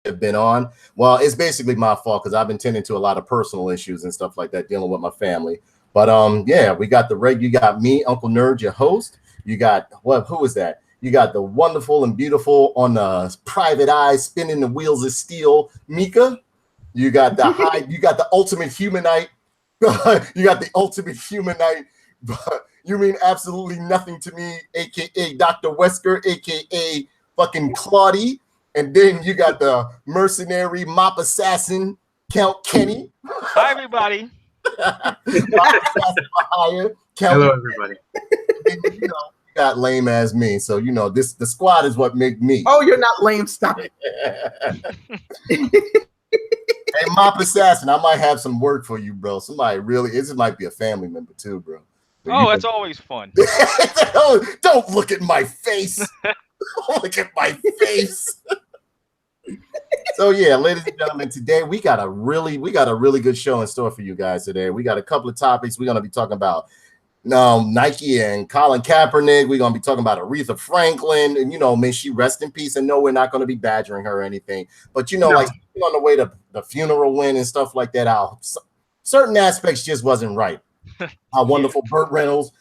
have been on. Well, it's basically my fault because I've been tending to a lot of personal issues and stuff like that, dealing with my family. But yeah, we got the reg. You got me, Uncle Nerd, your host. You got what? Who is that? You got the wonderful and beautiful on the private eye, spinning the wheels of steel, Mika. You got the high. You got the ultimate humanite. You got the ultimate humanite. But you mean absolutely nothing to me, aka Dr. Wesker, aka fucking Claudie. And then you got the mercenary mop assassin, Count Kenny. Hi, everybody. Mop assassin for hire, Count. Hello, everybody. And, you got lame as me. So, the squad is what make me. Oh, you're not lame. Stop it. Hey, Mop Assassin, I might have some work for you, bro. Somebody really, this might be a family member too, bro. So that's always fun. Don't look at my face. Don't look at my face. So yeah, ladies and gentlemen, today we got a really good show in store for you guys today. We got a couple of topics. We're gonna be talking about Nike and Colin Kaepernick. We're gonna be talking about Aretha Franklin, and may she rest in peace. And no, we're not gonna be badgering her or anything. But like on the way to the funeral went and stuff like that, how certain aspects just wasn't right. How wonderful Burt Reynolds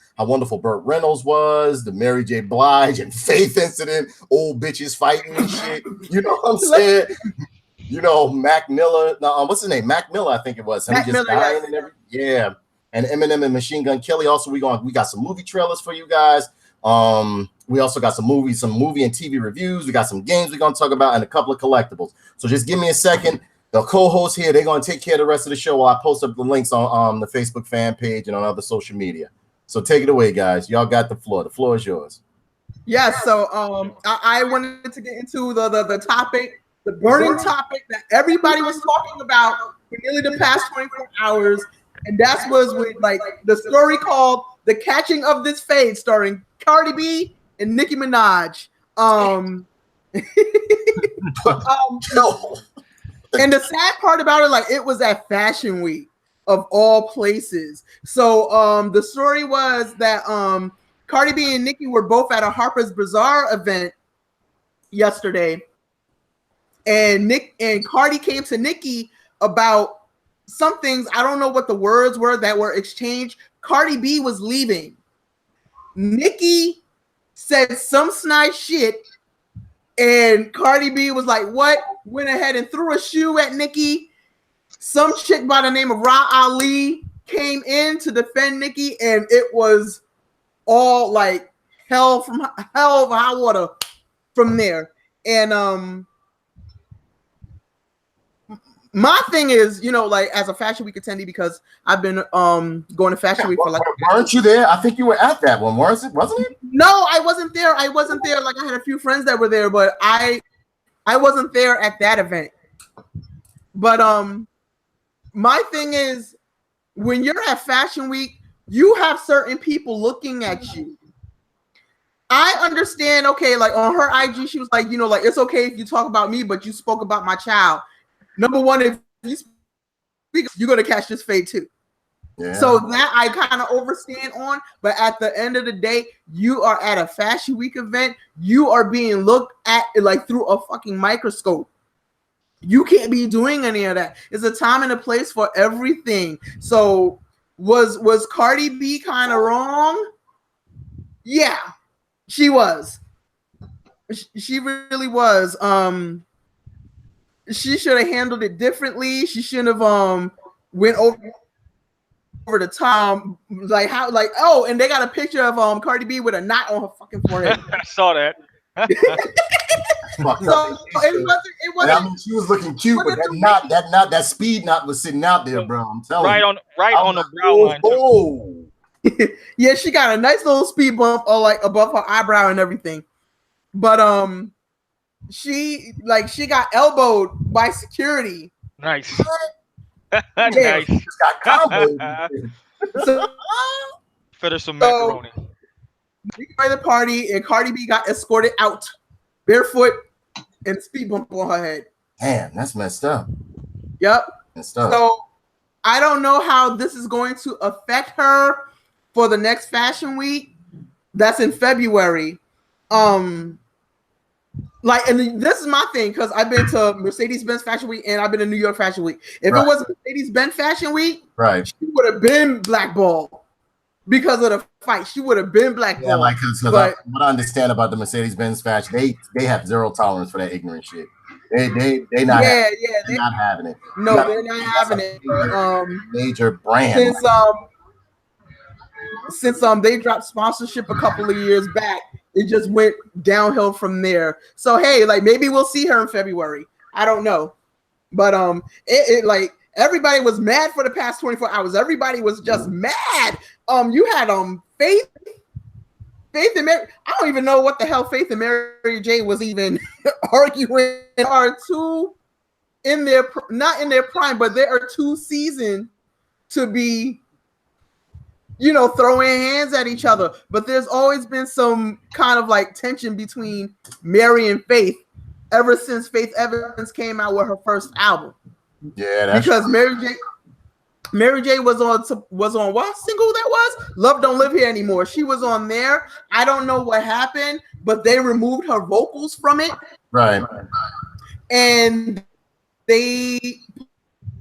was, the Mary J. Blige and Faith incident, old bitches fighting and shit. You know what I'm saying? Mac Miller. No, what's his name? Mac Miller, I think it was. Mac Miller, dying and everything. Yeah. And Eminem and Machine Gun Kelly. Also, we got some movie trailers for you guys. We also got some movie and TV reviews. We got some games we're gonna talk about and a couple of collectibles. So just give me a second. The co-hosts here, they're gonna take care of the rest of the show while I post up the links on the Facebook fan page and on other social media. So take it away, guys. Y'all got the floor. The floor is yours. Yeah. So I wanted to get into the topic, the burning topic that everybody was talking about for nearly the past 24 hours. And that was with the story called "The Catching of This Fade," starring Cardi B and Nicki Minaj. No. And the sad part about it, it was at Fashion Week of all places. So the story was that Cardi B and Nicki were both at a Harper's Bazaar event yesterday, and Cardi came to Nicki about some things. I don't know what the words were that were exchanged. Cardi B was leaving. Nicki said some snide shit, and Cardi B was like, "What?" Went ahead and threw a shoe at Nicki. Some chick by the name of Ra Ali came in to defend Nicki, and it was all like hell of high water from there. And my thing is, as a Fashion Week attendee, because I've been going to Fashion Week for Weren't you there? I think you were at that one, wasn't it? No, I wasn't there. I had a few friends that were there, but I wasn't there at that event. But my thing is, when you're at Fashion Week, you have certain people looking at you. I understand, okay, on her IG, she was like, it's okay if you talk about me, but you spoke about my child. Number one, if you speak, you're going to catch this fade too. Yeah. So that I kind of overstand on, but at the end of the day, you are at a Fashion Week event. You are being looked at through a fucking microscope. You can't be doing any of that. It's a time and a place for everything. So was Cardi B kind of wrong? Yeah, she was. She really was. She should have handled it differently. She shouldn't have went over the top, and they got a picture of Cardi B with a knot on her fucking forehead. I saw that. So it wasn't. I mean, she was looking cute, but that speed knot was sitting out there, bro. I'm telling you. Right on the brow line. Oh. Yeah, she got a nice little speed bump, above her eyebrow and everything. But she got elbowed by security. Nice. Nice. She got comboed. So, fed her some macaroni. We by the party, and Cardi B got escorted out barefoot and a speed bump on her head. Damn, that's messed up. Yep. Messed up. So I don't know how this is going to affect her for the next Fashion Week. That's in February. Like, and this is my thing because I've been to Mercedes-Benz Fashion Week and I've been to New York Fashion Week. If it was Mercedes-Benz Fashion Week, right, she would have been blackballed because of the fight. She would have been blackballed. Yeah, like because what I understand about the Mercedes-Benz fashion, they have zero tolerance for that ignorant shit. They not they're not having it. No, they're not having it. Major brand. Since they dropped sponsorship a couple of years back, it just went downhill from there. So hey, like maybe we'll see her in February. I don't know, but it like everybody was mad for the past 24 hours. Everybody was just mad. You had Faith and Mary. I don't even know what the hell Faith and Mary J was even arguing. Are two in their not in their prime, but they are too seasoned to be, you know, throwing hands at each other. But there's always been some kind of like tension between Mary and Faith ever since Faith Evans came out with her first album. Yeah, that's because Mary J was on what single that was? Love Don't Live Here Anymore. She was on there. I don't know what happened, but they removed her vocals from it. Right. And they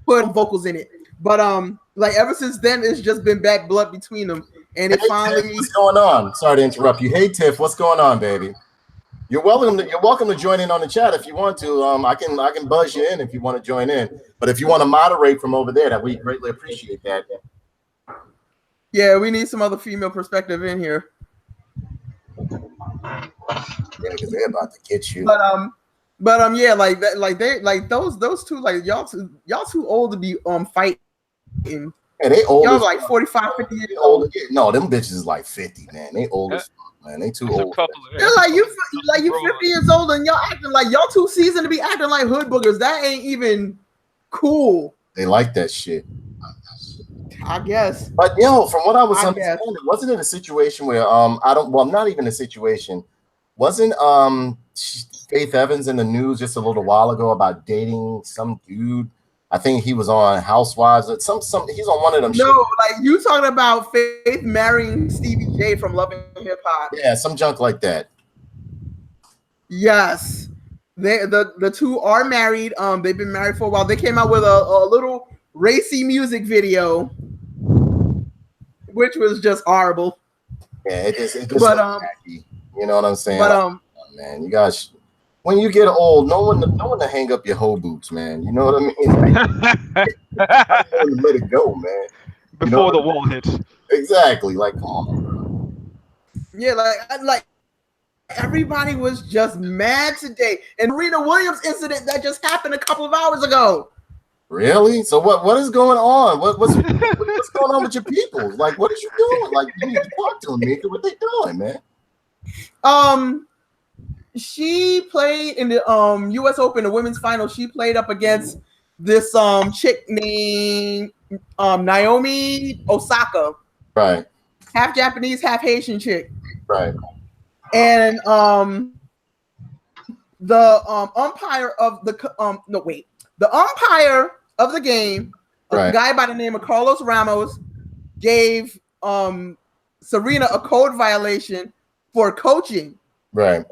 put vocals in it. But like ever since then, it's just been bad blood between them. And it finally Tiff, what's going on? Sorry to interrupt you. Hey Tiff, what's going on, baby? You're welcome to join in on the chat if you want to. I can buzz you in if you want to join in. But if you want to moderate from over there, that we greatly appreciate that. Yeah, we need some other female perspective in here. Yeah, because they're about to get you. But yeah, like that, like they like those two, like y'all too old to be fighting. Yeah, they old. Y'all like 45, 50 years old. No, them bitches is like 50, man. They old as fuck, man. They too old. They're like you 50 years old and y'all acting like y'all too seasoned to be acting like hood boogers. That ain't even cool. They like that shit. I guess. But from what I was understanding, wasn't it a situation where not even a situation. Wasn't Faith Evans in the news just a little while ago about dating some dude? I think he was on Housewives. He's on one of them. No, like you talking about Faith marrying Stevie J from Love and Hip Hop. Yeah, some junk like that. Yes, the two are married. They've been married for a while. They came out with a little racy music video, which was just horrible. Yeah, it just but wacky. You know what I'm saying? But oh, man, you guys. When you get old, no one to hang up your hoe boots, man. You know what I mean? Like, let it go, man. Before the wall hits. Exactly. Like, come on, bro. Yeah, like everybody was just mad today. And Serena Williams incident that just happened a couple of hours ago. Really? So what is going on? What's going on with your people? Like, what are you doing? Like, you need to talk to them, Mika. What they doing, man? She played in the U.S. Open, the women's final. She played up against this chick named Naomi Osaka. Right. Half Japanese, half Haitian chick. Right. And the umpire of the umpire of the game, a guy by the name of Carlos Ramos, gave Serena a code violation for coaching. Right.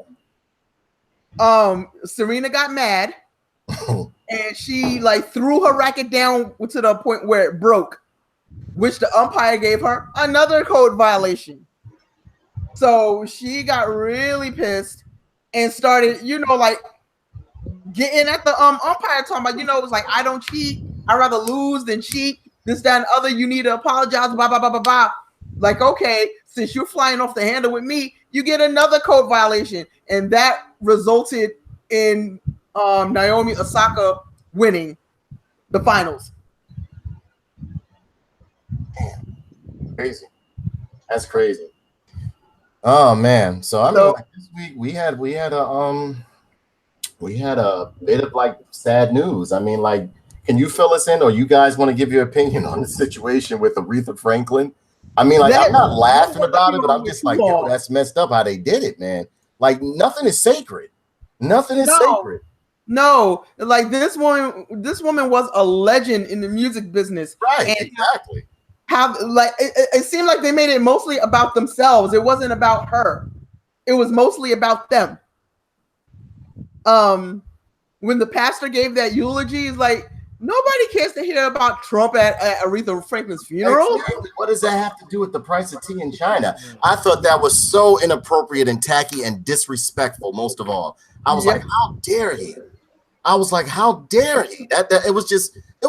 Serena got mad and she like threw her racket down to the point where it broke, which the umpire gave her another code violation. So she got really pissed and started, like getting at the umpire, talking about, it was like, I don't cheat. I'd rather lose than cheat. This, that, and other. You need to apologize. Blah, blah, blah, blah, blah. Like, okay, since you're flying off the handle with me, you get another code violation. And that resulted in Naomi Osaka winning the finals. Damn. Crazy. That's crazy. Oh man. So I mean, like this week we had a bit of like sad news. I mean, like, can you fill us in, or you guys want to give your opinion on the situation with Aretha Franklin? I mean, like, I'm not laughing about it, but I'm just like, yo, that's messed up how they did it, man. Like, nothing is sacred. Nothing is sacred. No, like this woman was a legend in the music business. Right, and exactly. It seemed like they made it mostly about themselves. It wasn't about her. It was mostly about them. when the pastor gave that eulogy, he's like, nobody cares to hear about Trump at Aretha Franklin's funeral. Exactly. What does that have to do with the price of tea in China? I thought that was so inappropriate and tacky and disrespectful. Most of all, I was like, how dare he? I was like, how dare he? That it was just. I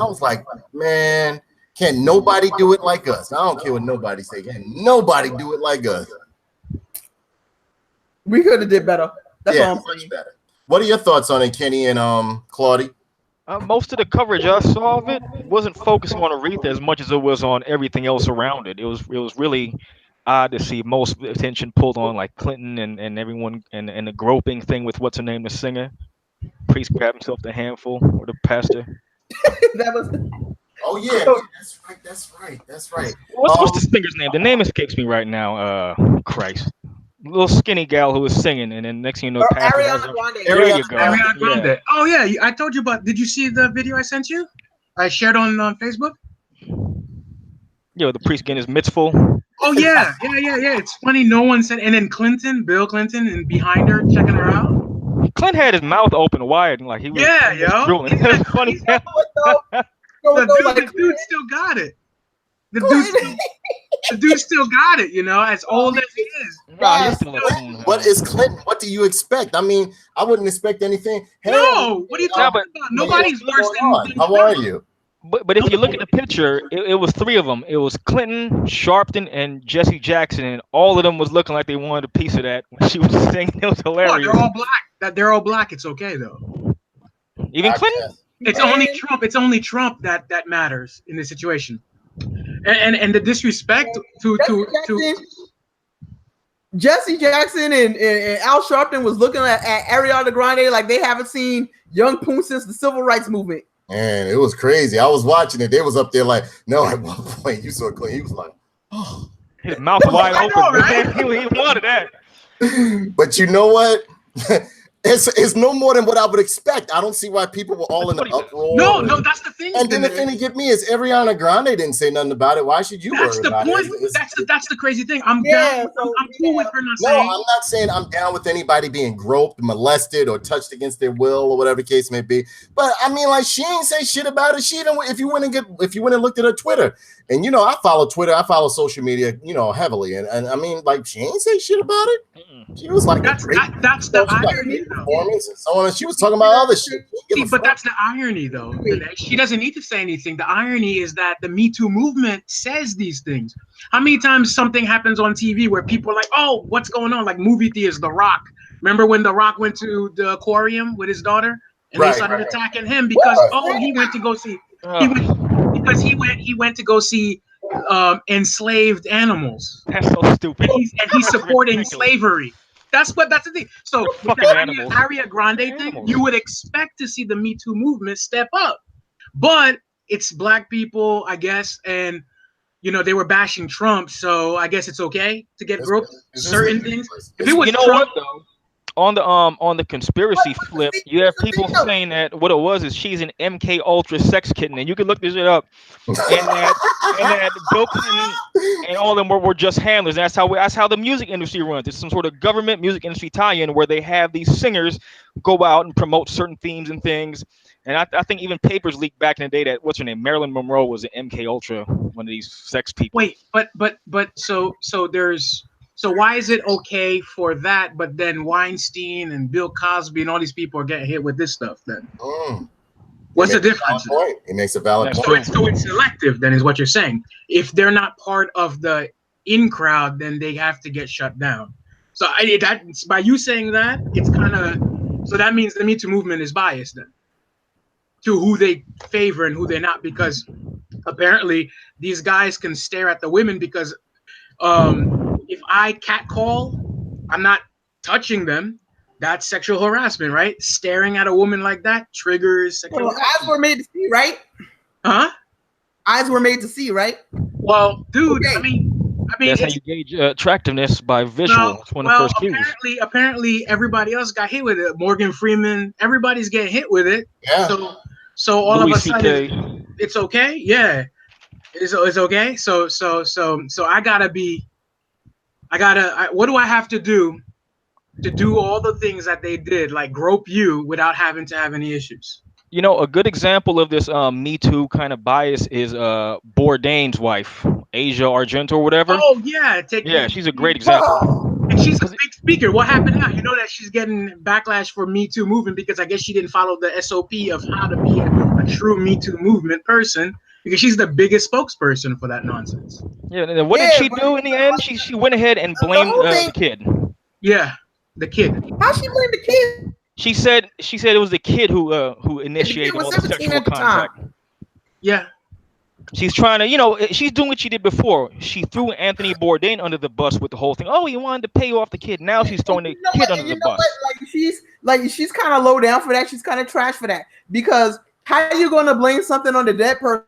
was like, man, can nobody do it like us? I don't care what nobody say. Can nobody do it like us? We could have did better. That's all I'm saying. Better. What are your thoughts on it, Kenny and Claudie? Most of the coverage I saw of it wasn't focused on Aretha as much as it was on everything else around it. It was really odd to see most attention pulled on like Clinton and everyone and the groping thing with what's her name, the singer. Priest grabbed himself the handful, or the pastor. That was. Oh yeah, that's right. What's the singer's name? The name escapes me right now. Christ. Little skinny gal who was singing, and then next thing you know, Ariana Grande. There you go. Ariana Grande. Yeah. Oh yeah, I told you about. Did you see the video I sent you? I shared on Facebook. Yeah, the priest getting his mitzvah. Oh yeah. It's funny. No one said. And then Bill Clinton, and behind her checking her out. Clint had his mouth open wide, and like he was. Yeah, he was drooling. It was funny. The dude still got it. The dude still got it, as old as he is. What is Clinton? What do you expect? I mean, I wouldn't expect anything. No, what are you talking about? Nobody's worse than. How are you? But if you look at the picture, it was three of them. It was Clinton, Sharpton, and Jesse Jackson, and all of them was looking like they wanted a piece of that when she was singing. It was hilarious. They're all black. They're all black. It's okay though. Even Clinton. It's only Trump. It's only Trump that matters in this situation. And the disrespect to Jesse Jackson and Al Sharpton was looking at Ariana Grande like they haven't seen Young Poon since the Civil Rights Movement. Man, it was crazy. I was watching it. They was up there like, no, at one point you saw Clinton. He was like, oh. His mouth wide open. Know, right? He wanted that. But you know what? It's no more than what I would expect. I don't see why people were all in the uproar. No, that's the thing. And then the thing to get me is Ariana Grande didn't say nothing about it. Why should you worry about it? That's the crazy thing. I'm cool with her not saying. No, I'm not saying I'm down with anybody being groped, molested, or touched against their will, or whatever the case may be. But I mean, like, she ain't say shit about it. She even if you went and looked at her Twitter, and I follow Twitter, I follow social media, heavily, and I mean, like, she ain't say shit about it. She was like, that's the irony. Performance and so on, and she was talking about other shit. But that's the irony, though. She doesn't need to say anything. The irony is that the Me Too movement says these things. How many times something happens on TV where people are like, "Oh, what's going on?" Like movie theaters, The Rock. Remember when The Rock went to the aquarium with his daughter, and they started attacking him because he went to go see. He went to go see enslaved animals. That's so stupid. And he's supporting slavery. That's the thing. So with the Ariana Grande thing, you would expect to see the Me Too movement step up, but it's black people, I guess, and they were bashing Trump, so I guess it's okay to get groped. Certain things. If it was Trump, though. On the conspiracy flip, you have people saying that what it was is she's an MK Ultra sex kitten, and you can look this shit up. And that Bill Clinton and all of them were just handlers. And that's how the music industry runs. It's some sort of government music industry tie-in where they have these singers go out and promote certain themes and things. And I think even papers leaked back in the day that what's her name, Marilyn Monroe was an MK Ultra, one of these sex people. Wait, but so why is it okay for that, but then Weinstein and Bill Cosby and all these people are getting hit with this stuff then? What's the difference? It makes a valid point. So it's selective then is what you're saying. If they're not part of the in crowd, then they have to get shut down. So by you saying that, it's kind of, so that means the Me Too movement is biased then to who they favor and who they're not, because apparently these guys can stare at the women because if I catcall, I'm not touching them. That's sexual harassment, right? Staring at a woman like that triggers sexual harassment. Eyes were made to see, right? Huh? Eyes were made to see, right? Well, dude, okay. I mean, that's how you gauge attractiveness by visual. It's one of the first cues. Apparently, everybody else got hit with it. Morgan Freeman, everybody's getting hit with it. Yeah. So all of a sudden, it's okay. Yeah, it's okay. So what do I have to do to do all the things that they did, like grope you without having to have any issues. You know, a good example of this Me Too kind of bias is Bourdain's wife, Asia Argento or whatever. Oh yeah, Yeah, she's a great example. And she's a big speaker. What happened now? You know that she's getting backlash for Me Too movement because I guess she didn't follow the SOP of how to be a true Me Too movement person, because she's the biggest spokesperson for that nonsense. Yeah, and what did she do in the end? She went ahead and blamed the kid. Yeah, the kid. How she blame the kid? She said it was the kid who initiated was all the 17 sexual at the time. contact. Yeah. She's trying to, you know, she's doing what she did before. She threw Anthony Bourdain under the bus with the whole thing. Oh, you wanted to pay off the kid. Now she's throwing the kid under the bus. She's kind of low down for that. She's kind of trash for that. Because how are you going to blame something on the dead person?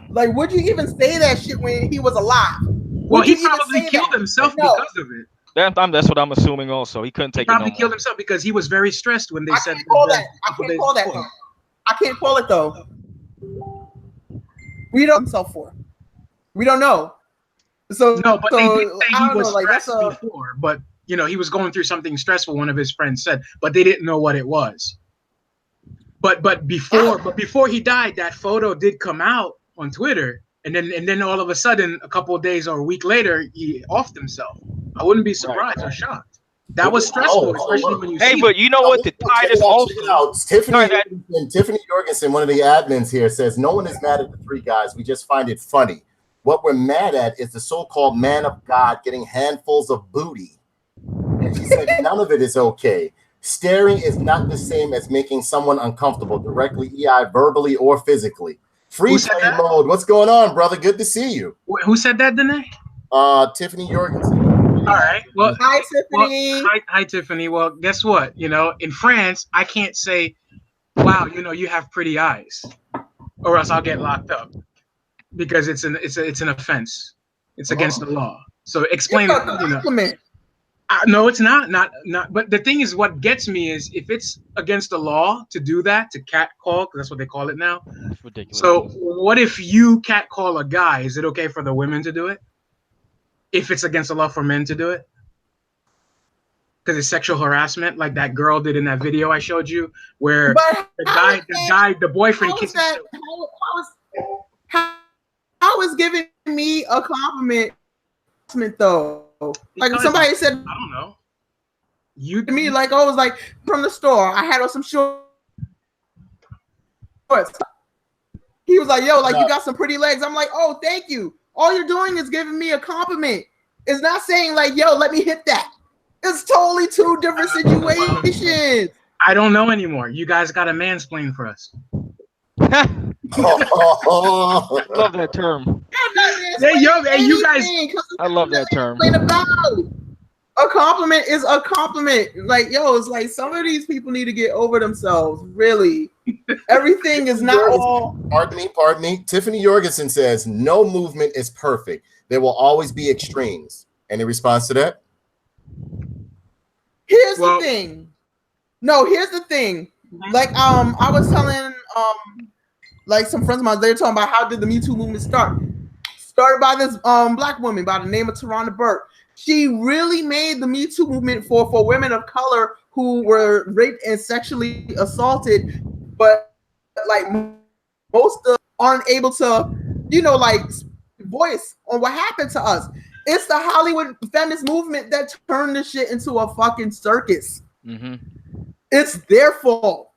Like, would you even say that shit when he was alive? Well, he probably killed himself because of it. That's what I'm assuming also. He couldn't take it no more. Probably killed himself because he was very stressed when they said I can't call that. Though. I can't call it though. We don't himself for. We don't know. So no, but they did say he was stressed like before. But you know, he was going through something stressful. One of his friends said, but they didn't know what it was. But before he died, that photo did come out on Twitter, and then all of a sudden, a couple of days or a week later, he offed himself. I wouldn't be surprised or shocked. That was stressful, especially when you. Hey, but you know what? The tide is also. Tiffany Jorgensen, one of the admins here, says no one is mad at the three guys. We just find it funny. What we're mad at is the so-called man of God getting handfuls of booty. And she said none of it is okay. Staring is not the same as making someone uncomfortable directly, verbally or physically. Free play mode. What's going on, brother? Good to see you. Who said that, Danae? Tiffany Jorgensen. All right. Well, hi, Tiffany. Hi, Tiffany. Well, guess what? You know, in France, I can't say, "Wow, you know, you have pretty eyes," or else I'll get locked up because it's an offense. It's against the law. So explain it. You know. No, it's not. Not. But the thing is, what gets me is if it's against the law to do that, to catcall, because that's what they call it now. That's ridiculous. So what if you catcall a guy? Is it okay for the women to do it? If it's against the law for men to do it? Because it's sexual harassment, like that girl did in that video I showed you, where the boyfriend kisses. How is giving me a compliment though? Like Because, somebody said, I don't know. You to me, like I was like from the store. I had on some shorts. He was like, "Yo, like you got some pretty legs." I'm like, "Oh, thank you." All you're doing is giving me a compliment. It's not saying like, "Yo, let me hit that." It's totally two different situations. I don't know anymore. You guys got to mansplain for us. I love that term. Hey, you guys. I love that term. A compliment is a compliment. Like, yo, it's like some of these people need to get over themselves. Really, everything is not all. Pardon me. Tiffany Jorgensen says no movement is perfect. There will always be extremes. Any response to that? Here's the thing. No, here's the thing. Like, I was telling like some friends of mine, they were talking about how did the Me Too movement start? Started by this black woman by the name of Tarana Burke. She really made the Me Too movement for women of color who were raped and sexually assaulted, but like most of aren't able to, you know, like voice on what happened to us. It's the Hollywood feminist movement that turned this shit into a fucking circus. Mm-hmm. It's their fault.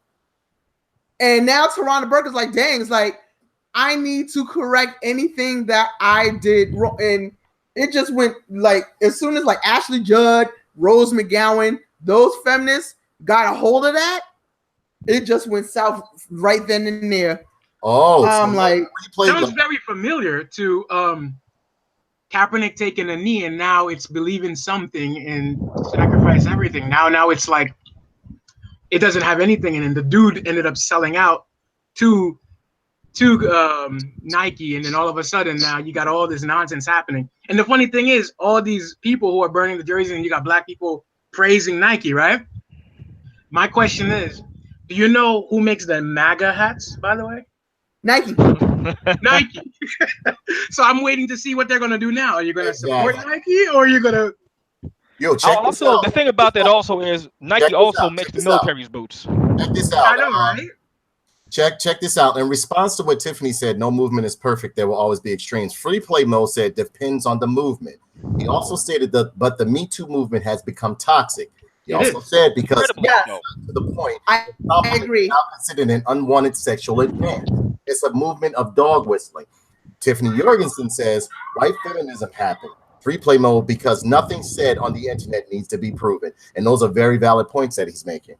And now Tarana Burke is like, dang, it's like, I need to correct anything that I did wrong. And it just went like, as soon as like Ashley Judd, Rose McGowan, those feminists got a hold of that, it just went south right then and there. Oh, I'm like, sounds very familiar to Kaepernick taking a knee, and now it's believe in something and sacrifice everything. Now it's like it doesn't have anything in it. The dude ended up selling out to Nike, and then all of a sudden now you got all this nonsense happening. And the funny thing is, all these people who are burning the jerseys, and you got black people praising Nike, right? My question is, do you know who makes the MAGA hats, by the way? Nike. Nike. So I'm waiting to see what they're gonna do now. Are you gonna support Nike, or are you gonna Yo, check this Also, out. the thing about that also is Nike this also out, makes check the this out. military's boots. Check this I out. know, right? Check this out. In response to what Tiffany said, no movement is perfect. There will always be extremes. Free Play Mo said depends on the movement. He also stated that, but the Me Too movement has become toxic. He also said because Incredibly Yes. so. to the point, I agree. now considered an unwanted sexual advance. It's a movement of dog whistling. Tiffany Jorgensen says white feminism happened. Free Play Mode because nothing said on the internet needs to be proven, and those are very valid points that he's making.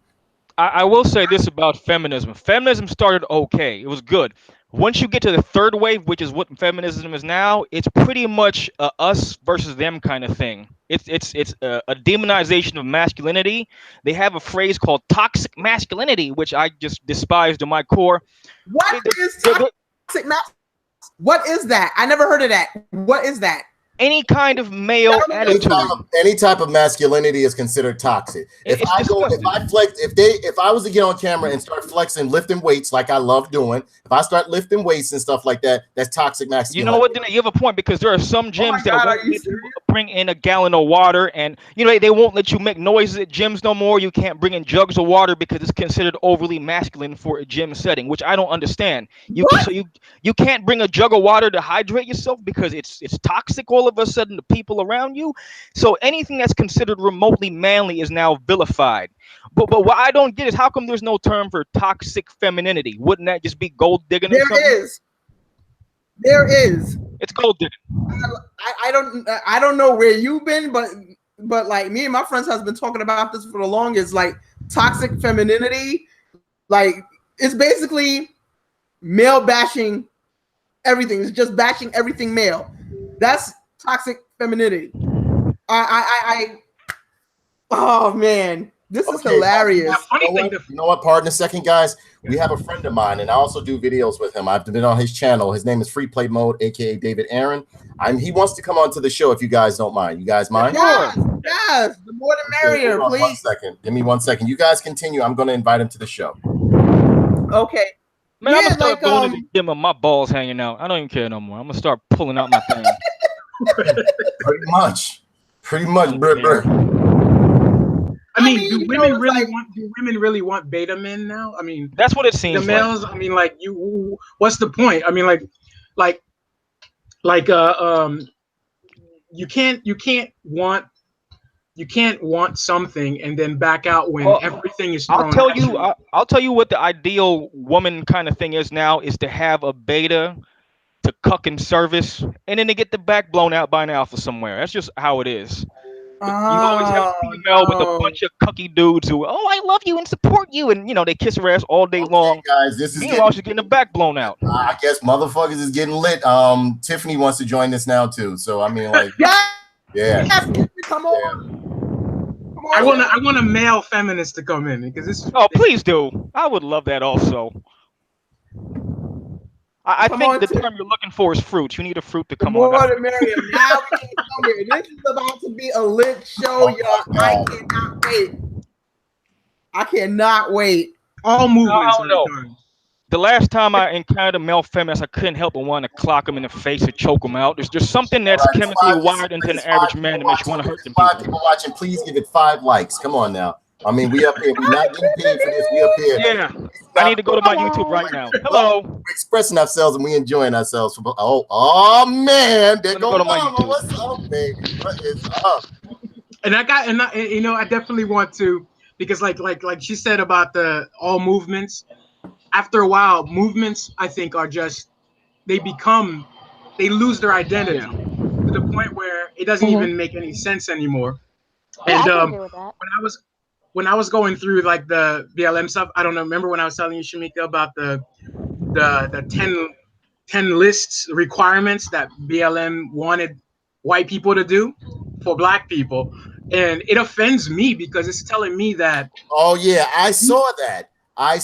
I will say this about feminism. Feminism started okay. It was good. Once you get to the third wave, which is what feminism is now, it's pretty much a us versus them kind of thing. It's a demonization of masculinity. They have a phrase called toxic masculinity, which I just despise to my core. What is toxic masculinity? What is that? I never heard of that. What is that? Any kind of male attitude. Any type of masculinity is considered toxic. If I flex, if I was to get on camera and start flexing, lifting weights like I love doing, if I start lifting weights and stuff like that, that's toxic masculinity. You know what? Then you have a point because there are some gyms that won't let you bring in a gallon of water, and they won't let you make noises at gyms no more. You can't bring in jugs of water because it's considered overly masculine for a gym setting, which I don't understand. You can't bring a jug of water to hydrate yourself because it's toxic all of a sudden to people around you. So anything that's considered remotely manly is now vilified. But what I don't get is how come there's no term for toxic femininity? Wouldn't that just be gold digging? There is. It's gold digging. I don't know where you've been, but like me and my friends has been talking about this for the longest. Like toxic femininity, like it's basically male bashing everything. It's just bashing everything male. That's toxic femininity. Oh man, this is hilarious. You know what? Pardon a second, guys. We have a friend of mine, and I also do videos with him. I've been on his channel. His name is Free Play Mode, aka David Aaron. He wants to come on to the show if you guys don't mind. You guys mind? Yes, the more the merrier, please. 1 second. Give me 1 second. You guys continue. I'm going to invite him to the show. Okay. Man, I'm gonna start going to the gym with my balls hanging out. I don't even care no more. I'm gonna start pulling out my thing. Pretty much, bro. I mean, do women really want beta men now? I mean, that's what it seems. The males. Like. I mean, like what's the point? I mean, you can't want something and then back out when everything is thrown. I'll tell you what the ideal woman kind of thing is now is to have a beta to cuck in service and then to get the back blown out by an alpha somewhere. That's just how it is. You always have a female with a bunch of cucky dudes who, I love you and support you, and they kiss her ass all day long. Guys, this is meanwhile she's getting the back blown out. I guess motherfuckers is getting lit. Tiffany wants to join this now too. So I mean, like, yeah. Come on. I want a male feminist to come in because this. Oh, please do. I would love that also. I think the term you're looking for is fruit. You need a fruit to come on. Now this is about to be a lit show, y'all. I cannot wait. All movements. The last time I encountered a male feminist, I couldn't help but want to clock him in the face and choke him out. There's something that's chemically wired into an average man that makes you want to hurt them. 5 people watching, please give it 5 likes. Come on now. I mean, we up here. We're not getting paid for this. We up here. Yeah. I need to go to my YouTube right now. Hello. We're expressing ourselves and we enjoying ourselves. Oh man. There goes Mama. What's up, baby? What is up? And I definitely want to, because like she said about the all movements. After a while, movements I think are just they lose their identity to the point where it doesn't even make any sense anymore. And when I was going through like the BLM stuff, I don't know. Remember when I was telling you, Shamika, about the 10 lists requirements that BLM wanted white people to do for black people, and it offends me because it's telling me that. Oh yeah, I saw that. I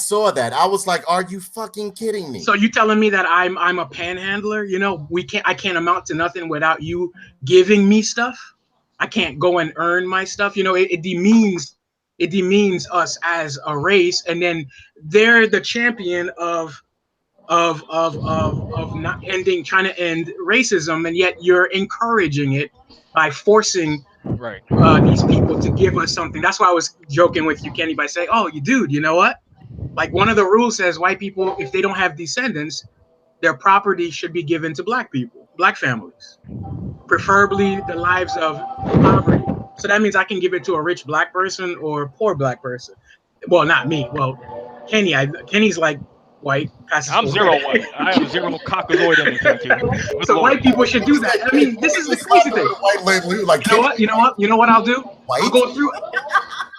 was like, "Are you fucking kidding me?" So you telling me that I'm a panhandler? I can't amount to nothing without you giving me stuff. I can't go and earn my stuff. It demeans us as a race, and then they're the champion of not trying to end racism, and yet you're encouraging it by forcing Right. these people to give us something. That's why I was joking with you, Kenny, by saying, "Oh, you dude, you know what? Like one of the rules says, white people, if they don't have descendants, their property should be given to black people, black families, preferably the lives of poverty. So that means I can give it to a rich black person or a poor black person. Well, not me. Well, Kenny, Kenny's like white. Passes I'm for zero white. white. I am zero cockazoid anything too. Good So Lord. white people should do that. I mean, this is the crazy thing. White lady, like, You know what? You know what? You know what I'll do? White? I'll go through.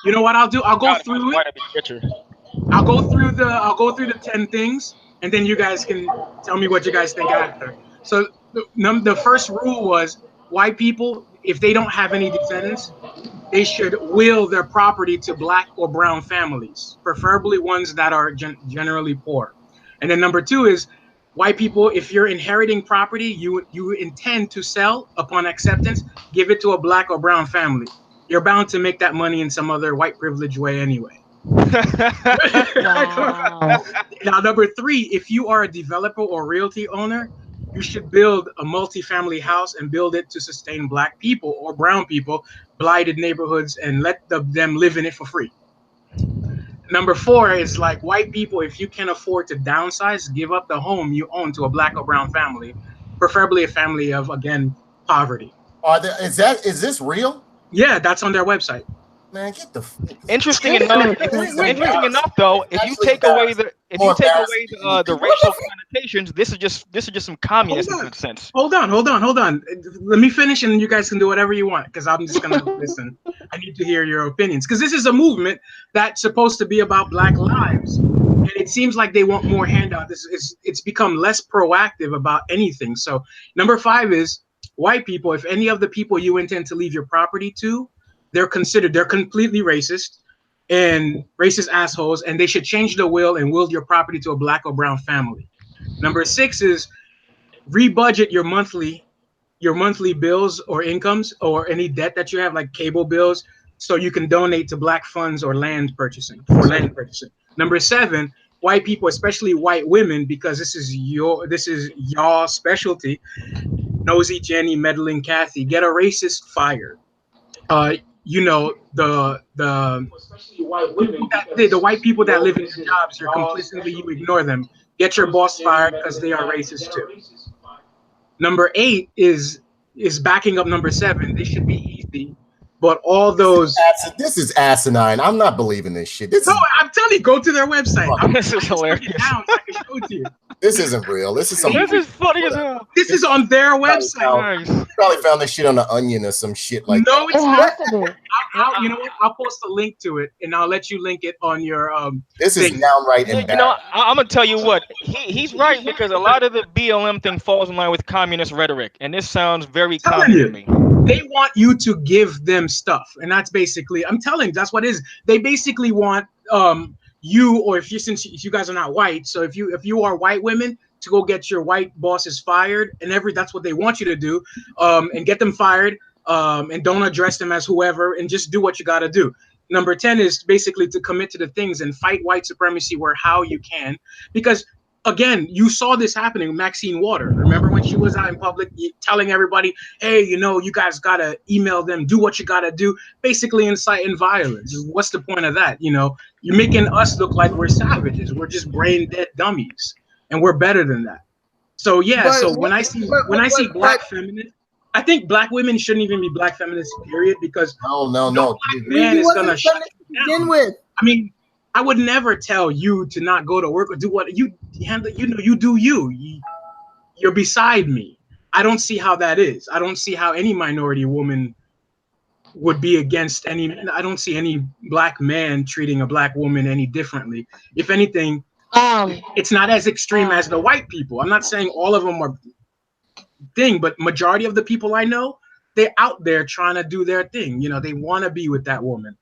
You know what I'll do? I'll go God, if I was through it. white, I'd be richer. I'll go through the 10 things, and then you guys can tell me what you guys think after. So the first rule was white people, if they don't have any descendants, they should will their property to black or brown families, preferably ones that are generally poor. And then number 2 is white people, if you're inheriting property, you intend to sell upon acceptance, give it to a black or brown family. You're bound to make that money in some other white privilege way anyway. Wow. Now, number 3, if you are a developer or realty owner, you should build a multifamily house and build it to sustain black people or brown people, blighted neighborhoods, and let them live in it for free. Number 4 is like white people, if you can afford to downsize, give up the home you own to a black or brown family, preferably a family of, again, poverty. Is this real? Yeah, that's on their website. Man, get the. Interesting enough, though, if you take away the racial connotations, this is just some communism in a sense. Hold on. Let me finish, and you guys can do whatever you want, because I'm just gonna listen. I need to hear your opinions, because this is a movement that's supposed to be about Black lives, and it seems like they want more handout. It's become less proactive about anything. So number 5 is white people. If any of the people you intend to leave your property to, they're completely racist and racist assholes, and they should change the will and will your property to a black or brown family. Number 6 is rebudget your monthly bills or incomes or any debt that you have, like cable bills, so you can donate to black funds or land purchasing. Number 7, white people, especially white women, because this is y'all specialty. Nosy Jenny, meddling Kathy, get a racist fired. You know, the white people that live in your jobs, you're complicitly, you ignore them. Get your boss fired because they are racist too. Number 8 is backing up number 7. They should be easy, but all those. This is asinine. I'm not believing this shit. I'm telling you, go to their website. This is hilarious. I can show it to you. This isn't real. This is funny as hell. This is on their website. You probably found this shit on the Onion or some shit like No, it's It not. has to be. You know what? I'll post a link to it, and I'll let you link it on your This is thing. downright You know, embarrassing. I'm gonna tell you what, he's right, because a lot of the BLM thing falls in line with communist rhetoric, and this sounds very Telling communist you. to me. They want you to give them stuff, and that's basically, I'm telling you, that's what it is. They basically want you, or since you guys are not white, so if you are white women, to go get your white bosses fired, and that's what they want you to do, and get them fired, and don't address them as whoever, and just do what you got to do. Number 10 is basically to commit to the things and fight white supremacy how you can, because again, you saw this happening with Maxine Water. Remember when she was out in public telling everybody, hey, you guys got to email them, do what you got to do, basically inciting violence. What's the point of that? You're making us look like we're savages. We're just brain dead dummies, and we're better than that. So yeah, when I see black feminists, I think black women shouldn't even be black feminists, period, because no. Black man is going to shut you down. Begin with. I mean, I would never tell you to not go to work or do what you handle. You do you. You're beside me. I don't see how that is. I don't see how any minority woman would be against any. I don't see any black man treating a black woman any differently. If anything, it's not as extreme as the white people. I'm not saying all of them are thing, but majority of the people I know, they're out there trying to do their thing. They want to be with that woman.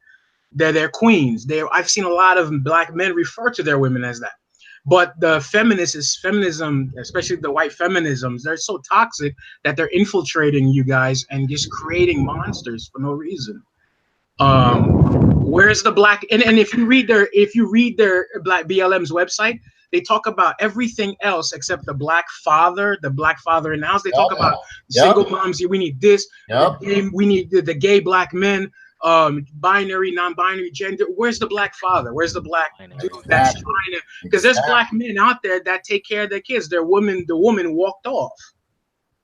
They're queens. I've seen a lot of black men refer to their women as that. But the feminism, especially the white feminisms, they're so toxic that they're infiltrating you guys and just creating monsters for no reason. Where's the black? And if you read their Black BLM's website, they talk about everything else except the black father in the house. They talk about single moms. We need this. We need the gay black men, binary, non-binary gender. Where's the black father? Where's the black dude that's trying to? Because there's black men out there that take care of their kids. The woman walked off.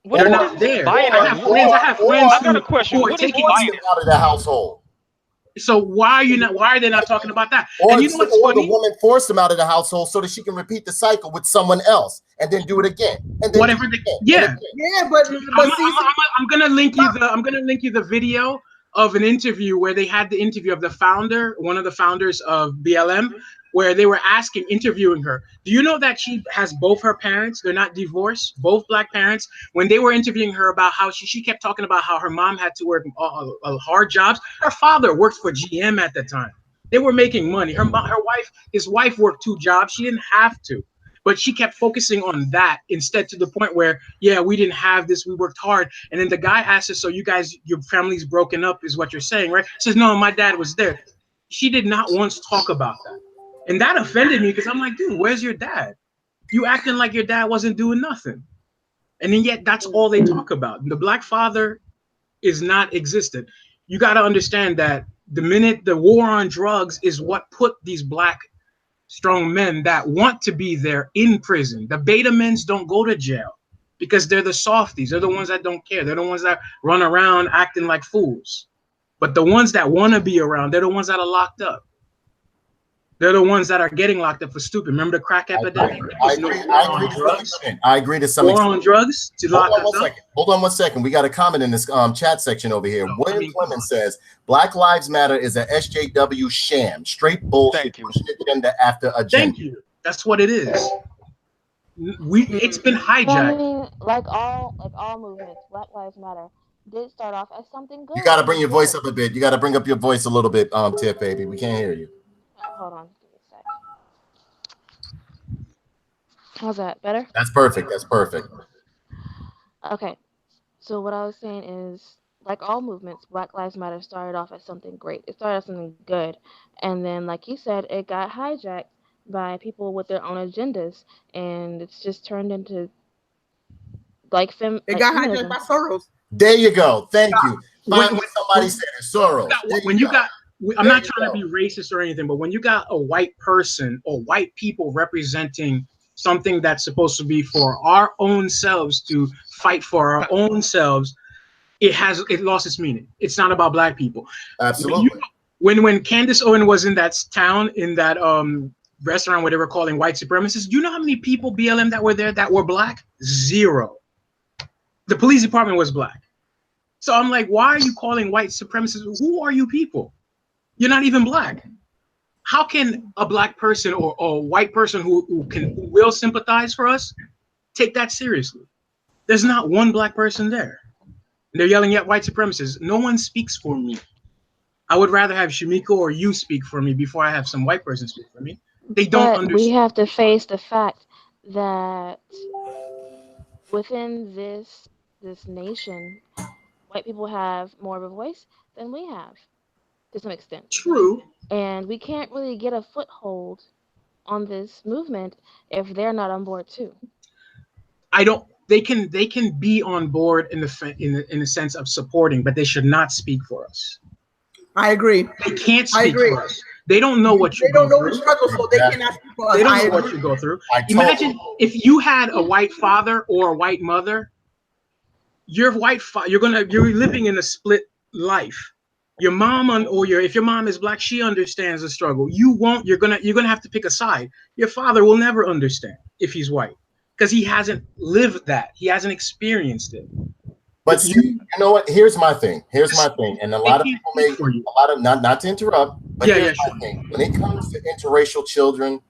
They're not there. I have friends. I got a question. What is binary out of the household? So why are they not talking about that? Or, and you know what's funny? The woman forced them out of the household so that she can repeat the cycle with someone else and then do it again. And then whatever. Yeah, but I'm gonna link you the video of an interview where they had the interview of the founder, one of the founders of BLM, where they were interviewing her. Do you know that she has both her parents? They're not divorced, both black parents. When they were interviewing her about how she kept talking about how her mom had to work hard jobs. Her father worked for GM at the time. They were making money. His wife worked 2 jobs. She didn't have to, but she kept focusing on that instead, to the point where, yeah, we didn't have this. We worked hard. And then the guy asked her, so you guys, your family's broken up is what you're saying, right? She says, no, my dad was there. She did not once talk about that. And that offended me because I'm like, dude, where's your dad? You acting like your dad wasn't doing nothing. And then yet that's all they talk about. The black father is not existent. You got to understand that the minute the war on drugs is what put these black strong men that want to be there in prison. The beta men's don't go to jail because they're the softies. They're the ones that don't care. They're the ones that run around acting like fools. But the ones that want to be around, they're the ones that are locked up. They're the ones that are getting locked up for stupid. Remember the crack epidemic? I agree to some extent. War on drugs to lock us up. Hold on one second. We got a comment in this chat section over here. William Clemens says, Black Lives Matter is a SJW sham. Straight bullshit. Agenda after agenda. Thank you. That's what it is. It's been hijacked. I mean, like all movements, Black Lives Matter did start off as something good. You got to bring your voice up a bit. You got to bring up your voice a little bit, Tiff, baby. We can't hear you. Hold on. Give me a sec. How's that? Better? That's perfect. That's perfect. Okay. So what I was saying is, like all movements, Black Lives Matter started off as something great. It started as something good. And then, like you said, it got hijacked by people with their own agendas. And it's just turned into, got hijacked by Soros. There you go. Thank you. Finally, somebody said it. Soros. I'm not trying to be racist or anything, but when you got a white person or white people representing something that's supposed to be for our own selves, to fight for our own selves, it lost its meaning. It's not about black people. Absolutely. When Candace Owen was in that town, in that restaurant where they were calling white supremacists, do you know how many people BLM that were there that were black? 0. The police department was black. So I'm like, why are you calling white supremacists? Who are you people? You're not even black. How can a black person or a white person who will sympathize for us take that seriously? There's not one black person there. They're yelling at white supremacists. No one speaks for me. I would rather have Shamiko or you speak for me before I have some white person speak for me. They don't understand. We have to face the fact that within this nation, white people have more of a voice than we have, to some extent. True. And we can't really get a foothold on this movement if they're not on board too. They can be on board in the sense of supporting, but they should not speak for us. I agree. They can't speak for us. They don't know what you go through. They don't know the struggle, so they cannot speak for us. They don't know what you go through. Imagine if you had a white father or a white mother. You're living in a split life. Your mom if your mom is black, she understands the struggle. You won't. You're gonna have to pick a side. Your father will never understand if he's white because he hasn't lived that. He hasn't experienced it. But you know what? Here's my thing. And a lot of people not to interrupt, but here's my thing. When it comes to interracial children,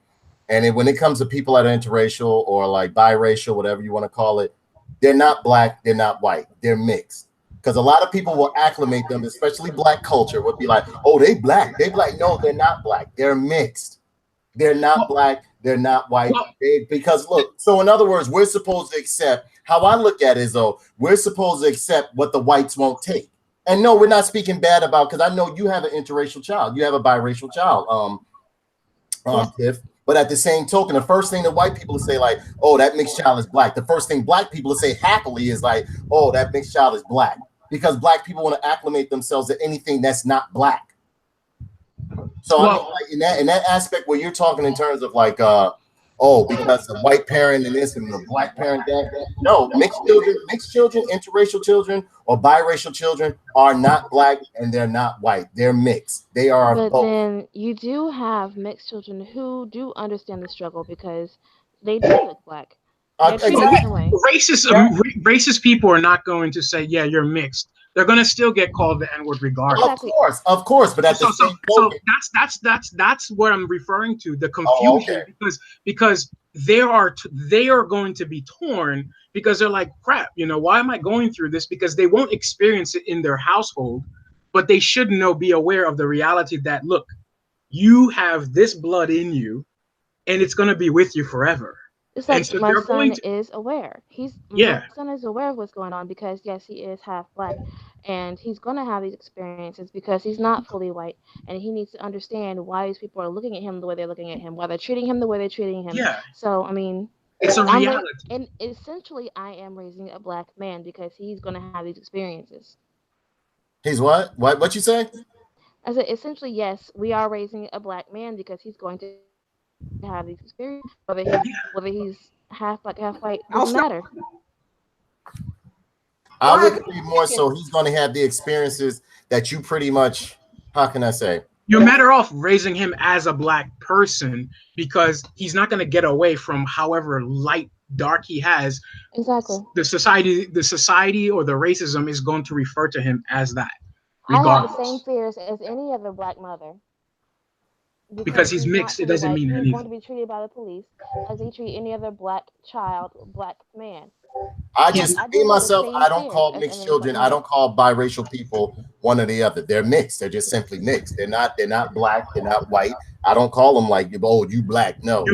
and when it comes to people that are interracial or like biracial, whatever you want to call it, they're not black, they're not white, they're mixed. Because a lot of people will acclimate them, especially black culture, would be like, oh, they black. No, they're not black. They're mixed. They're not black. They're not white. Because look, so in other words, we're supposed to accept, how I look at it is though, we're supposed to accept what the whites won't take. And no, we're not speaking bad about, because I know you have an interracial child. You have a biracial child, Tiff. But at the same token, the first thing that white people say, like, oh, that mixed child is black. The first thing black people say happily is like, oh, that mixed child is black. Because black people want to acclimate themselves to anything that's not black. So I mean, like in that aspect where you're talking in terms of like, oh, because a white parent and this and a black parent that. No, mixed children, interracial children, or biracial children are not black and they're not white. They're mixed. They are But both. then you do have mixed children who do understand the struggle because they do look black. They're treated a certain way. Racist people are not going to say, yeah, you're mixed. They're going to still get called the N-word regardless. Exactly. Of course, but at the same so token, that's what I'm referring to, the confusion, because they are going to be torn because they're like, crap, you know, why am I going through this? Because they won't experience it in their household, but they should be aware of the reality that, look, you have this blood in you and it's going to be with you forever. It's like so my son is aware. My son is aware of what's going on because yes, he is half black, and he's gonna have these experiences because he's not fully white, and he needs to understand why these people are looking at him the way they're looking at him, why they're treating him the way they're treating him. Yeah. So I mean, it's a reality. And essentially, I am raising a black man because he's gonna have these experiences. He's what? What you say? I said essentially, yes, we are raising a black man because he's going to have these experiences, whether he's half black, half white, doesn't matter. I would agree more so he's going to have the experiences that you pretty much, how can I say? You're better off raising him as a black person because he's not going to get away from however dark he has. Exactly. The society or the racism is going to refer to him as that. I Regardless. have the same fears as any other black mother. Because he's mixed, it doesn't mean anything. He's going to be treated by the police as they treat any other black child, black man. I don't call mixed children. I don't call biracial people one or the other. They're mixed. They're just simply mixed. They're not black. They're not white. I don't call them like, oh, you black. No.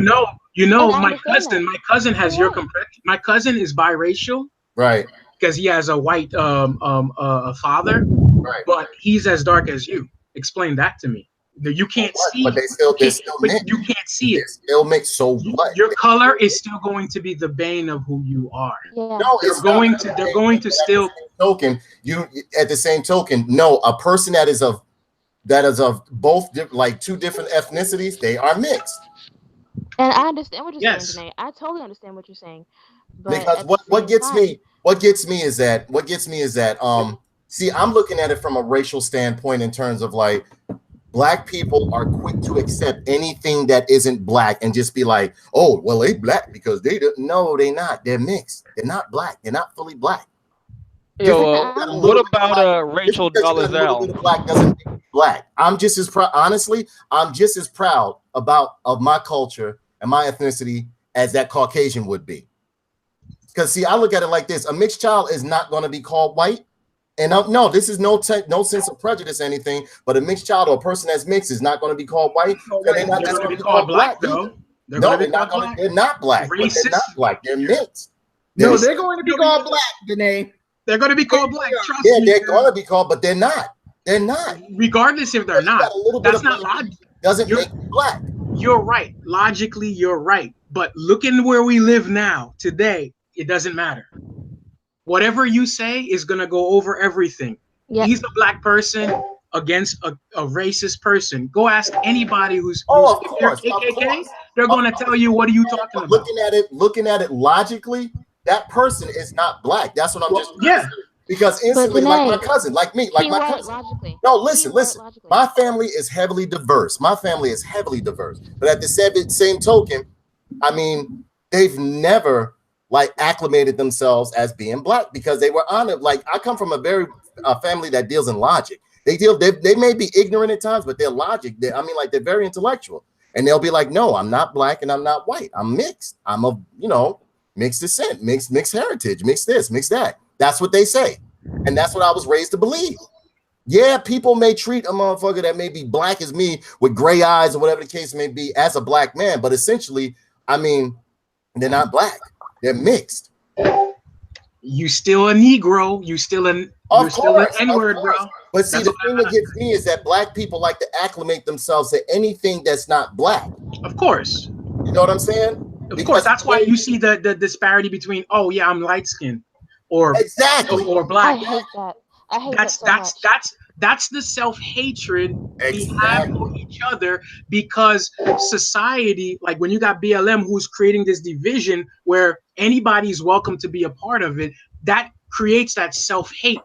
You know, my cousin has your complexion. My cousin is biracial. Right. Because he has a white father. Right. But he's as dark as you. Explain that to me. You can't see, but they're still mixed. You can't see it. They're still mixed. So what? Your color is still going to be the bane of who you are. Yeah. No, they're going to still. Token, you at the same token, no, a person that is of both like two different ethnicities, they are mixed. And I understand what you're saying, Janae. I totally understand what you're saying. But because what gets me is that see, I'm looking at it from a racial standpoint in terms of like, black people are quick to accept anything that isn't black and just be like, oh, well, they black because they don't. No, they're not. They're mixed. They're not black. They're not fully black. Yo, what about Rachel Dolezal? Black doesn't make you black. I'm just as proud. Honestly, I'm just as proud of my culture and my ethnicity as that Caucasian would be. Because see, I look at it like this: a mixed child is not going to be called white. And no, this is no sense of prejudice or anything, but a mixed child or a person that's mixed is not going to be called white. They're not going to be called black, though. They're not black. They're not black. They're not black. They're mixed. No, they're going to be called black, Danae. They're going to be called black. Trust me. They're going to be called, but they're not. They're not. Regardless if they're not. That's not logic. Doesn't make you black. You're right. Logically, you're right. But looking where we live now, today, it doesn't matter. Whatever you say is going to go over everything. Yep. He's a black person against a racist person. Go ask anybody who's KKK. They're going to tell you, what are you talking about? Looking at it logically, that person is not black. That's what I'm just because instantly, like my cousin, like me, like my cousin. Logically. No, listen. My family is heavily diverse. But at the same token, I mean, they've never like acclimated themselves as being black because they were honored. Like I come from a family that deals in logic. They may be ignorant at times, but their logic, they're very intellectual. And they'll be like, no, I'm not black and I'm not white. I'm mixed. I'm of, mixed descent, mixed heritage, mixed this, mixed that. That's what they say. And that's what I was raised to believe. Yeah, people may treat a motherfucker that may be black as me with gray eyes or whatever the case may be as a black man. But essentially, I mean, they're not black. They're mixed. You still a Negro. You still an N-word, bro. But see, the thing that gets me is that black people like to acclimate themselves to anything that's not black. Of course. You know what I'm saying? Of course, that's why you see the disparity between, oh yeah, I'm light skinned or exactly or black. I hate that. I hate that so much. That's the self-hatred we have for each other, because society, like when you got BLM who's creating this division where anybody's welcome to be a part of it, that creates that self-hate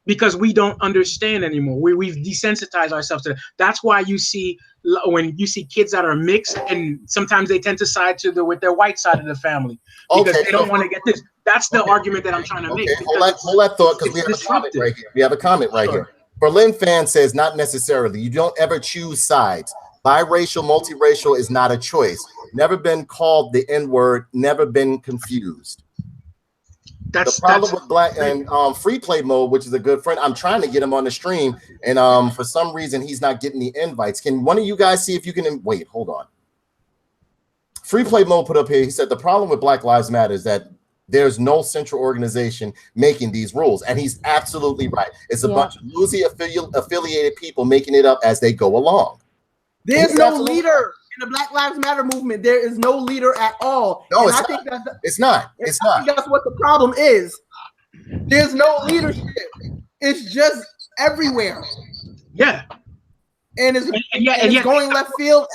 because we don't understand anymore. We've desensitized ourselves to that. That's why you see when you see kids that are mixed, and sometimes they tend to side with their white side of the family because they don't want to get this. That's the argument that I'm trying to make. Hold that thought, because we have a comment right here. We have a comment right here. Berlin fan says, not necessarily. You don't ever choose sides. Biracial, multiracial is not a choice. Never been called the N-word, never been confused. The problem with Black and Free Play Mode, which is a good friend, I'm trying to get him on the stream, and for some reason he's not getting the invites. Can one of you guys see if you can wait? Hold on. Free Play Mode put up here. He said the problem with Black Lives Matter is that there's no central organization making these rules, and he's absolutely right. It's a bunch of loosely affiliated people making it up as they go along. There's no leader in the Black Lives Matter movement. There is no leader at all. No, and it's not. It's not. I think that's what the problem is. There's no leadership. It's just everywhere. Yeah. And it's going left field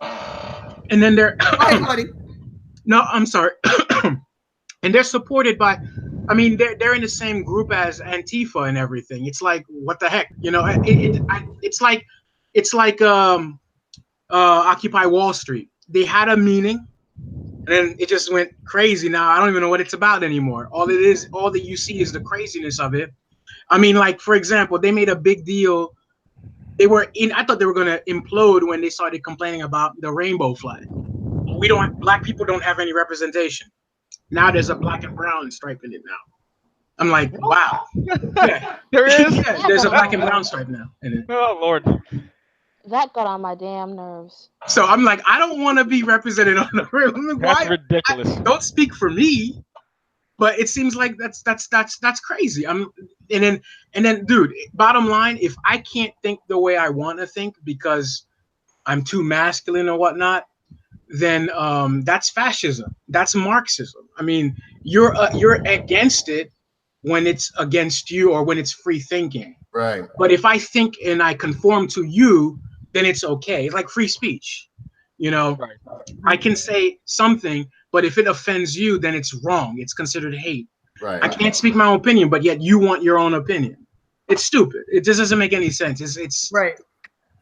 at it. And then they're Hi, buddy. No, I'm sorry. And they're supported by, I mean, they're in the same group as Antifa and everything. It's like, what the heck, you know? It's like Occupy Wall Street. They had a meaning, and then it just went crazy. Now I don't even know what it's about anymore. All that you see is the craziness of it. I mean, like for example, they made a big deal. I thought they were gonna implode when they started complaining about the rainbow flag. Black people don't have any representation. Now there's a black and brown stripe in it now. I'm like, wow. Yeah. There is? Yeah, there's a black and brown stripe now in it. Oh, Lord. That got on my damn nerves. So I'm like, I don't want to be represented on the real. Like, that's ridiculous. Don't speak for me, but it seems like that's crazy. And then, dude, bottom line, if I can't think the way I want to think because I'm too masculine or whatnot, then that's fascism. That's Marxism. I mean, you're against it when it's against you or when it's free thinking. Right. But if I think and I conform to you, then it's okay. It's like free speech. You know, Right. I can say something, but if it offends you, then it's wrong. It's considered hate. Right. I can't speak my own opinion, but yet you want your own opinion. It's stupid. It just doesn't make any sense. It's Right.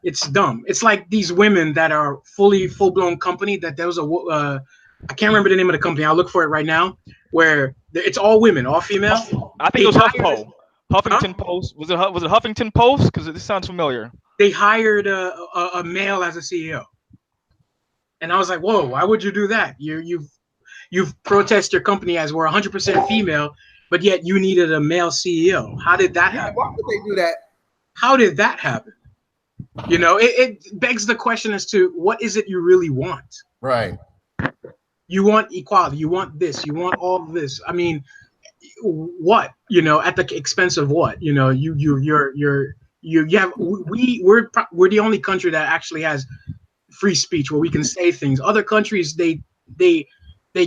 It's dumb. It's like these women that are full-blown company that there was I can't remember the name of the company. I'll look for it right now, where it's all women, all female. I think it was HuffPo. Huffington Post. Was it Huffington Post? Because this sounds familiar. They hired a male as a CEO. And I was like, whoa, why would you do that? You've protested your company as we're 100% female, but yet you needed a male CEO. How did that happen? Why would they do that? How did that happen? You know, it begs the question as to what is it you really want? Right. You want equality. You want this. You want all this. I mean, what? You know, at the expense of what? You know, we're the only country that actually has free speech where we can say things. Other countries they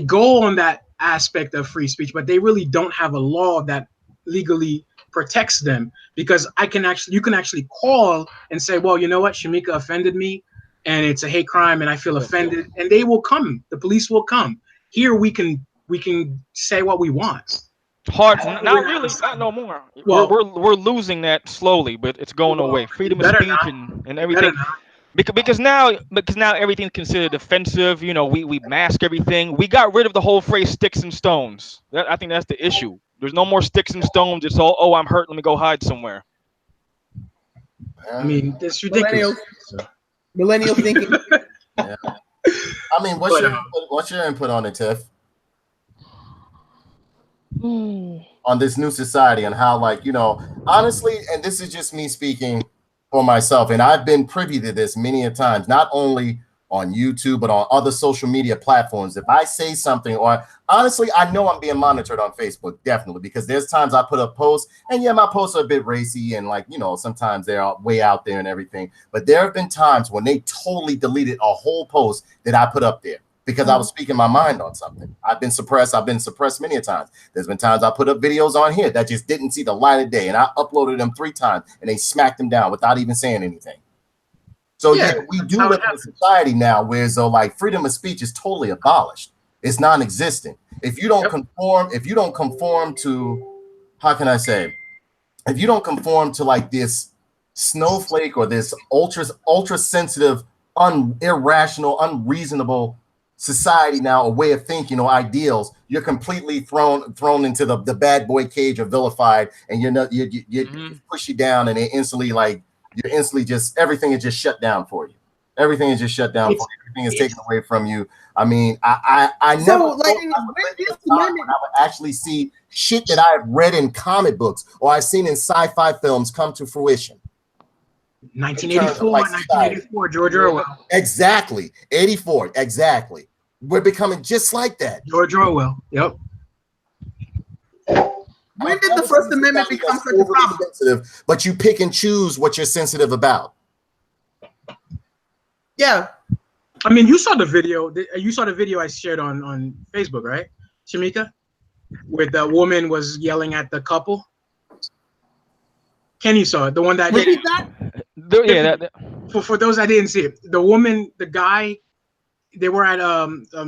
go on that aspect of free speech, but they really don't have a law that legally protects them, because you can actually call and say, well, you know what, Shamika offended me and it's a hate crime and I feel offended, and they will come. The police will come. Here we can say what we want. Hard, not really, not no more. Well, we're losing that slowly, but it's going away. Freedom of speech and everything. Because now everything's considered offensive. You know, we mask everything. We got rid of the whole phrase "sticks and stones." I think that's the issue. There's no more sticks and stones. It's all, oh, I'm hurt. Let me go hide somewhere. I mean, that's ridiculous. Millennial thinking. Yeah. I mean, what's your input on it, Tiff? On this new society and how, like, you know, honestly, and this is just me speaking for myself, and I've been privy to this many a times, not only on YouTube, but on other social media platforms, if I say something, or honestly, I know I'm being monitored on Facebook, definitely, because there's times I put up posts, and yeah, my posts are a bit racy, and like, you know, sometimes they're way out there and everything. But there have been times when they totally deleted a whole post that I put up there because I was speaking my mind on something. I've been suppressed many a times. There's been times I put up videos on here that just didn't see the light of day, and I uploaded them 3 times, and they smacked them down without even saying anything. So yeah, we do live in a society now where so like freedom of speech is totally abolished. It's non-existent. If you don't conform to, how can I say, if you don't conform to like this snowflake or this ultra sensitive, irrational, unreasonable society now, a way of thinking or ideals, you're completely thrown into the bad boy cage or vilified, and you push you down, and they instantly like. You're instantly just, everything is just shut down for you. Everything is just shut down for you. Everything is taken away from you. I mean, I never like, when I would actually see shit that I've read in comic books or I've seen in sci-fi films come to fruition. 1984, George Orwell. Exactly. 84, exactly. We're becoming just like that. George Orwell, yep. When did the First Amendment become such a problem? Sensitive, but you pick and choose what you're sensitive about. Yeah. I mean, you saw the video. You saw the video I shared on Facebook, right, Shamika? Where the woman was yelling at the couple. Kenny saw it. The one that Repeat that? For those that didn't see it, the woman, the guy, they were at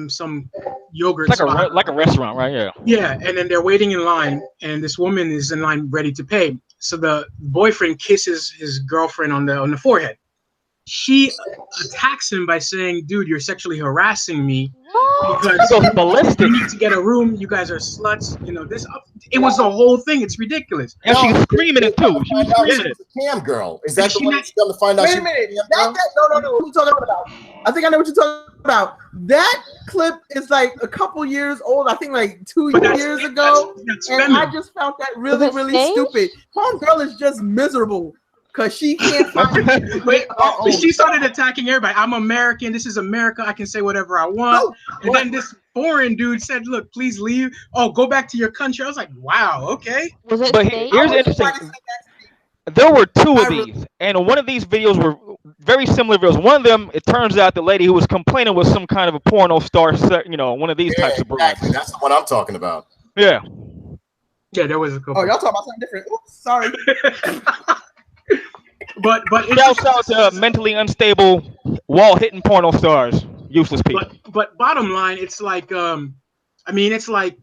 some yogurt spot. like a restaurant, right? Yeah. Yeah, and then they're waiting in line, and this woman is in line ready to pay. So the boyfriend kisses his girlfriend on the forehead. She attacks him by saying, "Dude, you're sexually harassing me because you need to get a room. You guys are sluts. You know this." It was the whole thing. It's ridiculous. And she's screaming it too. She was screaming it. Cam girl. Is that the one that's going to find out? Wait a minute. No. Who you talking about? I think I know what you're talking about. That clip is like a couple years old. I think like 2 years ago. And I just found that really, really stupid. Homegirl is just miserable because she can't find she started attacking everybody. I'm American. This is America. I can say whatever I want. And then this foreign dude said, "Look, please leave. Oh, go back to your country." I was like, "Wow, okay." Was it But staged? here's interesting. There were 2 of these, and one of these videos were very similar videos. One of them, it turns out the lady who was complaining was some kind of a porno star, you know, one of these types of brands. Exactly. That's the one I'm talking about. Yeah. Yeah, there was a couple. Oh, y'all talking about something different. Oops, sorry. but Shouts out to mentally unstable, wall-hitting porno stars, useless people. But bottom line, it's like, I mean, it's like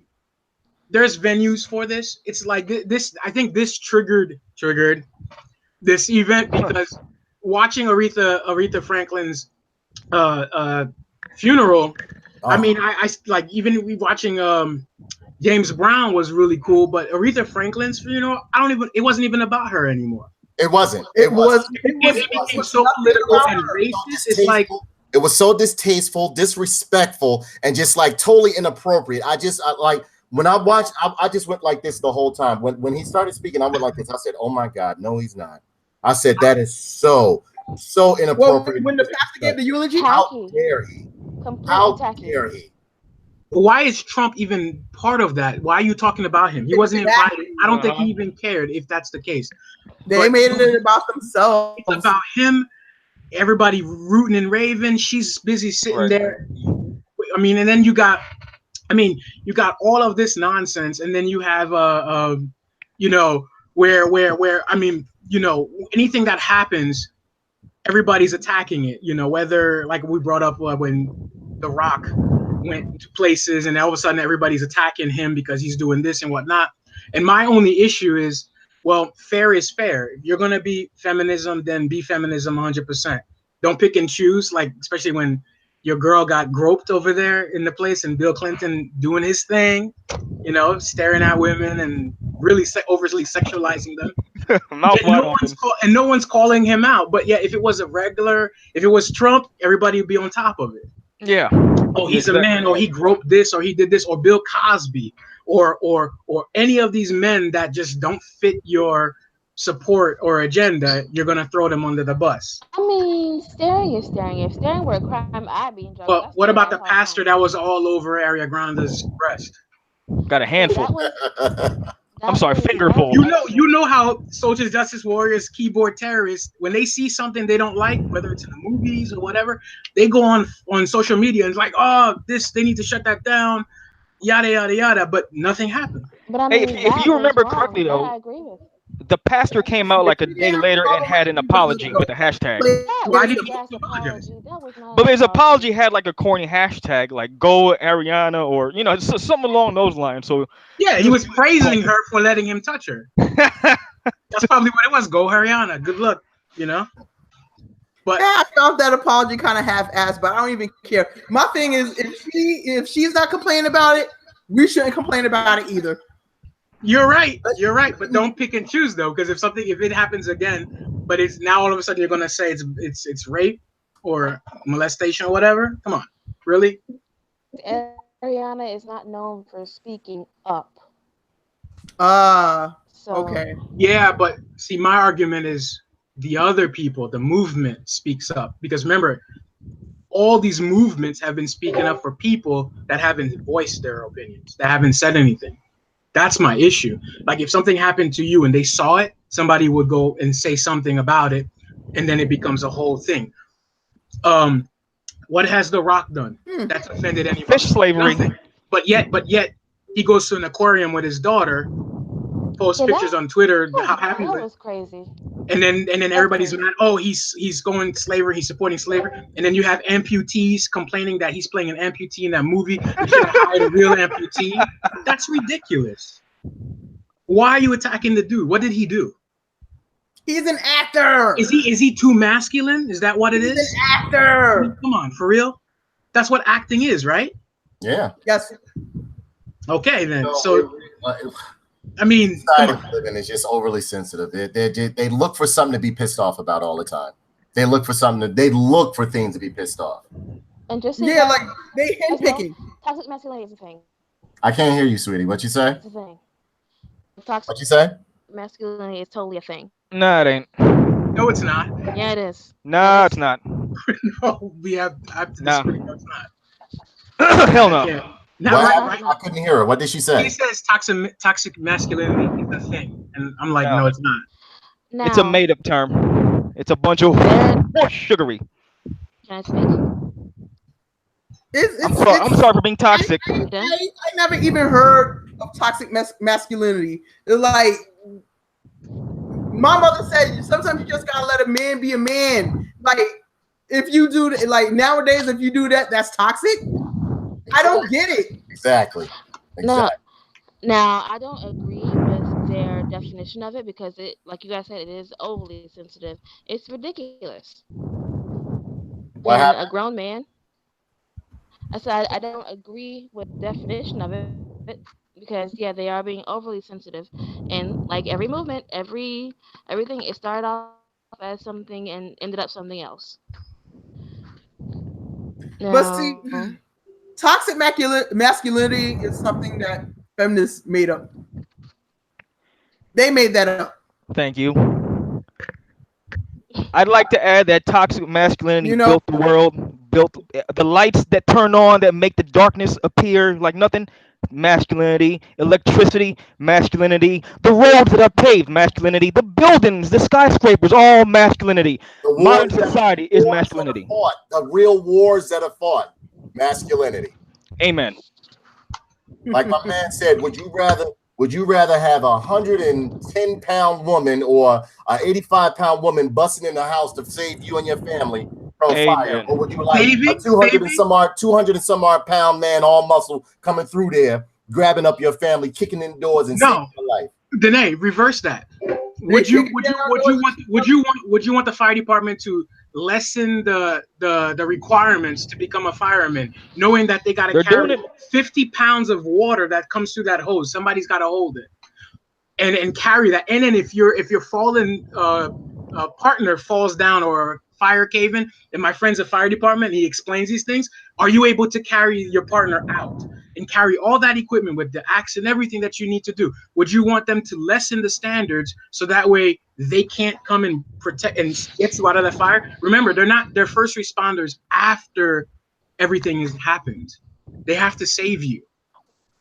there's venues for this. It's like this. I think this triggered this event because watching Aretha Franklin's funeral. Oh. I mean, I like even watching James Brown was really cool, but Aretha Franklin's funeral, it wasn't even about her anymore. It wasn't. It became so political and racist. It's like it was so distasteful, disrespectful, and just like totally inappropriate. I like when I watched, I just went like this the whole time. When he started speaking, I went like this. I said, "Oh my God, no, he's not." I said, "That is so inappropriate." When the pastor gave the eulogy, how dare he? How dare he? Why is Trump even part of that? Why are you talking about him? He wasn't invited. I don't think he even cared if that's the case. They made it about themselves. It's about him. Everybody rooting and raving. She's busy sitting there. I mean, and then you got all of this nonsense, and then you have you know, where I mean, you know, anything that happens, everybody's attacking it. You know, whether like we brought up when The Rock went to places and all of a sudden everybody's attacking him because he's doing this and whatnot. And my only issue is, well, fair is fair. If you're going to be feminism, then be feminism 100%. Don't pick and choose, like especially when your girl got groped over there in the place and Bill Clinton doing his thing, you know, staring at women and really overly sexualizing them. And no one's calling him out. But yeah, if it was Trump, everybody would be on top of it. Yeah. Oh, he's a man, or he groped this, or he did this, or Bill Cosby, or any of these men that just don't fit your support or agenda, you're gonna throw them under the bus. I mean, staring is staring. If staring were a crime, I'd be in jail. But I what stared about at the her pastor time. that was all over Ariana Grande's breast? Got a handful. That was. I'm sorry, that fingerful. was You know how social justice warriors, keyboard terrorists, when they see something they don't like, whether it's in the movies or whatever, they go on social media and it's like, oh, they need to shut that down, yada yada yada. But nothing happened. But I Hey, mean, if that you was remember wrong. correctly, That though, I agree with. the pastor came out like a day later and had an apology with a hashtag. That Why was did a he gas apologize? apology. That was not. But an his apology had like a corny hashtag, like "Go Ariana" or something along those lines. So Yeah, he was praising her for letting him touch her. That's probably what it was. Go Haryana. Good luck. But Yeah, I felt that apology kind of half-assed, but I don't even care. My thing is, if she's not complaining about it, we shouldn't complain about it either. you're right. But don't pick and choose though, because if it happens again, but it's now all of a sudden you're gonna say it's rape or molestation or whatever. Come on, really? Ariana is not known for speaking up. So, Okay. Yeah, but see, my argument is the other people, the movement speaks up, because remember, all these movements have been speaking up for people that haven't voiced their opinions, that haven't said anything. That's my issue. Like if something happened to you and they saw it, somebody would go and say something about it, and then it becomes a whole thing. What has The Rock done that's offended anybody? fish slavery. Nothing. But yet he goes to an aquarium with his daughter, posts pictures on Twitter how happy that with, was crazy. and then everybody's mad. Oh, he's going slavery. He's supporting slavery. And then you have amputees complaining that he's playing an amputee in that movie. You should have hired a real amputee. That's ridiculous. Why are you attacking the dude? What did he do? He's an actor. Is he too masculine? Is that what it is? He's an actor. Come on, for real? That's what acting is, right? Yeah. Yes. Okay, then. So I mean, society we live in is just overly sensitive. They look for something to be pissed off about all the time. They look for things to be pissed off. And just Yeah, like they handpicking. Toxic masculinity is a thing. I can't hear you, sweetie. What you say? It's a thing. Toxic What you say? masculinity is totally a thing. Nah, it ain't. no, it's not. Yeah, it is. Nah, it's not. No, I have to No. disagree. No, it's not. Hell no. Yeah. Now, Well, right, I couldn't hear her. What did she he say? says toxic masculinity is a thing, and I'm like, No. no, it's not. Now, It's a made-up term. It's a bunch of horse sugary. Can I speak? I'm sorry for being toxic. I never even heard of toxic masculinity. It's like my mother said, sometimes you just gotta let a man be a man. Like if you do like nowadays, if you do that, that's toxic. I don't get it. Exactly. Now, I don't agree with their definition of it because it, like you guys said, it is overly sensitive. It's ridiculous. What And happened? a grown man. I said I don't agree with the definition of it because yeah, they are being overly sensitive, and like every movement, everything, it started off as something and ended up something else. But see, toxic masculinity is something that feminists made up. They made that up. Thank you. I'd like to add that toxic masculinity You know- built the world, built the lights that turn on that make the darkness appear like nothing. Masculinity, electricity, masculinity, the roads that are paved, masculinity, the buildings, the skyscrapers, all masculinity. The Modern wars that- society is wars that are masculinity. fought, the real wars that are fought, masculinity. Amen. Like my man said, would you rather have a 110-pound woman or an 85-pound woman busting in the house to save you and your family from fire, or would you like Baby, a 200 baby. and some odd pound man, all muscle, coming through there, grabbing up your family, kicking in doors, and saving your life? Danae, reverse that. Would you want the fire department to lessen the requirements to become a fireman, knowing that they got to They're carry doing it. 50 pounds of water that comes through that hose? Somebody's got to hold it and carry that. And then if your fallen partner falls down or fire caving, and my friend's a fire department, and he explains these things, are you able to carry your partner out? and carry all that equipment with the axe and everything that you need to do? Would you want them to lessen the standards so that way they can't come and protect and get you out of the fire? Remember, they're first responders after everything has happened. They have to save you.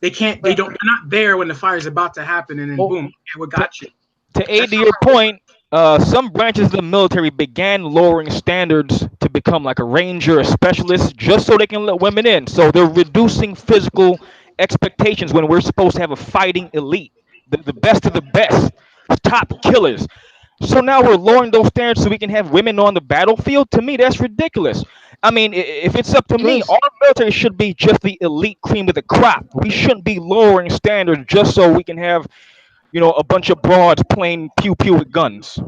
They're not there when the fire is about to happen and then boom, okay, we got you. To aid to your point, some branches of the military began lowering standards to become like a ranger, a specialist, just so they can let women in. So they're reducing physical expectations when we're supposed to have a fighting elite, the best of the best, top killers. So now we're lowering those standards so we can have women on the battlefield. To me, that's ridiculous. I mean, if it's up to me, our military should be just the elite cream of the crop. We shouldn't be lowering standards just so we can have, a bunch of broads playing pew pew with guns.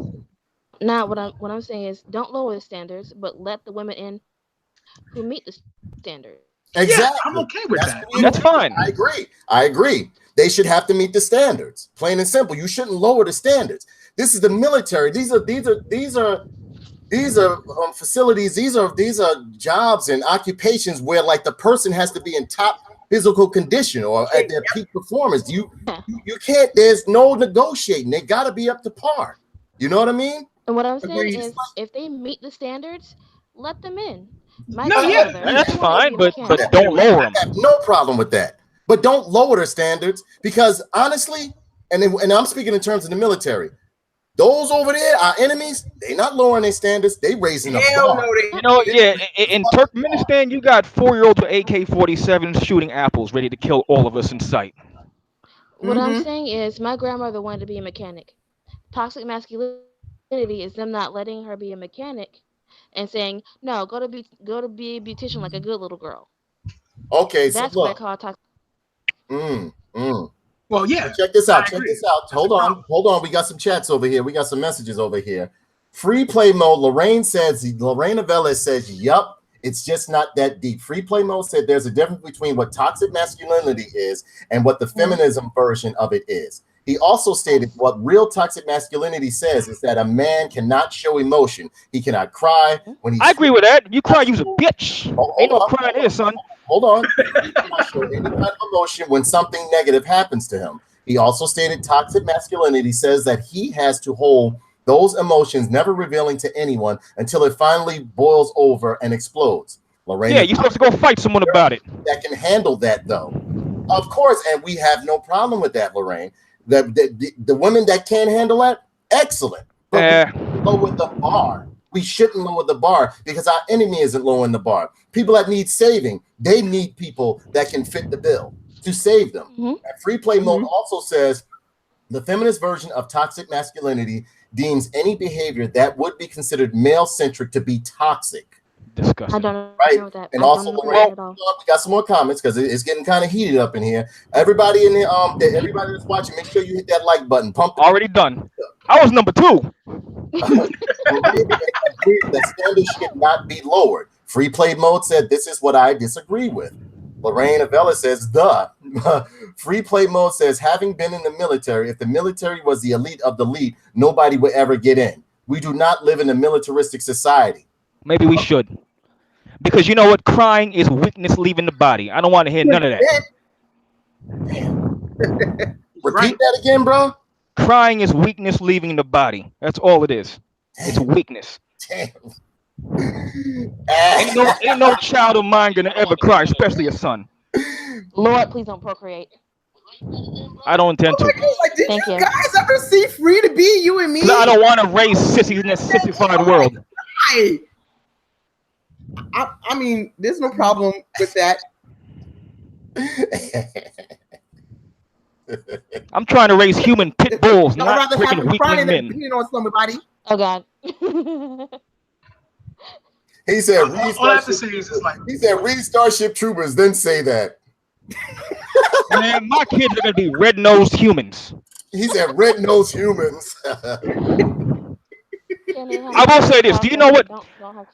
Now, what I'm saying is, don't lower the standards, but let the women in who meet the standard. Exactly. Yeah, I'm okay with that. That's fine. I agree. They should have to meet the standards. Plain and simple. You shouldn't lower the standards. This is the military. These are facilities. These are jobs and occupations where like the person has to be in top physical condition or at their peak performance. You can't. There's no negotiating. They got to be up to par. You know what I mean? And what I'm saying is, if they meet the standards, let them in. That's fine, but don't lower them. I have no problem with that. But don't lower their standards because honestly, and I'm speaking in terms of the military. Those over there, our enemies, they not lowering their standards. They raising them. In Turkmenistan, you got 4-year-olds with AK-47s shooting apples, ready to kill all of us in sight. What I'm saying is, my grandmother wanted to be a mechanic. Toxic masculinity is them not letting her be a mechanic and saying, no, go to be a beautician like a good little girl. Okay, that's so what I call toxic. Well, yeah. Check this out. Hold on. We got some chats over here. We got some messages over here. Free play mode. Lorraine Avella says, yup, it's just not that deep. Free play mode said there's a difference between what toxic masculinity is and what the feminism version of it is. He also stated what real toxic masculinity says is that a man cannot show emotion. He cannot cry when he. I agree with that. You cry, you's a bitch. Ain't no crying here, son. Hold on. He cannot show any kind of emotion when something negative happens to him. He also stated toxic masculinity says that he has to hold those emotions, never revealing to anyone until it finally boils over and explodes. Lorraine, you're supposed to go fight someone about it. That can handle that, though. Of course, and we have no problem with that, Lorraine. The women that can handle that, excellent. But we lower the bar. We shouldn't lower the bar because our enemy isn't lowering the bar. People that need saving, they need people that can fit the bill to save them. And free play mode also says the feminist version of toxic masculinity deems any behavior that would be considered male-centric to be toxic. Disgusting. I don't know with that. And also, Lorraine, we got some more comments because it's getting kind of heated up in here. Everybody in there, everybody that's watching, make sure you hit that like button. Already done. I was number 2. The standards should not be lowered. Free play mode said this is what I disagree with. Lorraine Avella says free play mode says having been in the military, if the military was the elite of the elite, nobody would ever get in. We do not live in a militaristic society. Maybe we should. Because you know what? Crying is weakness leaving the body. I don't want to hear none of that. Repeat that again, bro. Crying is weakness leaving the body. That's all it is. It's weakness. Damn. Ain't no child of mine gonna ever cry, especially a son. Lord, please don't procreate. I don't intend to. Like, did Thank you you. guys ever see Free to Be You and Me? I don't want to raise sissies in this sissified world. I mean, there's no problem with that. I'm trying to raise human pit bulls, I'd not rather have freaking you crying weakling than men. on somebody. Oh God. He said, All I have to say is it's like, he said, read Starship Troopers, then say that. Man, my kids are gonna be red-nosed humans. He said, red-nosed humans. I will say this. Do you know what?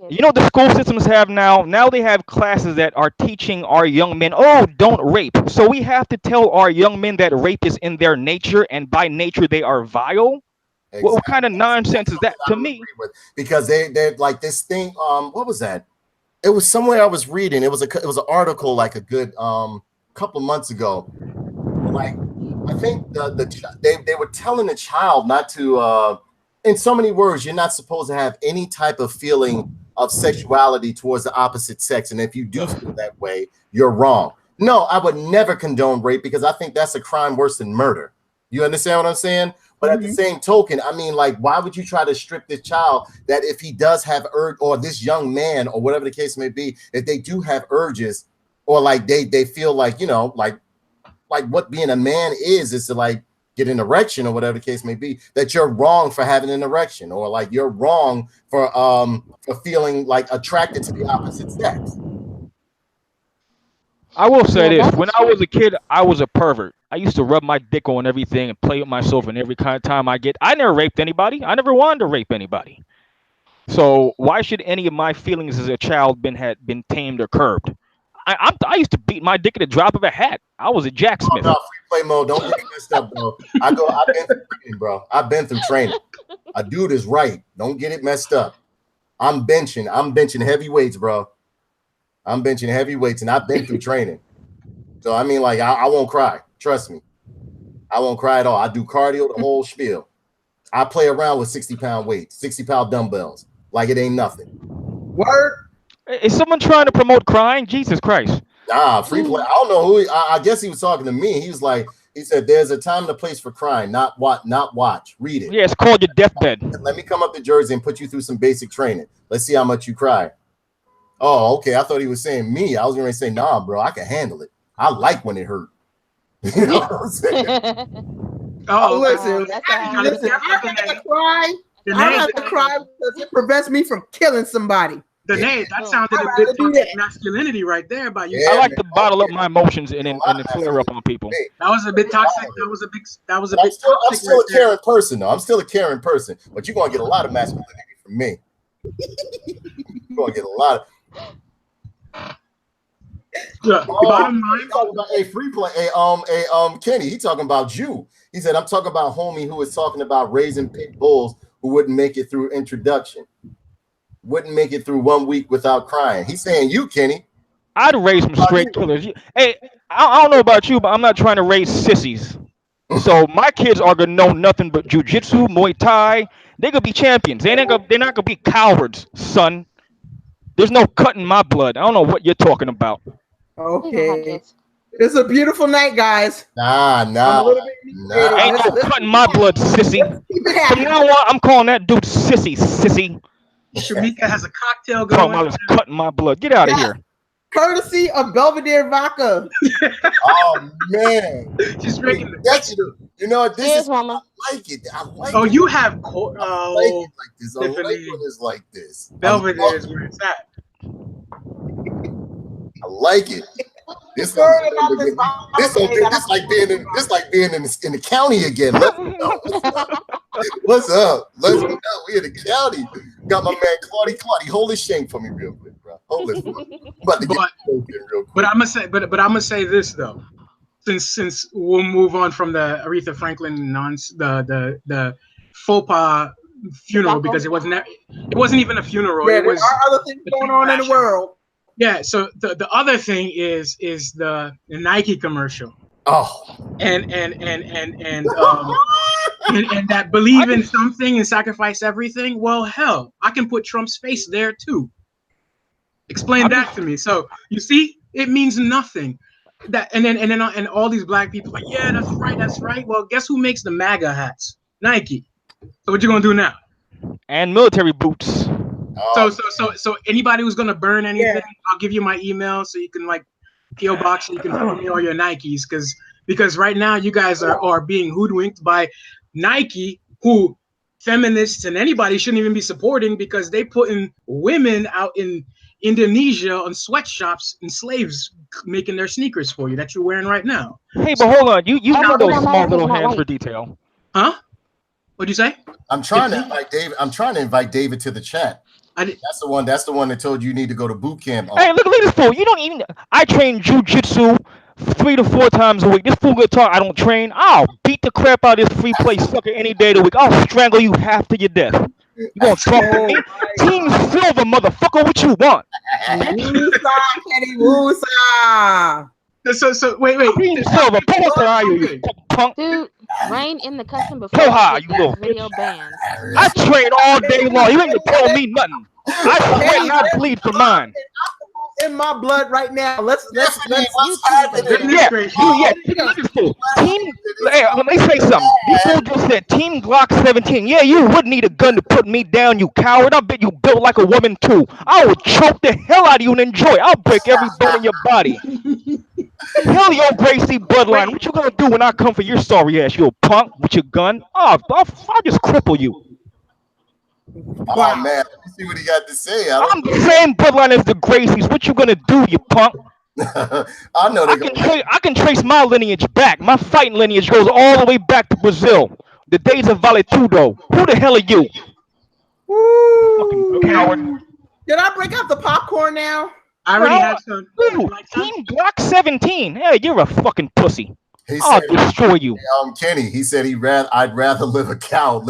You know what the school systems have now? Now they have classes that are teaching our young men, oh, don't rape. So we have to tell our young men that rape is in their nature, and by nature they are vile. Exactly. What kind of nonsense is that to me? Because they're like this thing. What was that? It was somewhere I was reading. It was an article, like a good couple months ago. Like, I think they were telling the child not to. In so many words, you're not supposed to have any type of feeling of sexuality towards the opposite sex, and if you do feel that way, you're wrong. No, I would never condone rape because I think that's a crime worse than murder. You understand what I'm saying? But at the same token, I mean, like, why would you try to strip this child that if he does have urge, or this young man, or whatever the case may be, if they do have urges, or like they feel like, you know, like what being a man is to like get an erection or whatever the case may be, that you're wrong for having an erection, or like you're wrong for feeling like attracted to the opposite sex. I will say Yeah, this: that's when I was a kid, I was a pervert. I used to rub my dick on everything and play with myself in every kind of time I get. I never raped anybody. I never wanted to rape anybody. So why should any of my feelings as a child been tamed or curbed? I used to beat my dick at the drop of a hat. I was a Jack Oh, Smith. no, free play mode. Don't get me messed up, bro. I've been through training, bro. I've been through training. A dude is right. Don't get it messed up. I'm benching heavy weights, bro. I'm benching heavy weights, and I've been through training. So I mean, like, I won't cry. Trust me, I won't cry at all. I do cardio, the whole spiel. I play around with 60-pound weights, 60-pound dumbbells, like it ain't nothing. Word. Is someone trying to promote crying? Jesus Christ! Nah, free play. I don't know who. I guess he was talking to me. He was like, he said, "There's a time and a place for crying, not watch. Read it." Yeah, it's called your deathbed. Let me come up to Jersey and put you through some basic training. Let's see how much you cry. Oh, okay. I thought he was saying me. I was going to say, nah, bro, I can handle it. I like when it hurt. You know what I'm saying? Oh, Listen, that's all. listen, I have to cry. I have to cry because it prevents me from killing somebody. Danae, that sounded I'd a rather bit do toxic that. masculinity right there by you. Yeah, I like man. to bottle up my emotions and then flare up on people. Hey, That was a bit toxic. That was a bit I'm toxic. still right a there. caring person, though. I'm still a caring person, but you're going to get a lot of masculinity from me. You're going to get a lot of. Yeah, bottom line. Talking about a free play, Kenny. He talking about you. He said, "I'm talking about homie who was talking about raising pit bulls who wouldn't make it through introduction, wouldn't make it through 1 week without crying." He's saying you, Kenny. I'd raise some straight killers. Hey, I don't know about you, but I'm not trying to raise sissies. So my kids are gonna know nothing but jujitsu, Muay Thai. They gonna be champions. They're not gonna be cowards, son. There's no cut in my blood. I don't know what you're talking about. Okay. It's a beautiful night, guys. Nah. I'm a little bit inebriated. Ain't no Let's cut in my blood, sissy. keep it From happy. now on, I'm calling that dude sissy. Shamika has a cocktail Talking going. about this cut in my blood. Get out of here. Courtesy of Belvedere Vodka. Oh man, She's drinking the that's you know what this Cheers, is. mama. I like it. I like Oh, it. you have I like it like this. I like Tiffany. when it's like this. Belvedere is where it's at. I like it. This Sorry about this. like being in the county again. Let's go. What's up? Let's go. We in the county. Got my man Claudy. Hold his shank for me real quick, bro. Hold it. I'm about to get real quick. But I'm gonna say this though, since we'll move on from the Aretha Franklin the faux pas funeral, because it wasn't even a funeral. Yeah, It was there are other things going on in the world. Yeah. So the other thing is the Nike commercial. Oh, And that believe in something and sacrifice everything. Well, hell, I can put Trump's face there too. Explain that to me. So you see, it means nothing. And all these black people like, yeah, that's right. Well, guess who makes the MAGA hats? Nike. So what you gonna do now? And military boots. So anybody who's gonna burn anything, I'll give you my email so you can like PO box and you can send me all your Nikes because right now you guys are being hoodwinked by Nike, who feminists and anybody shouldn't even be supporting because they putting women out in Indonesia on sweatshops and slaves making their sneakers for you that you're wearing right now. Hey, but hold on. You know those no, small no, little no, hands wait. for detail. Huh? What'd you say? I'm trying to invite David. I'm trying to invite David to the chat. That's the one that told you need to go to boot camp. Hey, look at this fool. You don't even. I train jujitsu 3 to 4 times a week. This fool gonna talk. I don't train. I'll beat the crap out of this free play sucker any day of the week. I'll strangle you half to your death. You gonna talk to me? Team Silver, motherfucker. What you want? Woosah, Kenny Woosah. So wait. Queen Silver, Poha, you punk. Dude, Rain in the custom before Poha, he you get little that video banned. I trade all day long. You ain't gonna tell me nothing. I sweat and I bleed for mine. In my blood right now. Let's What's YouTube happening? video. Yeah, Demonstration. look at this. Hey, let me say something. This fool just said Team Glock 17. Yeah, you would need a gun to put me down, you coward. I bet you built like a woman too. I would choke the hell out of you and enjoy. I'll break every bone in your body. Hell your Gracie bloodline. What you gonna do when I come for your sorry ass, you punk, with your gun? Oh, I'll just cripple you. Oh man, let me see what he got to say. I'm the same bloodline as the Gracies. What you gonna do, you punk? I know they I can trace my lineage back. My fighting lineage goes all the way back to Brazil. The days of Valetudo. Who the hell are you? Woo. Fucking coward. Did I break out the popcorn now? I already had some. Ooh, Team Glock 17. Hey, you're a fucking pussy. He I'll said, destroy you. Kenny, he said I'd rather live a cow.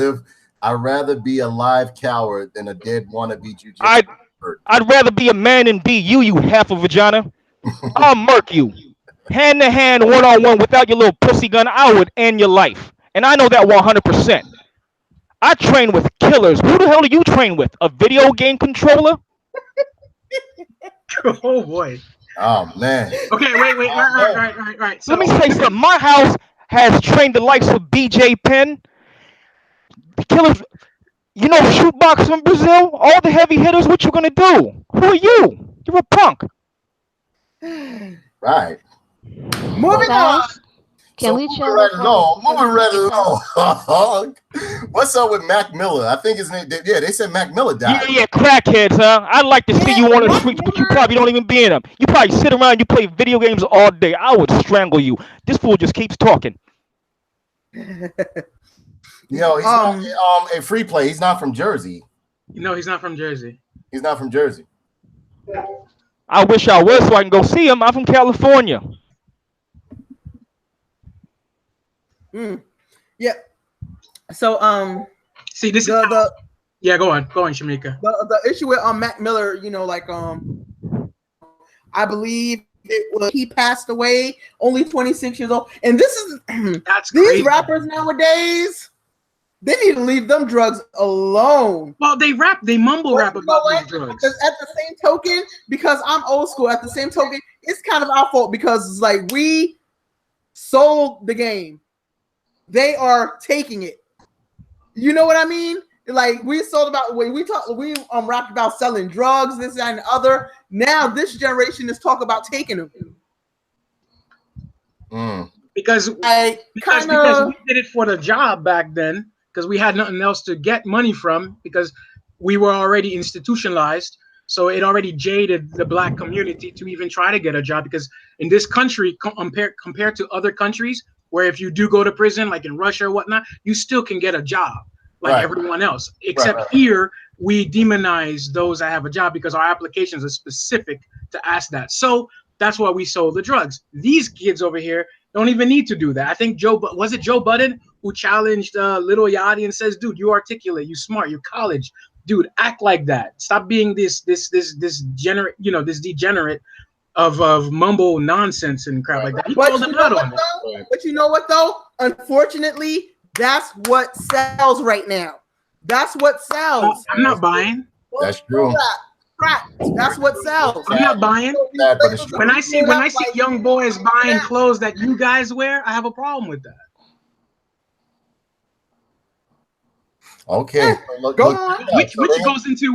I'd rather be a live coward than a dead wannabe jujitsu. I'd rather be a man and be you, you half a vagina. I'll murk you. Hand to hand, one on one, without your little pussy gun, I would end your life. And I know that 100%. I train with killers. Who the hell do you train with? A video game controller? Oh boy. Oh man. Okay, wait. Right. So, Let me say something. My house has trained the likes of BJ Penn. The killers, you know, shootbox from Brazil, all the heavy hitters. What you gonna do? Who are you? You're a punk. Right. Moving on. Guys, can we chill? Moving right along. What's up with Mac Miller? I think his name. Yeah, they said Mac Miller died. Yeah, crackheads, huh? I'd like to see you on the streets, but you probably don't even be in them. You probably sit around, you play video games all day. I would strangle you. This fool just keeps talking. You know, he's not, a free play. He's not from Jersey. no, he's not from Jersey. He's not from Jersey. I wish I was so I can go see him. I'm from California. Yeah. So See, this is yeah. Go on, Shamika. the issue with Mac Miller, you know, like I believe it was he passed away only 26 years old, and this is That's these crazy. rappers nowadays. They need to leave them drugs alone. Well, they mumble rap about these drugs. Because at the same token, because I'm old school, at the same token, it's kind of our fault because it's like we sold the game. They are taking it. You know what I mean? Like we sold about we rapped about selling drugs, this that, and the other. Now this generation is talking about taking them. Because we did it for the job back then, because we had nothing else to get money from, because we were already institutionalized. So it already jaded the black community to even try to get a job, because in this country, compared to other countries, where if you do go to prison, like in Russia or whatnot, you still can get a job like everyone else. Except here, we demonize those that have a job because our applications are specific to ask that. So that's why we sold the drugs. These kids over here don't even need to do that. I think Joe Budden who challenged Little Yachty and says, dude, you articulate, you smart, you college. Dude, act like that. Stop being this degenerate of mumble nonsense and crap like that. He called them out on it. But you know what though? Unfortunately, that's what sells right now. That's what sells. I'm not buying. That's true. Crap. That's what sells. I'm not buying. When I see young boys buying clothes that you guys wear, I have a problem with that. Okay. Go on. Which goes into.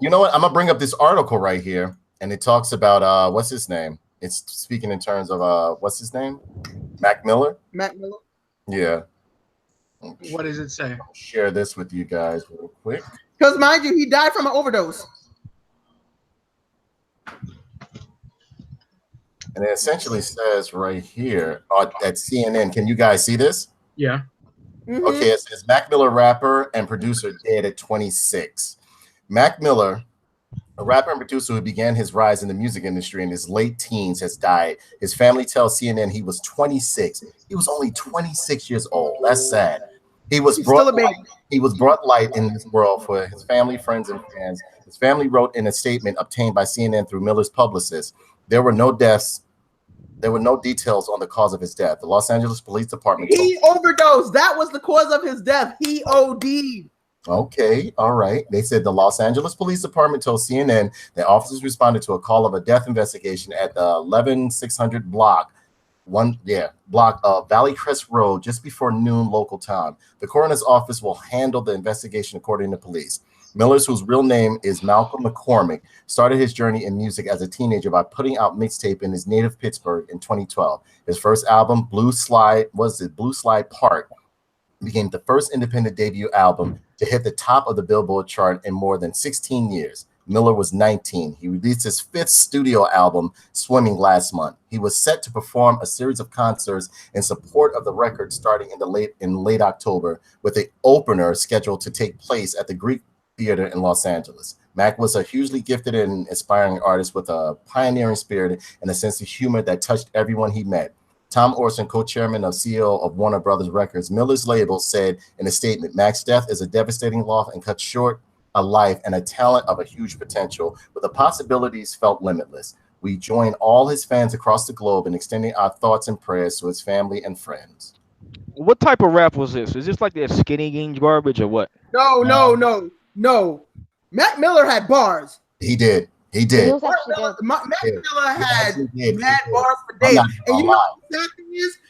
You know what? I'm gonna bring up this article right here, and it talks about what's his name? It's speaking in terms of what's his name? Mac Miller. Mac Miller. Yeah. What does it say? I'll share this with you guys real quick. Because mind you, he died from an overdose. And it essentially says right here at CNN. Can you guys see this? Yeah. Mm-hmm. Okay, it says Mac Miller, rapper and producer, dead at 26. Mac Miller, a rapper and producer who began his rise in the music industry in his late teens, has died. His family tells CNN he was 26. He was only 26 years old. That's sad. He was brought light in this world for his family, friends, and fans. His family wrote in a statement obtained by CNN through Miller's publicist, there were no deaths There were no details on the cause of his death. The Los Angeles Police Department. He overdosed. That was the cause of his death. He OD'd. Okay, all right. They said the Los Angeles Police Department told CNN that officers responded to a call of a death investigation at the 11600 block of Valley Crest Road just before noon local time. The coroner's office will handle the investigation, according to police. Miller's, whose real name is Malcolm McCormick, started his journey in music as a teenager by putting out mixtape in his native Pittsburgh in 2012. His first album, Blue Slide Park, became the first independent debut album to hit the top of the Billboard chart in more than 16 years. Miller was 19. He released his 5th studio album, Swimming, last month. He was set to perform a series of concerts in support of the record starting in late October, with the opener scheduled to take place at the Greek Theater in Los Angeles. Mac was a hugely gifted and inspiring artist with a pioneering spirit and a sense of humor that touched everyone he met. Tom Orson, co-chairman and CEO of Warner Brothers Records, Miller's label, said in a statement, Mac's death is a devastating loss and cuts short a life and a talent of a huge potential, but the possibilities felt limitless. We join all his fans across the globe in extending our thoughts and prayers to his family and friends. What type of rap was this? Is this like that Skinny Jeans garbage or what? No. Mac Miller had bars. He did. He was actually good. Mac Miller had mad bars for days. And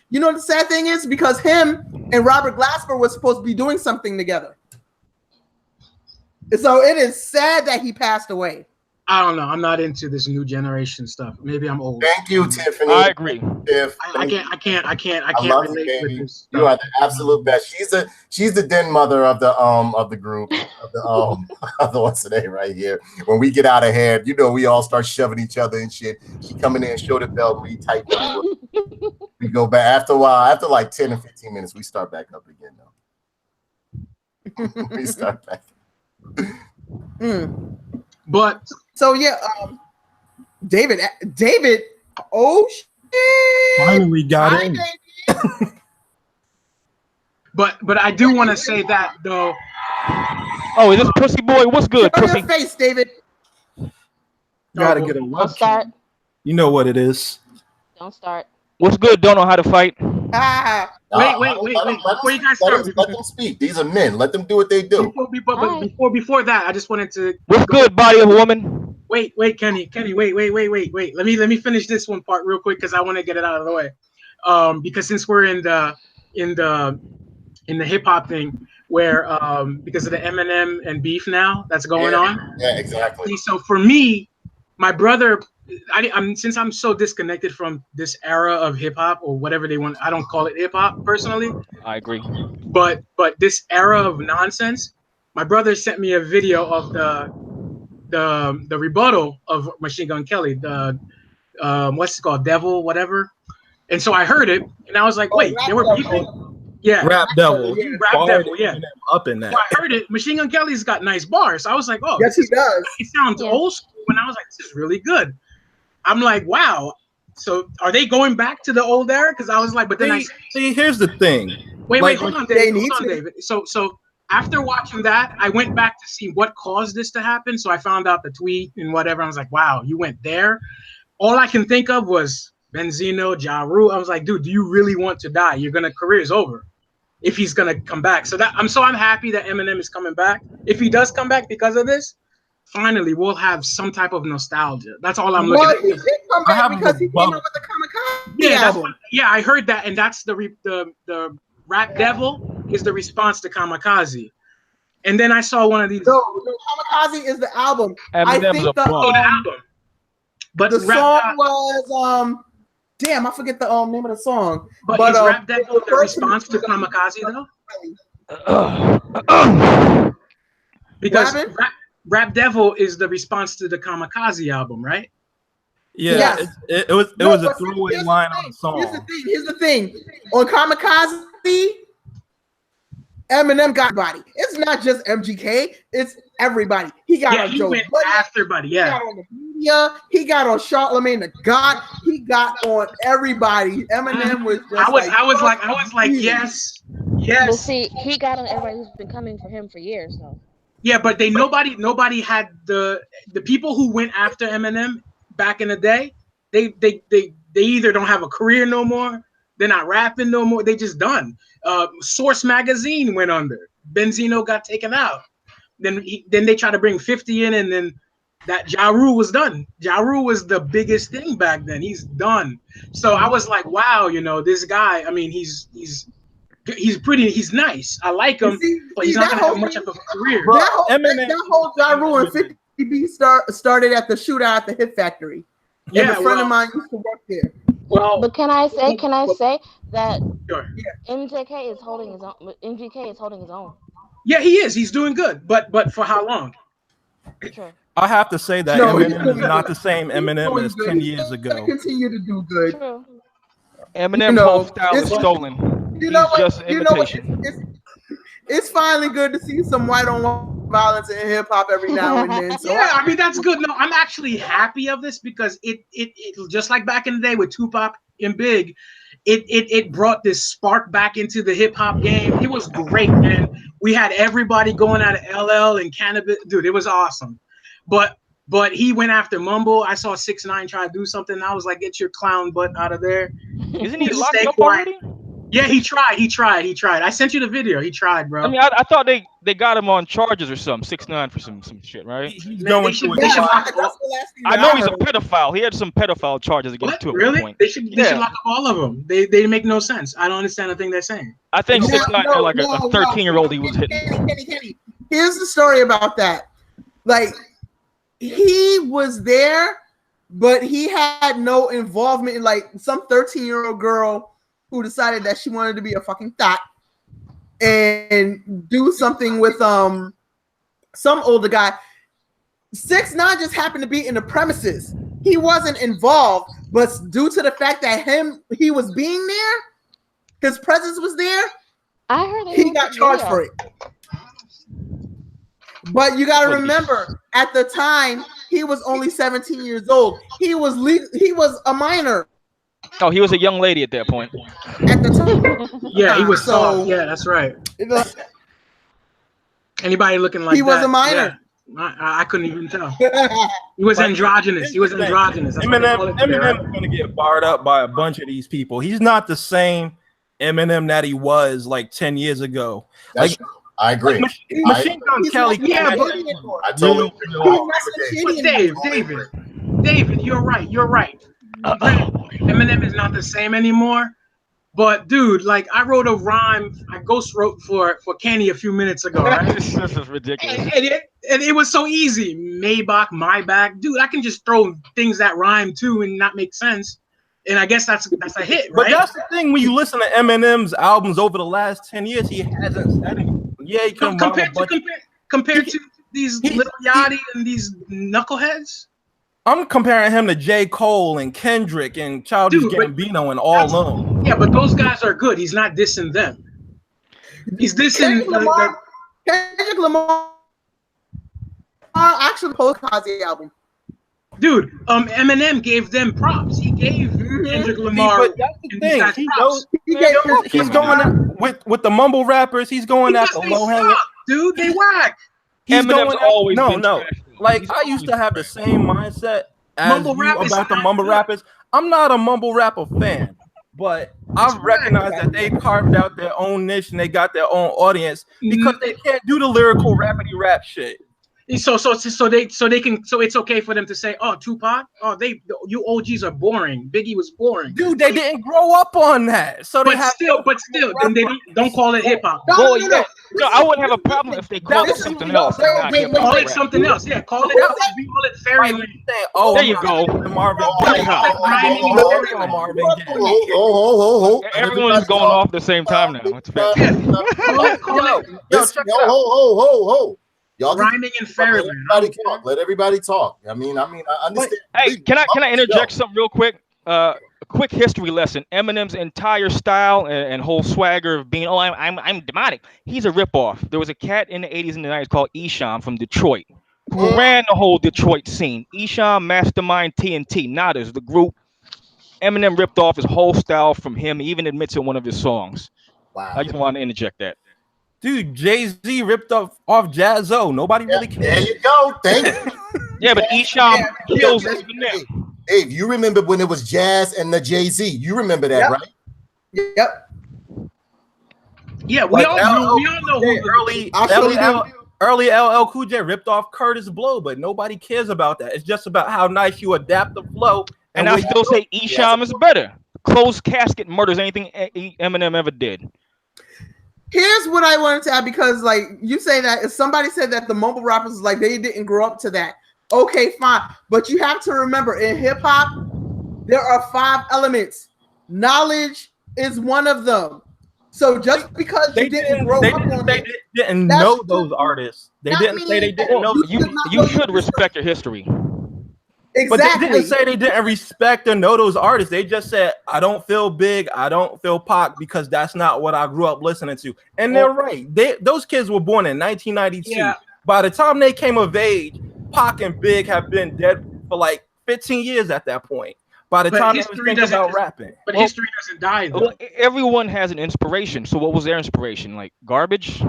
you know what the sad thing is? Because him and Robert Glasper was supposed to be doing something together. So it is sad that he passed away. I don't know. I'm not into this new generation stuff. Maybe I'm old. Thank you, Tiffany. I agree. I can't relate with this. You are the absolute best. She's the den mother of the group of the ones today right here. When we get out of hand, we all start shoving each other and shit. She coming in, show the belt, we tighten up. We go back after a while. After like 10 or 15 minutes, we start back up again. Though we start back. But so yeah, David. Oh shit! Finally got in. But I do want to say that though. Oh, is this Pussy Boy? What's good, Show Pussy? your face, David. You gotta get a Don't start. webcam. You know what it is. Don't start. What's good? Don't know how to fight. Wait. Before you guys start, let them speak. These are men. Let them do what they do. Before that, I just wanted to. What's good, body of a woman? Wait, Kenny, wait. Let me finish this one part real quick because I want to get it out of the way. Because since we're in the hip hop thing, where because of the Eminem and beef now that's going on. Yeah, exactly. So for me, my brother. Since I'm so disconnected from this era of hip hop or whatever they want, I don't call it hip hop personally. I agree. But this era of nonsense, my brother sent me a video of the rebuttal of Machine Gun Kelly, the what's it called, Devil, whatever. And so I heard it, and I was like, wait, there were people. Yeah, Rap Devil. Rap Devil. Yeah, up in that. So I heard it. Machine Gun Kelly's got nice bars. So I was like, oh, yes, he does. It sounds old school, and I was like, this is really good. I'm like, wow. So are they going back to the old era? Because I was like, but then see, here's the thing. Wait, hold on, David. So after watching that, I went back to see what caused this to happen. So I found out the tweet and whatever. I was like, wow, you went there. All I can think of was Benzino, Ja Rule. I was like, dude, do you really want to die? Career's over if he's gonna come back. So I'm happy that Eminem is coming back. If he does come back because of this, finally, we'll have some type of nostalgia. That's all I'm looking at. He did come back because he came out with the Kamikaze album. I heard that, and that's the Rap Devil is the response to Kamikaze. And then I saw one of these. No, Kamikaze is the album. I think the album. But the song was damn, I forget the name of the song. But is Rap Devil the response to Kamikaze though? Because Rap Devil is the response to the Kamikaze album, right? Yeah, yes. it was a throwaway line on the song. Here's the thing. On Kamikaze, Eminem got everybody. It's not just MGK, it's everybody. He got on Joe Budden, after Buddy, yeah. He got on the media, he got on Charlamagne the God, he got on everybody. Eminem was just I was like, yes. But see, he got on everybody who's been coming for him for years though. Yeah, but nobody had the people who went after Eminem back in the day. They they either don't have a career no more, they're not rapping no more, they just done. Source Magazine went under. Benzino got taken out. Then they try to bring 50 in, and then that Ja Rule was done. Ja Rule was the biggest thing back then. He's done. So I was like, wow, this guy. I mean, he's pretty. He's nice. I like him, but he's not gonna have much of a career. That whole Ja Rule and 50 B started at the shootout at the Hit Factory. And a friend of mine used to work there. Well, but can I say that sure. MGK is holding his own. MGK is holding his own. Yeah, he is. He's doing good, but for how long? Sure. I have to say that Eminem is not the same Eminem as 10 years ago. Continue to do good. True. Eminem's whole style is stolen. You know what? Just an imitation. It's finally good to see some white on white violence in hip hop every now and then. So yeah, I mean that's good. No, I'm actually happy of this because it just like back in the day with Tupac and Big, it brought this spark back into the hip hop game. It was great, man. We had everybody going out of LL and Cannabis, dude. It was awesome. But he went after Mumble. I saw 6ix9ine try to do something. I was like, get your clown butt out of there. Isn't he Just locked stay up quiet. already? Yeah, he tried. I sent you the video. He tried, bro. I mean, I thought they got him on charges or something. 6ix9ine for some shit, right? He's Man, going they should- through they it. should lock that's up- the last thing I that know he's a heard. pedophile. He had some pedophile charges against What? him at one Really? point. They should lock up all of them. They make no sense. I don't understand the thing they're saying. I think No, 6ix9ine no, had like a no, 13-year-old he was hitting. Kenny. Here's the story about that. Like, he was there, but he had no involvement in like some 13-year-old girl who decided that she wanted to be a fucking thot and do something with some older guy. 6ix9ine just happened to be in the premises. He wasn't involved, but due to the fact that he was being there, his presence was there, I heard that he got charged for it. But you got to remember, at the time, he was only 17 years old. He was a minor Oh, he was a young lady at that point. at the time. Yeah, he was So- soft. Yeah, that's right. Anybody looking like He was that, a minor. yeah. I couldn't even tell. He was androgynous. He was androgynous. That's what they call it today, right? Eminem's going to get barred up by a bunch of these people. He's not the same Eminem that he was like 10 years ago. That's true. I agree. Machine Gun He's Kelly. not Yeah, an but- idiot anymore. I totally He's not such an But idiot David, anymore. David, you're right. Eminem is not the same anymore. But dude, like I wrote a rhyme, I ghost wrote for Kenny a few minutes ago, right? This is ridiculous. and it was so easy. Maybach, my back, dude. I can just throw things that rhyme too and not make sense. And I guess that's a hit, But right? that's the thing when you listen to Eminem's albums over the last 10 years, he hasn't said it. Yeah, he come compared to these Lil Yachty and these knuckleheads. I'm comparing him to J. Cole and Kendrick and Childish Dude, but Gambino and all of them. Yeah, but those guys are good. He's not dissing them. He's dissing Kendrick Lamar actually posted Kazi album. dude. Eminem gave them props. He gave Kendrick Lamar. But that's the and these thing. guys He props. knows, He gave he's going with the mumble rappers. He's going Because after they low hanging. suck, dude. They whack. He's Eminem's going always no, been no. trash. Like He's I used to always have the same mindset as Mumble you rap is about the not mumble good. rappers. I'm not a mumble rapper fan, but I recognize that they carved out their own niche and they got their own audience because they can't do the lyrical rapidy rap shit. So it's okay for them to say, oh, Tupac, oh, you OGs are boring. Biggie was boring. Dude, they didn't grow up on that, so they But have still, then they don't call it hip hop. Well, yeah. No, I wouldn't have a problem if they called it Listen, something no, else. wait, and not wait, hip-hop Call rap. it something else. Yeah, call it Fairyland. Oh, There you go. Marvin Hold. Everyone's going off at the same time now. It's fair. Hold. Y'all can Rhyming in Fairyland. let everybody talk. I mean, I understand. Hey, can I interject something real quick? A quick history lesson. Eminem's entire style and whole swagger of being, I'm demonic. He's a ripoff. There was a cat in the 80s and the 90s called Esham from Detroit who ran the whole Detroit scene. Esham, Mastermind, TNT, Nadas, the group. Eminem ripped off his whole style from him. He even admits in one of his songs. Wow. I just wanted to interject that. Dude, Jay-Z ripped off Jazzo. Nobody really There cares. you go. Thank you. Yeah, but Esham kills Eminem. Dave, you remember when it was Jazz and the Jay-Z? You remember that, Yep. right? Yep. Yeah, we Like all know who early LL Cool J ripped off Curtis Blow, but nobody cares about that. It's just about how nice you adapt the flow. And I still say Esham is better. Closed casket murders anything Eminem ever did. Here's what I wanted to add, because like you say that if somebody said that the mumble rappers like they didn't grow up to that. Okay, fine. But you have to remember in hip hop, there are 5 elements. Knowledge is one of them. So just because you didn't grow up on it, didn't know those artists. They didn't say they didn't know. You should respect your history. But exactly. they didn't say they didn't respect or know those artists. They just said, I don't feel Big, I don't feel Pac, because that's not what I grew up listening to. And they're right. Those kids were born in 1992. Yeah. By the time they came of age, Pac and Big have been dead for like 15 years at that point. By the time they was thinking about rapping. But history doesn't die, though. Well, everyone has an inspiration. So what was their inspiration? Like garbage?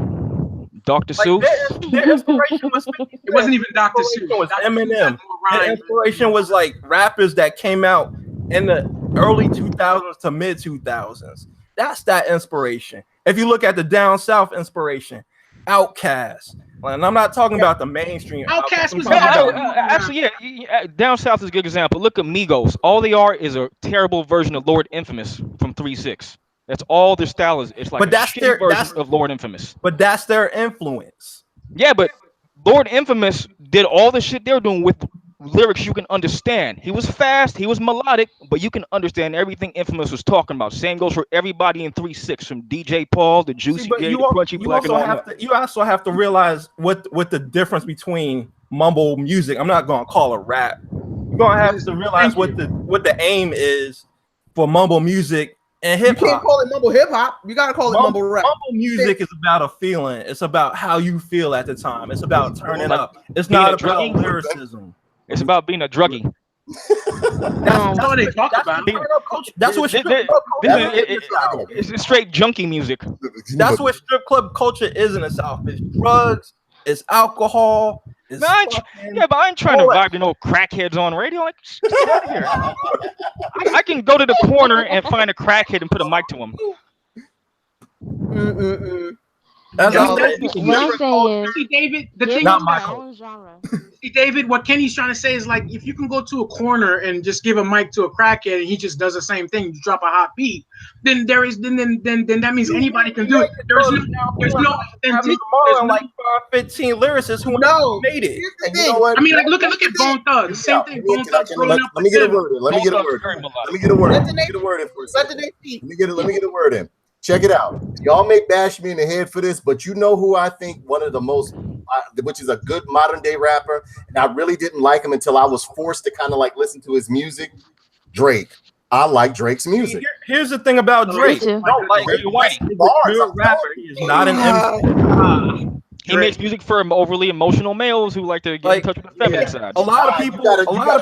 Dr. Seuss? Their inspiration was It wasn't even Dr. Seuss. It was Dr. Seuss Eminem. had more Their rhymes. inspiration was like rappers that came out in the early 2000s to mid 2000s. That's that inspiration. If you look at the down south inspiration, Outkast. And I'm not talking about the mainstream. Outkast was Actually, yeah, down south is a good example. Look at Migos. All they are is a terrible version of Lord Infamous from 3-6. That's all their style is. It's like But that's their version of Lord Infamous. But that's their influence. Yeah, but Lord Infamous did all the shit they're doing with lyrics you can understand. He was fast, he was melodic, but you can understand everything Infamous was talking about. Same goes for everybody in 3-6, from DJ Paul, the Juicy J, the Crunchy Black, and all that. You also have to realize what the difference between mumble music. I'm not gonna call it rap. You're gonna have to realize what the aim is for mumble music and hip hop. You can't call it mumble hip hop. You gotta call it mumble rap. Mumble music is about a feeling. It's about how you feel at the time. It's about turning up. It's not about lyricism. It's about being a druggie. That's what they talk about. That's what strip club culture is. It's straight junkie music. That's what strip club culture is in the South. It's drugs, it's alcohol. It's but I ain't trying to vibe to no crackheads on radio. Like, get out of here. I can go to the corner and find a crackhead and put a mic to him. What I'm saying is, See, David, the thing Not is, my my own genre. see, David, what Kenny's trying to say is like, if you can go to a corner and just give a mic to a crackhead and he just does the same thing, you drop a hot beat, then that means anybody can do it. There's no authentic. There's like 15 lyricists who made it. And you know what? I mean, like look at Bone Thugs. The same thing. Bone Thugs growing up. Let me get a word in. Let me get a word in. Let me get a word in. Let me get a word in for a second. Let me get a word in. Check it out. Y'all may bash me in the head for this, but you know who I think one of the most, which is a good modern day rapper, and I really didn't like him until I was forced to kind of like listen to his music. Drake. I like Drake's music. Here's the thing about Drake. too. Don't like He's He's a good rapper. He is not an MC. He makes music for overly emotional males who like to get in touch with the feminine side. A lot of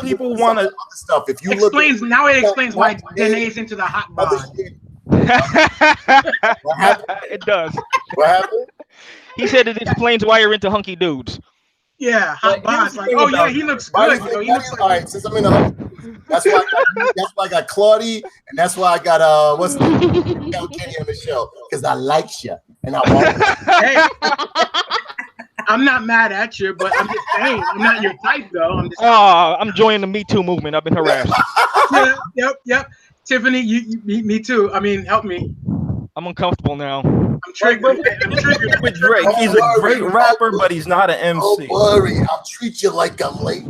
people want to stuff. If you Explains now it explains why Danae's into the hot other bod. shit, what happened? It does. What happened? He said it explains why you're into hunky dudes. Yeah, hot bods. Like, oh yeah, he looks good. Yo, he looks All like right, since I'm in the that's why I got Claudie, and that's why I got what's Kenny on the show, because I like you and I want hey, I'm not mad at you, but I'm just saying, I'm not your type though. I'm just I'm joining the Me Too movement. I've been harassed. Yep. Tiffany, me too. I mean, help me. I'm uncomfortable now. I'm triggered. with Drake. He's a great rapper, but he's not an MC. Don't worry, I'll treat you like I'm late.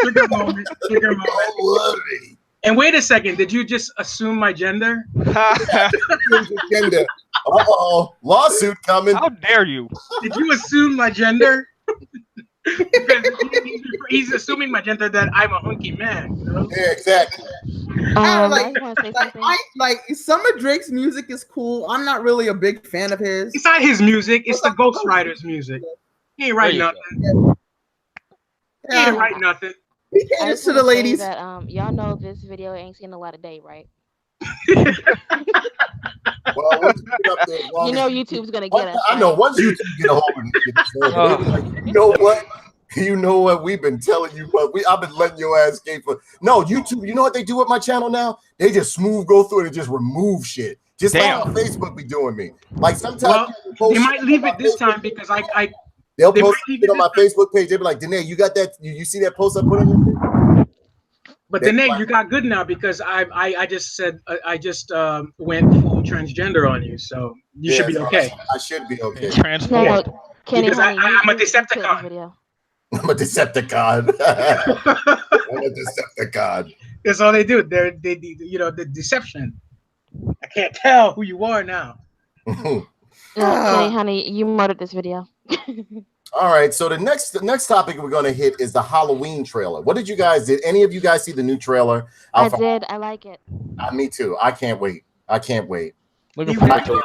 Trigger moment. Don't worry. And wait a second, did you just assume my gender? Agenda. Lawsuit coming. How dare you? Did you assume my gender? Because he's assuming my gender that I'm a hunky man. You know? Yeah, exactly. I like, just want to say something. like some of Drake's music is cool. I'm not really a big fan of his. It's not his music. It's the Ghostwriter's music. He ain't write nothing. He ain't write nothing. He I caters just to the wanna say ladies. that y'all know this video ain't seen a lot of day, right? Well, once you get up there, You know YouTube's gonna get us. I know once YouTube get a hold of it, you know what? You know what? We've been telling you what I've been letting your ass escape for. No, YouTube. You know what they do with my channel now? They just smooth go through it and just remove shit. Just like how Facebook be doing me. Like sometimes they might leave it this time because they'll post it on my Facebook page. They'll be like, Danae, you got that? You see that post I put on your? But Danae, you got good now because I just said I just went full transgender on you, so you should be okay. I should be okay. Transform. Kenny, Because honey, I'm a you took the Decepticon. video. I'm a Decepticon. I'm a Decepticon. That's all they do. They the deception. I can't tell who you are now. Kenny, honey, you murdered this video. All right, so the next topic we're going to hit is the Halloween trailer. What did any of you guys see the new trailer? I did. I like it. Me too. I can't wait. Looking forward to it.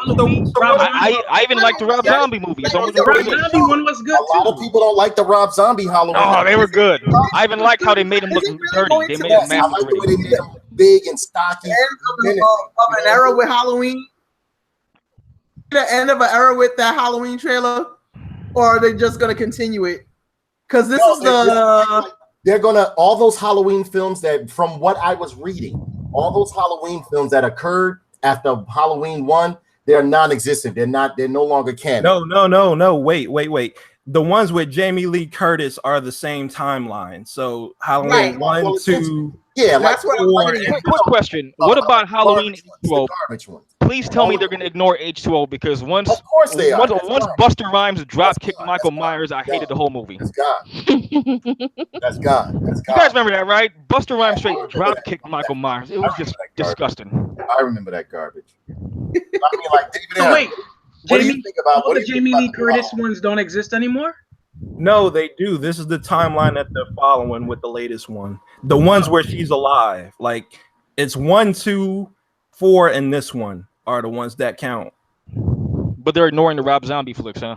I even like the Rob Zombie movie. The Rob Zombie one was good too. A lot of people don't like the Rob Zombie Halloween. Oh, they were good. I even liked how they made him look dirty. They made him I like the way they made him big and stocky. Of an era with Halloween. The end of an era with that Halloween trailer, or are they just gonna continue it? Because they're gonna all those Halloween films that, from what I was reading, all those Halloween films that occurred after Halloween 1, they're non-existent. They're no longer canon. No. Wait. The ones with Jamie Lee Curtis are the same timeline. So Halloween 1, 2. Yeah, that's what I'm saying. Quick question. What about Halloween H2O? Garbage ones. Please tell me they're going to ignore H2O because once Buster Rhymes drop kicked Michael Myers, I hated the whole movie. That's God. That's God. You guys remember that, right? Buster Rhymes straight drop kicked Michael Myers. It was just disgusting. I remember that garbage. I mean, like David. So wait, what do you think about all the Jamie Lee Curtis ones don't exist anymore? No, they do. This is the timeline that they're following with the latest one. The ones where she's alive. Like it's 1, 2, 4, and this one are the ones that count. But they're ignoring the Rob Zombie flicks, huh?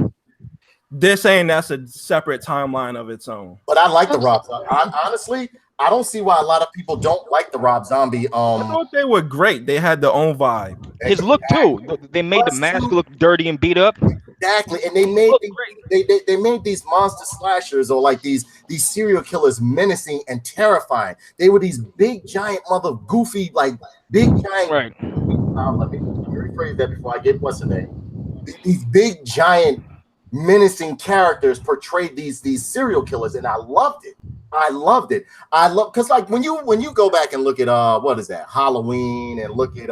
They're saying that's a separate timeline of its own. But I like the Rob Zombie. Honestly, I don't see why a lot of people don't like the Rob Zombie. I thought they were great. They had their own vibe. His look too. They made the mask look dirty and beat up. Exactly, and they made these monster slashers, or like these serial killers, menacing and terrifying. They were these big giant goofy, like big giant. Right. Let me rephrase that before I get what's the name. These big giant menacing characters portrayed these serial killers, and I loved it. Because like when you go back and look at what is that, Halloween, and look at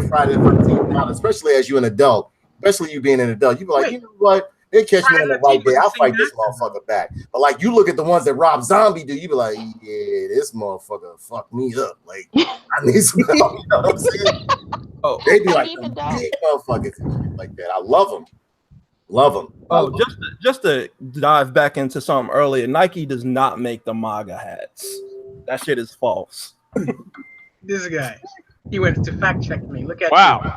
Friday the 13th now, especially as you're an adult, especially you being an adult, you be like, you know what? They catch me on the right day, I'll fight this motherfucker back. But like you look at the ones that Rob Zombie do, you be like, yeah, this motherfucker fucked me up. Like I need some help. You know what I'm saying? Oh, they be like big motherfuckers like that. I love them. Oh, just to dive back into something earlier, Nike does not make the MAGA hats. That shit is false. This guy, he went to fact check me. Look at you.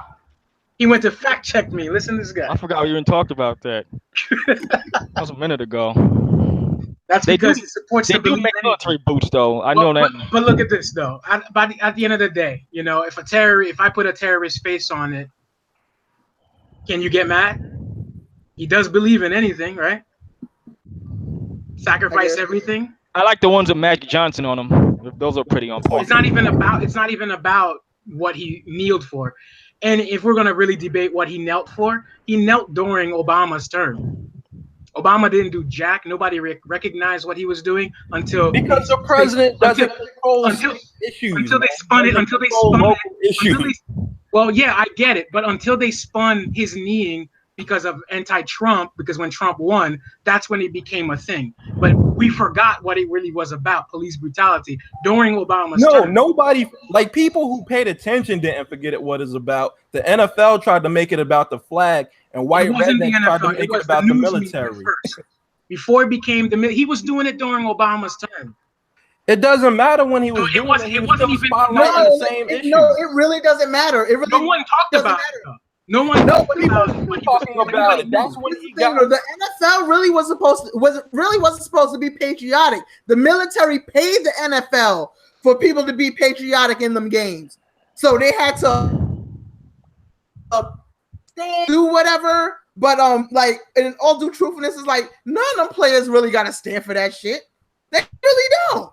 He went to fact check me. Listen to this guy. I forgot we even talked about that. That was a minute ago. That's because it supports they do make military boots, though. I know that. But look at this, though. At the end of the day, you know, if I put a terrorist face on it, can you get mad? He does believe in anything, right? Sacrifice everything. I like the ones with Magic Johnson on them. Those are pretty on point. It's not even about what he kneeled for. And if we're gonna really debate what he knelt for, he knelt during Obama's term. Obama didn't do jack. Nobody recognized what he was doing until because the president doesn't control issues. Until they spun it. Well, yeah, I get it, but until they spun his kneeing because of anti-Trump, because when Trump won, that's when it became a thing. But we forgot what it really was about, police brutality, during Obama's term. Nobody, like people who paid attention didn't forget it what it's about. The NFL tried to make it about the flag, and white rednecks tried to make it about the military. Before it became he was doing it during Obama's term. It doesn't matter when he was doing it. He was still spotlighting the same issue. No, it really doesn't matter. No one talked about it. No one talking about it. That's what he got. The NFL really wasn't supposed to be patriotic. The military paid the NFL for people to be patriotic in them games, so they had to do whatever But like in all due truthfulness, is like none of them players really gotta stand for that shit. They really don't.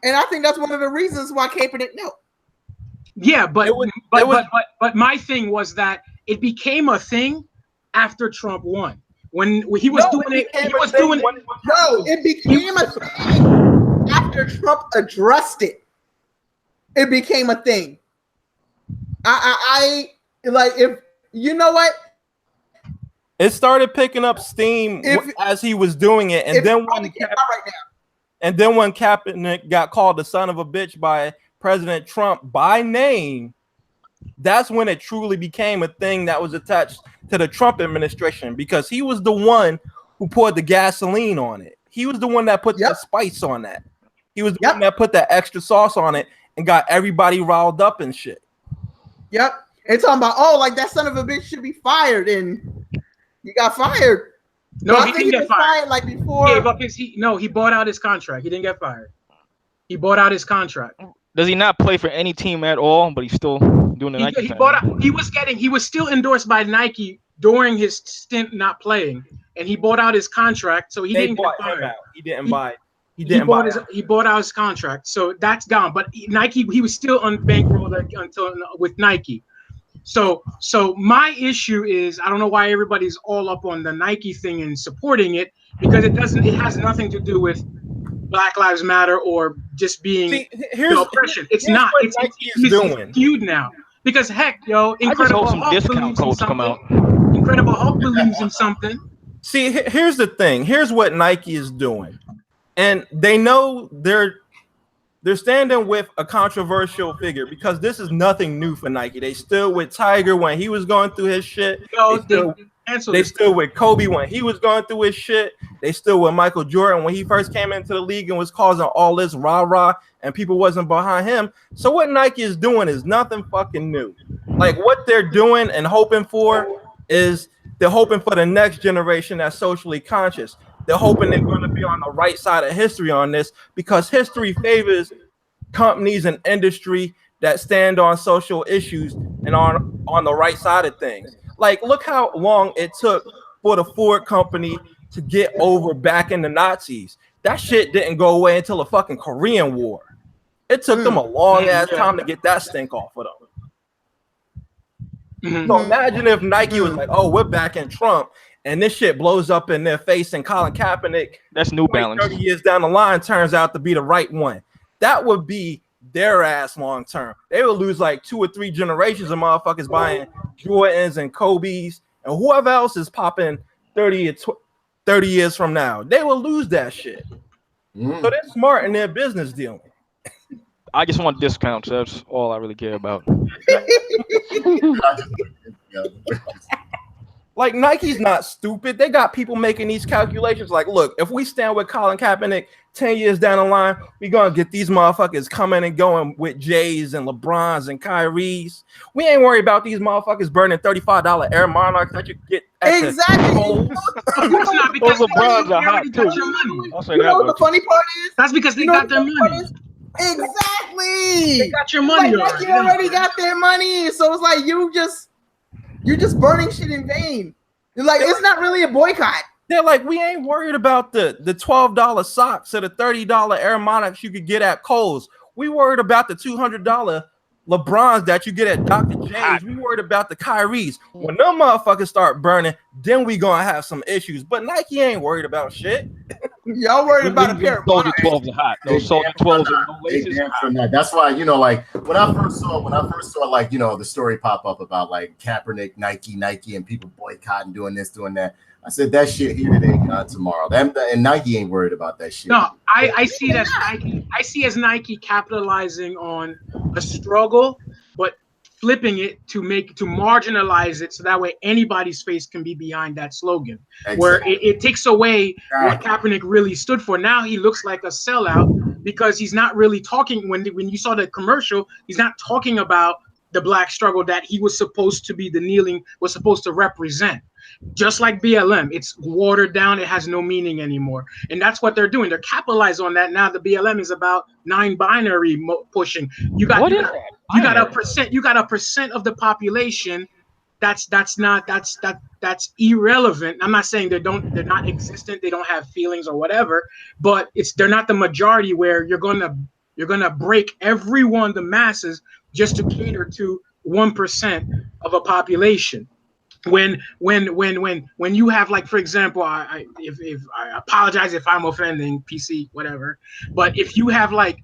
And I think that's one of the reasons why Kaepernick no. Yeah, but my thing was that it became a thing after Trump won. When he was doing it, it became a thing after Trump addressed it. It became a thing. I like, if you know what, it started picking up steam as he was doing it, and then when Kaepernick got called the son of a bitch by President Trump by name, that's when it truly became a thing that was attached to the Trump administration, because he was the one who poured the gasoline on it. He was the one that put the spice on that. He was the one that put that extra sauce on it and got everybody riled up and shit. Yep. And talking about, oh, like that son of a bitch should be fired, and he got fired. No, he didn't get fired. Like before. He bought out his contract. He didn't get fired. He bought out his contract. Does he not play for any team at all? But he's still doing the Nike thing. He was still endorsed by Nike during his stint not playing, and he bought out his contract, so he didn't get fired. He didn't buy. He bought out his contract, so that's gone. But Nike, he was still unbankrolled until with Nike. So my issue is, I don't know why everybody's all up on the Nike thing and supporting it, because it has nothing to do with Black Lives Matter or just being oppression. It's not. It's skewed now. Because heck, Incredible Hulk believes in something. See, here's the thing. Here's what Nike is doing, and they know they're standing with a controversial figure, because this is nothing new for Nike. They still with Tiger when he was going through his shit. They still with Kobe when he was going through his shit. They still with Michael Jordan when he first came into the league and was causing all this rah-rah and people wasn't behind him. So what Nike is doing is nothing fucking new. Like, what they're doing and hoping for is they're hoping for the next generation that's socially conscious. They're hoping they're going to be on the right side of history on this, because history favors companies and industry that stand on social issues and on the right side of things. Like, look how long it took for the Ford company to get over backing the Nazis. That shit didn't go away until the fucking Korean War. It took them a long ass time to get that stink off of them. So imagine if Nike was like, oh, we're backing Trump, and this shit blows up in their face, and Colin Kaepernick, that's New Balance, 30 years down the line, turns out to be the right one. That would be their ass long term. They would lose like 2 or 3 generations of motherfuckers buying Jordans and Kobe's and whoever else is popping 30 years from now. They will lose that shit. So they're smart in their business dealing. I just want discounts. That's all I really care about. Like, Nike's not stupid. They got people making these calculations. Like, look, if we stand with Colin Kaepernick 10 years down the line, we're going to get these motherfuckers coming and going with Jays and LeBrons and Kyries. We ain't worried about these motherfuckers burning $35 Air Monarchs that you get at exactly. Those LeBrons are hot too. You know what the funny part is? That's because they got their money. Exactly. They got your money. Like, Nike already got their money, so it's like you're just burning shit in vain. Like, it's not really a boycott. They're like, we ain't worried about the $12 socks or the $30 Air Monarchs you could get at Kohl's. We worried about the $200 LeBrons that you get at Dr. J's. We worried about the Kyries. When them motherfuckers start burning, then we gonna have some issues. But Nike ain't worried about shit. Y'all worried about a pair of Soldier 12s are hot. Those Soldier 12s are no laces. That's why, like, when I first saw like, the story pop up about like Kaepernick, Nike, and people boycotting, doing this, doing that, I said that shit here today, not tomorrow. And Nike ain't worried about that shit. No, I see that Nike. I see as Nike capitalizing on a struggle, but flipping it to marginalize it, so that way anybody's face can be behind that slogan. Exactly. Where it takes away what Kaepernick really stood for. Now he looks like a sellout because he's not really talking. When you saw the commercial, he's not talking about the black struggle that he was supposed to be, the kneeling was supposed to represent. Just like BLM, it's watered down. It has no meaning anymore. And that's what they're doing. They're capitalizing on that. Now the BLM is about non-binary pushing. You got a percent of the population that's irrelevant. I'm not saying they're not existent, they don't have feelings or whatever, but they're not the majority where you're gonna break everyone, the masses, just to cater to 1% of a population. When you have, like, for example, I apologize if I'm offending PC, whatever, but if you have, like,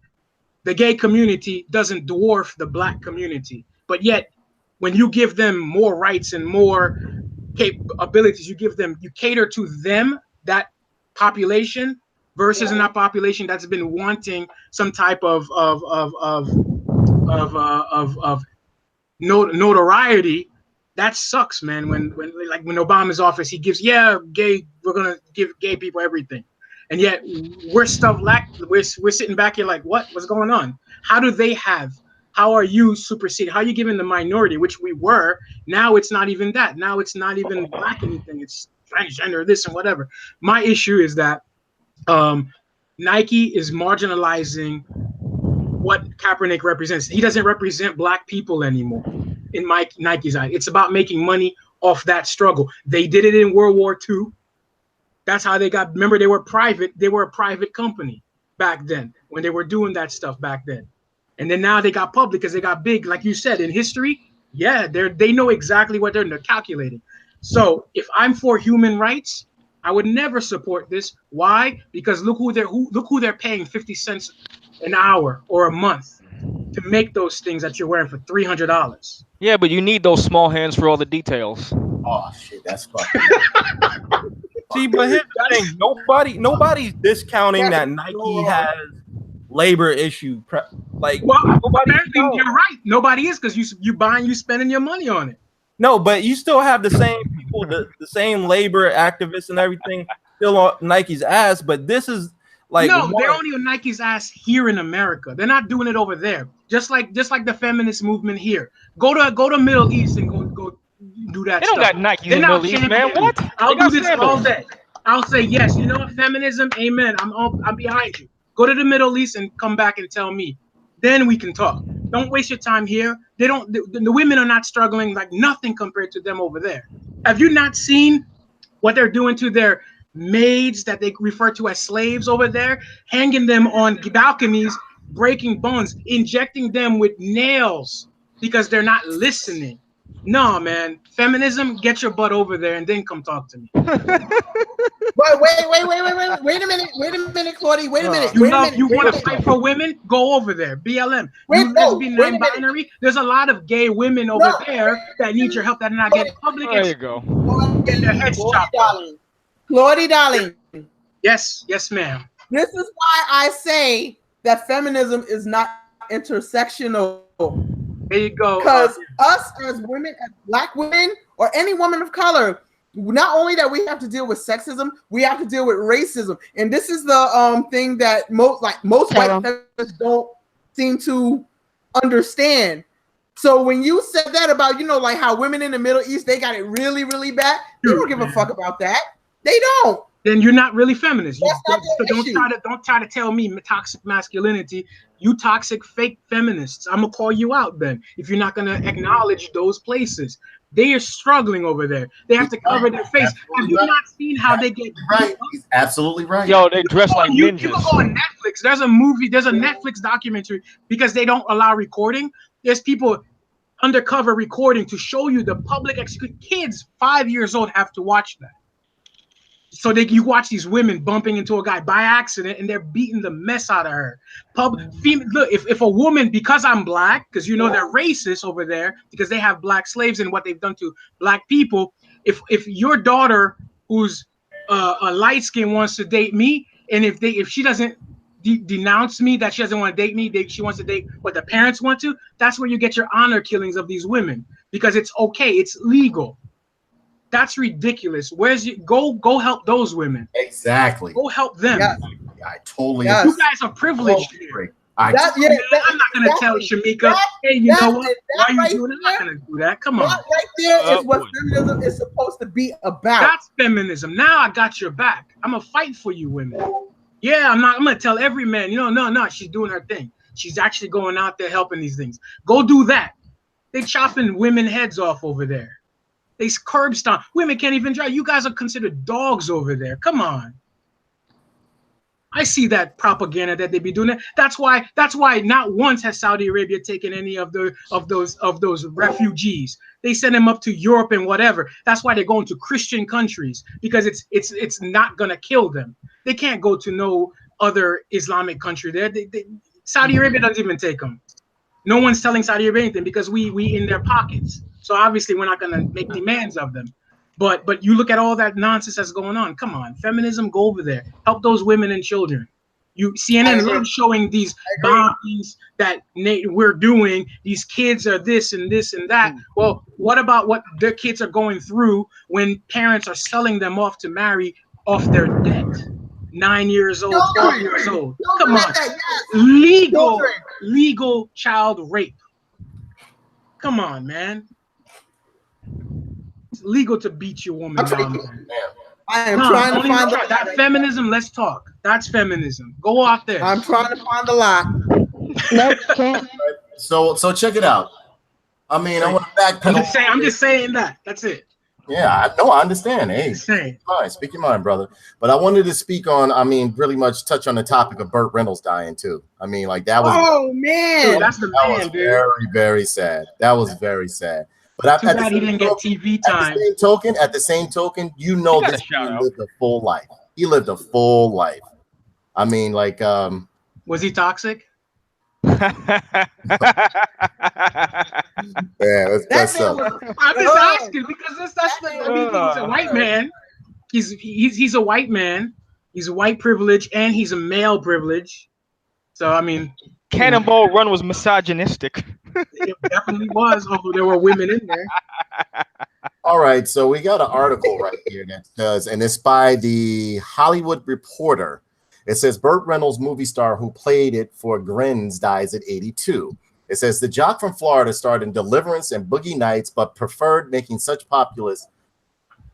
the gay community doesn't dwarf the black community, but yet when you give them more rights and more capabilities, you cater to them, that population, versus a population that's been wanting some type of notoriety. That sucks, man. When Obama's office, he gives, we're gonna give gay people everything, and yet we're sitting back here like, what's going on? How are you superseded? How are you giving the minority, which we were? Now it's not even that. Now it's not even black anything. It's transgender, this and whatever. My issue is that Nike is marginalizing what Kaepernick represents. He doesn't represent black people anymore in Nike's eye. It's about making money off that struggle. They did it in World War II. That's how they got. Remember, they were private. They were a private company back then when they were doing that stuff back then. And then now they got public because they got big, like you said, in history. Yeah, they know exactly what they're calculating. So if I'm for human rights, I would never support this. Why? Because look who they're paying 50 cents an hour or a month to make those things that you're wearing for $300. Yeah, but you need those small hands for all the details. Oh shit, that's fucking. See, but here's the thing: nobody's discounting that Nike has labor issue. Like, you're right. Nobody is, because you buying, you spending your money on it. No, but you still have the same people, the same labor activists and everything still on Nike's ass. But this is like, no, they're only on Nike's ass here in America. They're not doing it over there. Just like the feminist movement here. Go to Middle East and go do that. They don't got Nike in the Middle East, man. What? I'll do this all day. I'll say yes. You know what? Feminism, amen. I'm behind you. Go to the Middle East and come back and tell me. Then we can talk. Don't waste your time here. The women are not struggling like nothing compared to them over there. Have you not seen what they're doing to their maids that they refer to as slaves over there? Hanging them on balconies, breaking bones, injecting them with nails because they're not listening. No, man. Feminism, get your butt over there and then come talk to me. Wait a minute, Claudie. Wait a minute. You want to fight for women? Go over there. BLM. Lesbian, non-binary. There's a lot of gay women over there that need your help that are not getting public. There you go. Getting their heads chopped. Claudie, darling. Yes, ma'am. This is why I say that feminism is not intersectional. There you go. Because us as women, as black women, or any woman of color, not only that we have to deal with sexism, we have to deal with racism. And this is the thing that most white feminists don't seem to understand. So when you said that about, like how women in the Middle East, they got it really, really bad, they don't give a fuck about that. They don't. Then you're not really feminist. Don't try to tell me toxic masculinity. You toxic fake feminists. I'm gonna call you out then if you're not gonna acknowledge those places. They are struggling over there. They have to cover their face. Have you not seen how they get right? He's absolutely right. Yo, they dress like ninjas. You can go on Netflix. There's a Netflix documentary because they don't allow recording. There's people undercover recording to show you the public execution. Kids 5 years old have to watch that. So you watch these women bumping into a guy by accident and they're beating the mess out of her. Look, if a woman, because I'm black, because they're racist over there because they have black slaves and what they've done to black people. If your daughter, who's a light skin, wants to date me, and if she doesn't denounce me that she doesn't want to date me, she wants to date what the parents want to, that's where you get your honor killings of these women because it's okay, it's legal. That's ridiculous. Go help those women. Exactly. Go help them. Yes. I totally. Yes. You guys are privileged. I'm not gonna tell Shamika, hey, you know what? Why are you doing it? I'm not gonna do that. Come on. That right there is what feminism is supposed to be about. That's feminism. Now I got your back. I'm gonna fight for you women. Yeah, I'm gonna tell every man, no, she's doing her thing. She's actually going out there helping these things. Go do that. They chopping women heads off over there. They curb stomp. Women can't even drive. You guys are considered dogs over there. Come on. I see that propaganda that they be doing. That's why not once has Saudi Arabia taken any of those refugees. They send them up to Europe and whatever. That's why they're going to Christian countries, because it's not gonna kill them. They can't go to no other Islamic country there. Saudi Arabia doesn't even take them. No one's telling Saudi Arabia anything because we in their pockets. So obviously we're not gonna make demands of them. But you look at all that nonsense that's going on. Come on, feminism, go over there. Help those women and children. CNN loves showing these bombings that we're doing. These kids are this and this and that. Well, what about what their kids are going through when parents are selling them off to marry off their debt? 9 years old, 12 years old. Come on. Legal child rape. Come on, man. It's legal to beat your woman down. I am trying to find that feminism. Let's talk. That's feminism. Go out there. I'm trying to find the lie. Nope, can't. So check it out. I mean, I want to backpedal. I'm just saying that. That's it. Yeah, I understand. Hey, speak your mind, brother. But I wanted to speak on, really much touch on the topic of Burt Reynolds dying too. Like that was. Oh man, that's the that man, was dude. Very, very sad. That was very sad. But Too bad he didn't get TV time. At the same token, you know this man lived a full life. He lived a full life. Was he toxic? Yeah, that's I'm just asking because that's he's a white man. He's a white man. He's a white privilege and he's a male privilege. So Cannonball Run was misogynistic. It definitely was, although there were women in there. All right, so we got an article right here that says, and it's by the Hollywood Reporter. It says Burt Reynolds, movie star who played it for Grins, dies at 82. It says the jock from Florida starred in Deliverance and Boogie Nights, but preferred making such populist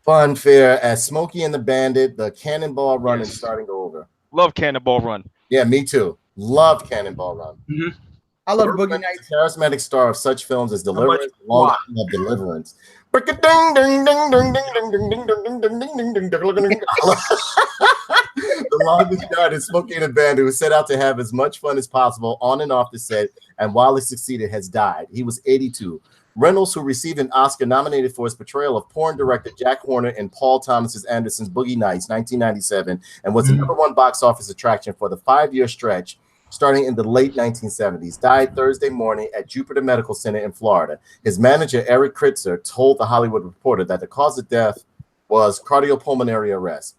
fun fare as Smokey and the Bandit, the Cannonball Run, and Starting Over. Love Cannonball Run. Yeah, me too. Love Cannonball Run. Mm-hmm. I love Boogie Nights. Charismatic star of such films as Deliverance, Long Island of Deliverance. The longest yard is Smokey and the Bandit, who set out to have as much fun as possible on and off the set, and while he succeeded, has died. He was 82. Reynolds, who received an Oscar nominated for his portrayal of porn director Jack Horner in Paul Thomas Anderson's Boogie Nights, 1997, and was the #1 box office attraction for the 5-year stretch starting in the late 1970s, died Thursday morning at Jupiter Medical Center in Florida. His manager, Eric Kritzer, told the Hollywood Reporter that the cause of death was cardiopulmonary arrest.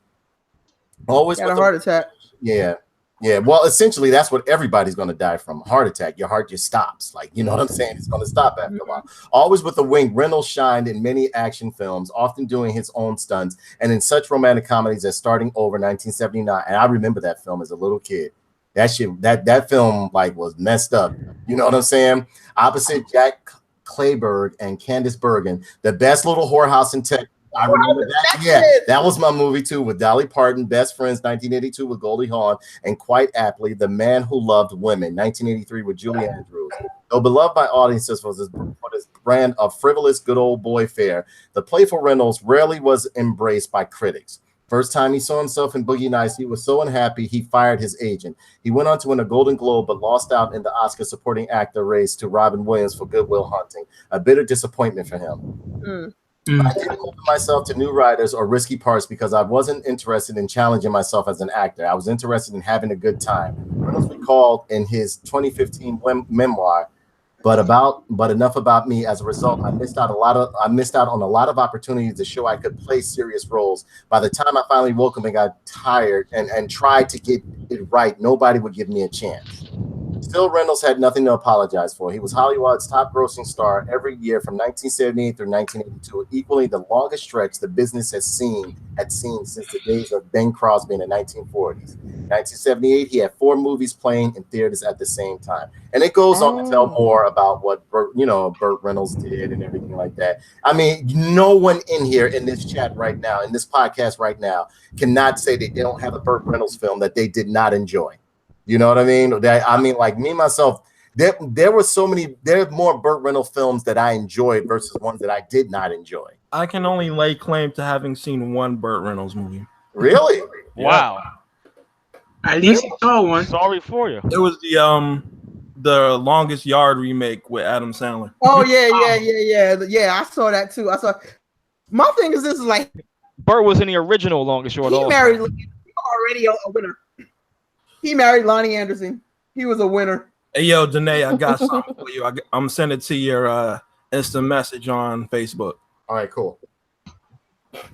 Always got a heart attack. Yeah. Well, essentially, that's what everybody's going to die from. Heart attack. Your heart just stops. You know what I'm saying? It's going to stop after a while. Always with a wing, Reynolds shined in many action films, often doing his own stunts, and in such romantic comedies as Starting Over, 1979. And I remember that film as a little kid. That shit, that film was messed up. You know what I'm saying? Opposite Jack Clayburgh and Candice Bergen, the best little whorehouse in Texas. I remember that. Yeah, that was my movie too, with Dolly Parton, Best Friends, 1982 with Goldie Hawn, and quite aptly, The Man Who Loved Women, 1983 with Julie Andrews. Though beloved by audiences for his brand of frivolous good old boy fare, the playful Reynolds rarely was embraced by critics. First time he saw himself in Boogie Nights, he was so unhappy he fired his agent. He went on to win a Golden Globe, but lost out in the Oscar supporting actor race to Robin Williams for Good Will Hunting. A bitter disappointment for him. I didn't open myself to new writers or risky parts because I wasn't interested in challenging myself as an actor. I was interested in having a good time. Reynolds recalled in his 2015 memoir, but enough about me. As a result, I missed out on a lot of opportunities to show I could play serious roles. By the time I finally woke up and got tired and tried to get it right, nobody would give me a chance. Still, Reynolds had nothing to apologize for. He was Hollywood's top-grossing star every year from 1978 through 1982, equally the longest stretch the business had seen since the days of Bing Crosby in the 1940s. In 1978, he had 4 movies playing in theaters at the same time. And it goes on to tell more about what Burt Reynolds did and everything like that. No one in here in this chat right now, in this podcast right now, cannot say that they don't have a Burt Reynolds film that they did not enjoy. You know what I mean? Like me, myself, there were so many, there are more Burt Reynolds films that I enjoyed versus ones that I did not enjoy. I can only lay claim to having seen one Burt Reynolds movie. Really? Wow. At least he saw one. Sorry for you. It was the Longest Yard remake with Adam Sandler. Oh yeah. I saw that too. I saw. My thing is, this is like Burt was in the original Longest Yard. he also. married already a winner. He married Lonnie Anderson. He was a winner. Hey, yo, Danae, I got something for you. I'm sending it to your instant message on Facebook. All right, cool.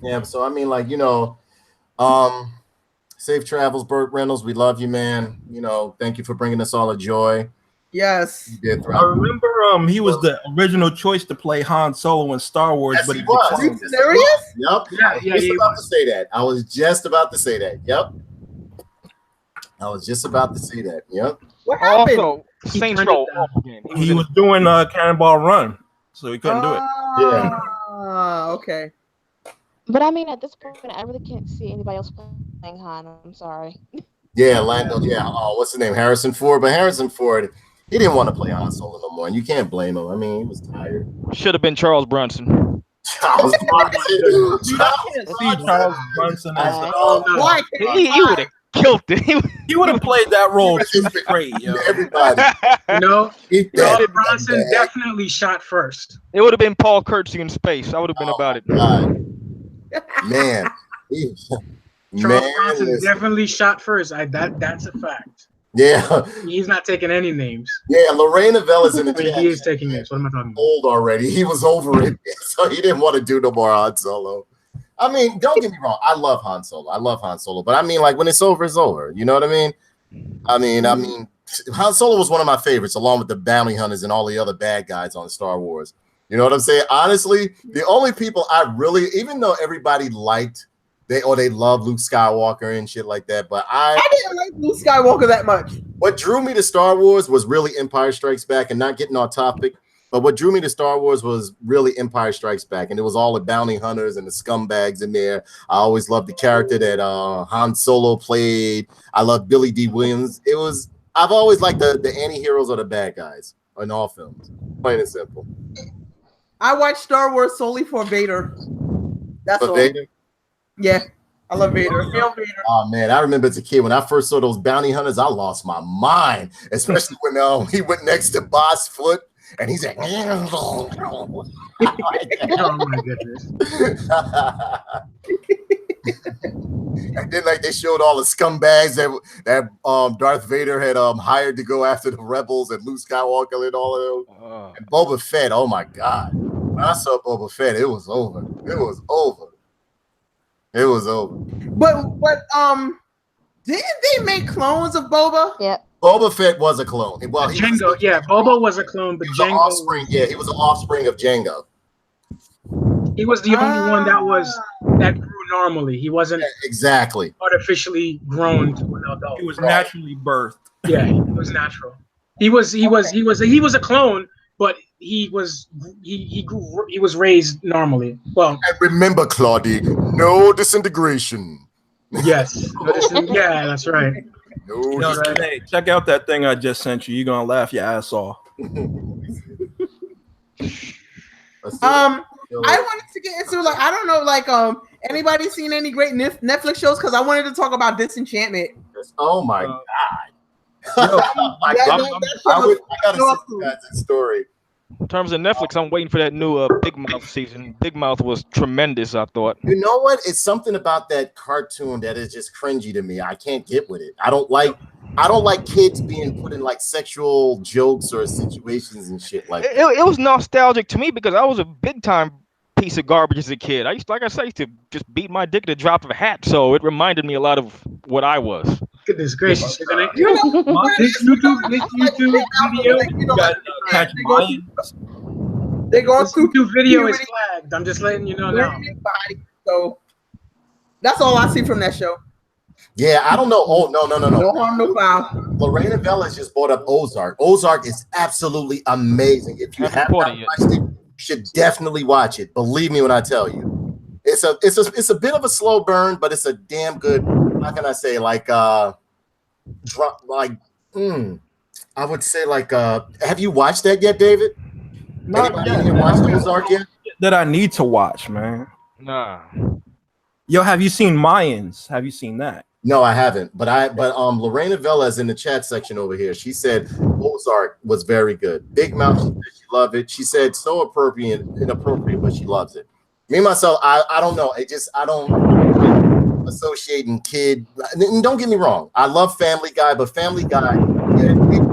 Yeah, so I mean, like, safe travels, Burt Reynolds. We love you, man. Thank you for bringing us all a joy. Yes. You did I throughout. remember he was the original choice to play Han Solo in Star Wars, Yes, but he he was. declined. You serious? Yep. Yeah, I was yeah, just he about was. to say that. I was just about to say that. Yep. I was just about to say that. Yep. What happened? Also, Saints turned it Row. down. Again. He was doing Cannonball Run, so he couldn't do it. Yeah. Okay. But I mean, at this point, I really can't see anybody else playing Han. I'm sorry. Yeah, Lando. Yeah. Oh, what's the name? Harrison Ford. But Harrison Ford, he didn't want to play Han Solo no more, and you can't blame him. I mean, he was tired. Should have been Charles Brunson. I was about to say, See Charles Bronson as Why? He would have killed it. he would have played that role too great, yo. everybody. You know, He Charles did. Bronson definitely shot first. It would have been Paul Kersey in space. I would have been about it. God. Man. Charles Bronson listen. definitely shot first. That's a fact. Yeah. He's not taking any names. Yeah, Lorena Vella's in the I mean, chat. he is taking names. What am I talking about? Old already. He was over it. So he didn't want to do no more Han Solo. I mean, don't get me wrong. I love Han Solo. But I mean, like, when it's over, it's over. You know what I mean? I mean, Han Solo was one of my favorites, along with the bounty hunters and all the other bad guys on Star Wars. You know what I'm saying? Honestly, the only people I really, even though everybody liked, they love Luke Skywalker and shit like that, but I didn't like Luke Skywalker that much. what drew me to Star Wars was really Empire Strikes Back, and not getting off topic, but what drew me to Star Wars was really Empire Strikes Back, and it was all the bounty hunters and the scumbags in there. I always loved the character that Han Solo played. I love Billy D. Williams. I've always liked the anti-heroes or the bad guys in all films. Plain and simple. I watched Star Wars solely for Vader. That's But all. Vader? Yeah, I love Vader. Hail Vader. Oh man, I remember as a kid when I first saw those bounty hunters, I lost my mind, especially when he went next to Boss Foot and he's like, Oh my goodness. and then like they showed all the scumbags that Darth Vader had hired to go after the rebels and Luke Skywalker and all of them. And Boba Fett, oh my god. When I saw Boba Fett, it was over. It was over. It was over. But didn't they make clones of Boba? Yep. Boba Fett was a clone. Well, he Jango, was, yeah, Boba was a clone, but he was an Jango, offspring. Yeah, he was an offspring of Jango. he was the only one that grew normally. He wasn't Exactly. artificially grown to an adult. He was naturally birthed. Yeah, it was natural. He was a clone, but he was raised normally. Well, And remember, Claudie, no disintegration. yes, yeah, that's right. No Yo, Renee, check out that thing I just sent you. You're gonna laugh your ass off. I wanted to get into I don't know anybody seen any great Netflix shows, because I wanted to talk about Disenchantment. Oh my god. Yo, Oh my That- God. that show I was gotta awesome. see you guys that story. In terms of Netflix, I'm waiting for that new Big Mouth season. Big Mouth was tremendous, I thought. You know what? It's something about that cartoon that is just cringy to me. I can't get with it. I don't like kids being put in like sexual jokes or situations and shit like that. It was nostalgic to me because I was a big time piece of garbage as a kid. I used to just beat my dick at the drop of a hat, so it reminded me a lot of what I was. Goodness gracious, you're gonna You know, this YouTube video, catch they Mayans. They're going this through YouTube video is puberty, flagged. I'm just letting you know learning now. their body. So that's all I see from that show. Yeah, I don't know. Oh no. No harm, no foul. Lorena Velas just brought up Ozark. Ozark is absolutely amazing. If you Haven't have caught not it yet. watched it, you should definitely watch it. Believe me when I tell you. It's a bit of a slow burn, but it's a damn good. How can I say I would say have you watched that yet, David? Not Anybody yet. here watched Ozark yet? that I need to watch, man. Nah. Yo, have you seen Mayans? Have you seen that? No, I haven't. But Lorena Velez in the chat section over here, she said Ozark was very good. Big Mouth, she said she loved it. She said so inappropriate, but she loves it. Me myself, I don't know. I don't associating kid. And don't get me wrong, I love Family Guy, but Family Guy,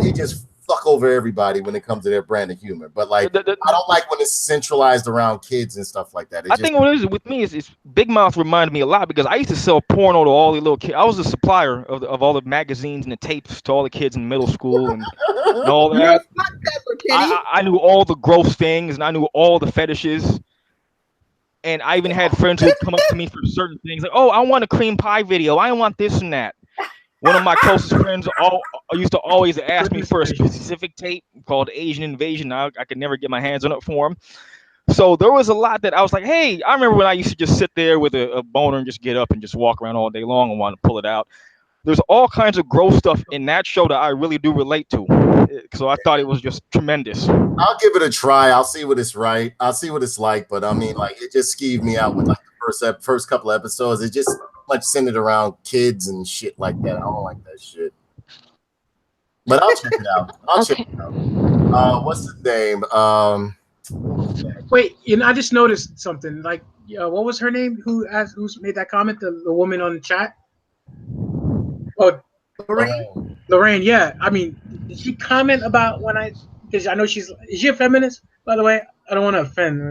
they just fuck over everybody when it comes to their brand of humor. But like, I don't like when it's centralized around kids and stuff like that. I think what it is with me is Big Mouth reminded me a lot because I used to sell porno to all the little kids. I was a supplier of all the magazines and the tapes to all the kids in middle school and all that. I knew all the gross things and I knew all the fetishes. And I even had friends who would come up to me for certain things like, "Oh, I want a cream pie video. I want this and that." One of my closest friends used to always ask me for a specific tape called Asian Invasion. I could never get my hands on it for him. So there was a lot that I was like, hey, I remember when I used to just sit there with a boner and just get up and just walk around all day long and want to pull it out. There's all kinds of gross stuff in that show that I really do relate to. So I thought it was just tremendous. I'll give it a try. I'll see what it's right. I'll see what it's like. But I mean, like, it just skeeved me out with like the first couple of episodes. It just much centered around kids and shit like that. I don't like that shit. But I'll check it out. Check it out. What's his name? Wait, I just noticed something. Like, what was her name? Who made that comment? The woman on the chat. Oh, Lorraine. Yeah. I mean, did she comment about because I know is she a feminist, by the way? I don't want to offend.